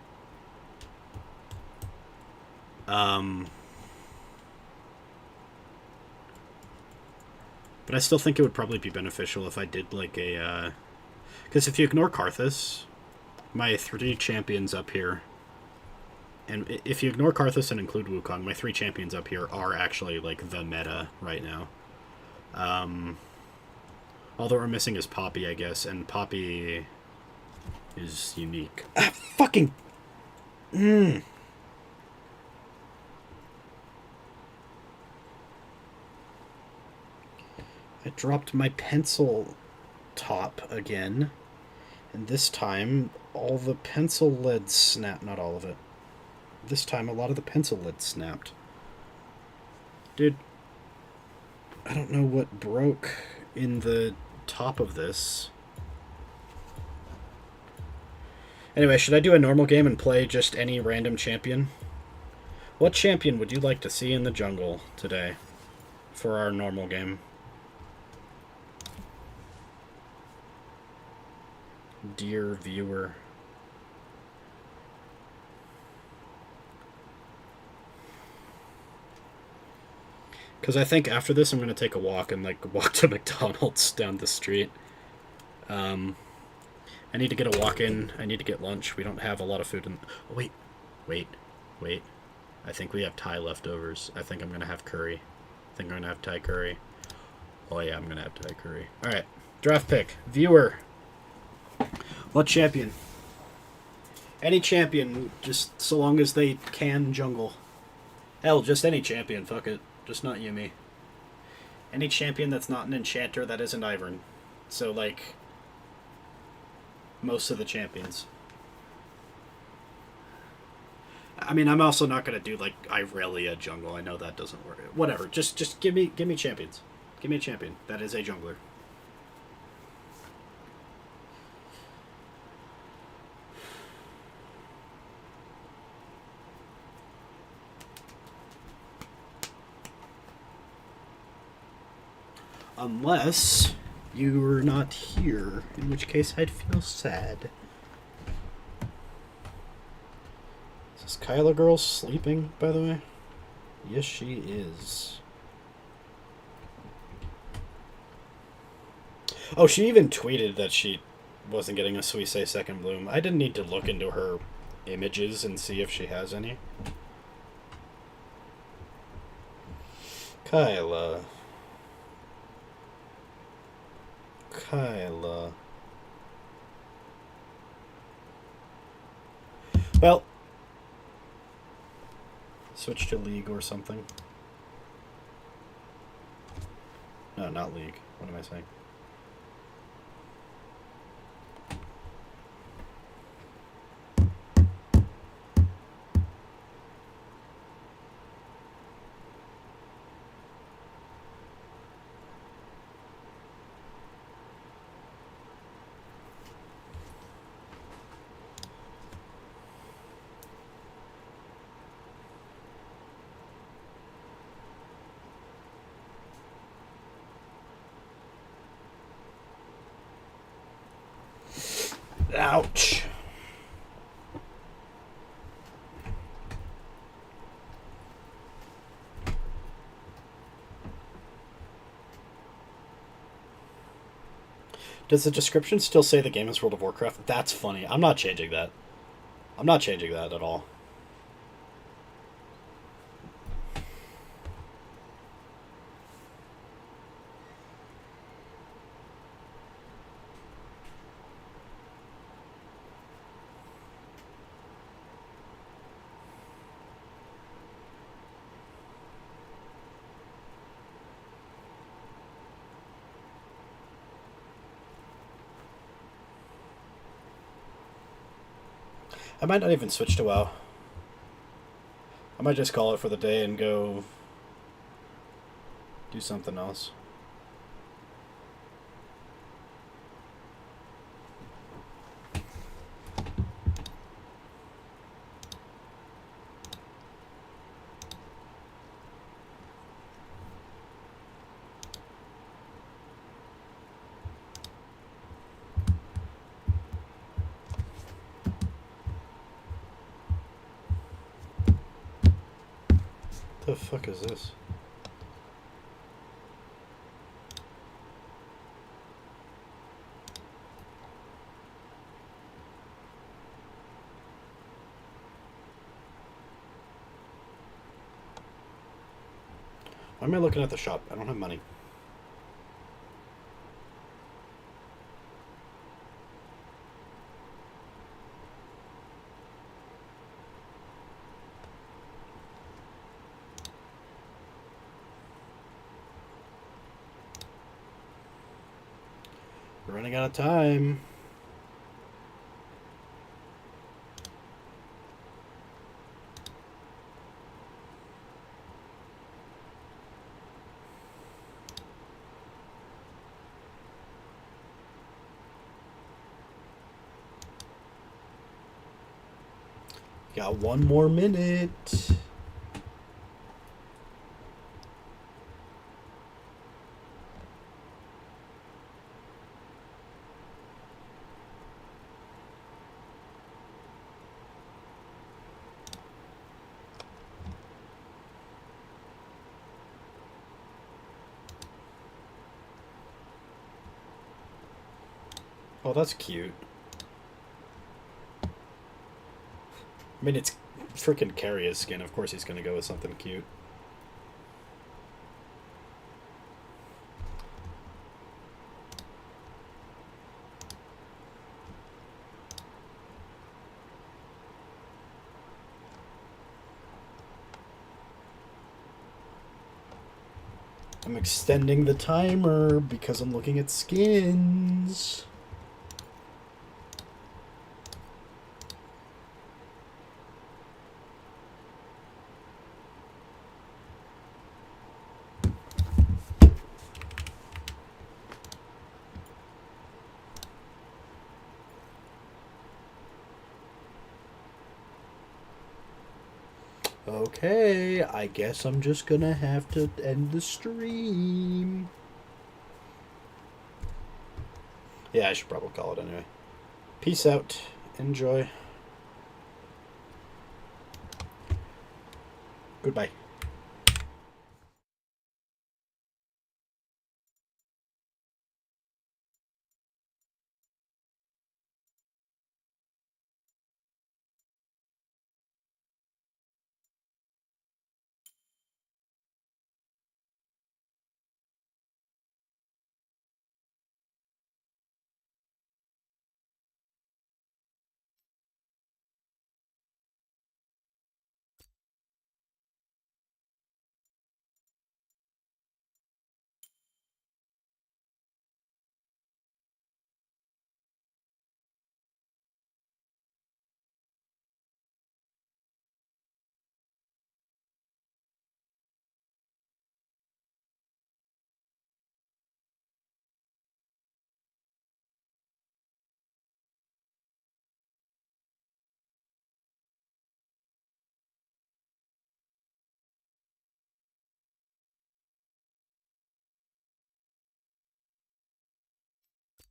But I still think it would probably be beneficial if I did, like, a, because if you ignore Karthus, my 3 champions up here, and if you ignore Karthus and include Wukong, my 3 champions up here are actually, like, the meta right now. All that we're missing is Poppy, I guess, and Poppy is unique. Ah, fucking... I dropped my pencil top again, and this time all the pencil lead snapped. Not all of it. This time a lot of the pencil lead snapped. Dude, I don't know what broke in the top of this. Anyway, should I do a normal game and play just any random champion? What champion would you like to see in the jungle today for our normal game? Dear viewer. Because I think after this I'm going to take a walk and, like, walk to McDonald's down the street. I need to get a walk in. I need to get lunch. We don't have a lot of food in... Oh, wait. I think we have Thai leftovers. I think I'm going to have curry. I think I'm going to have Thai curry. Oh, yeah, I'm going to have Thai curry. Alright, draft pick. Viewer. What champion? Any champion, just so long as they can jungle. Hell, just any champion, fuck it. Just not Yuumi. Any champion that's not an enchanter that isn't Ivern. So, like, most of the champions. I mean, I'm also not going to do, like, Irelia jungle. I know that doesn't work. Whatever. Just give me champions. Give me a champion that is a jungler. Unless you were not here, in which case I'd feel sad. Is this Kyla girl sleeping, by the way? Yes, she is. Oh, she even tweeted that she wasn't getting a Suisei second bloom. I didn't need to look into her images and see if she has any. Kyla. Well, switch to League or something. No, not League. What am I saying? Ouch. Does the description still say the game is World of Warcraft? That's funny. I'm not changing that. I'm not changing that at all. I might not even switch to WoW. I might just call it for the day and go do something else. The fuck is this? Why am I looking at the shop? I don't have money. We're running out of time. Got one more minute. Oh, that's cute. I mean, it's freaking Carrier's skin. Of course he's going to go with something cute. I'm extending the timer because I'm looking at skins. Okay, I guess I'm just gonna have to end the stream. Yeah, I should probably call it anyway. Peace out. Enjoy. Goodbye.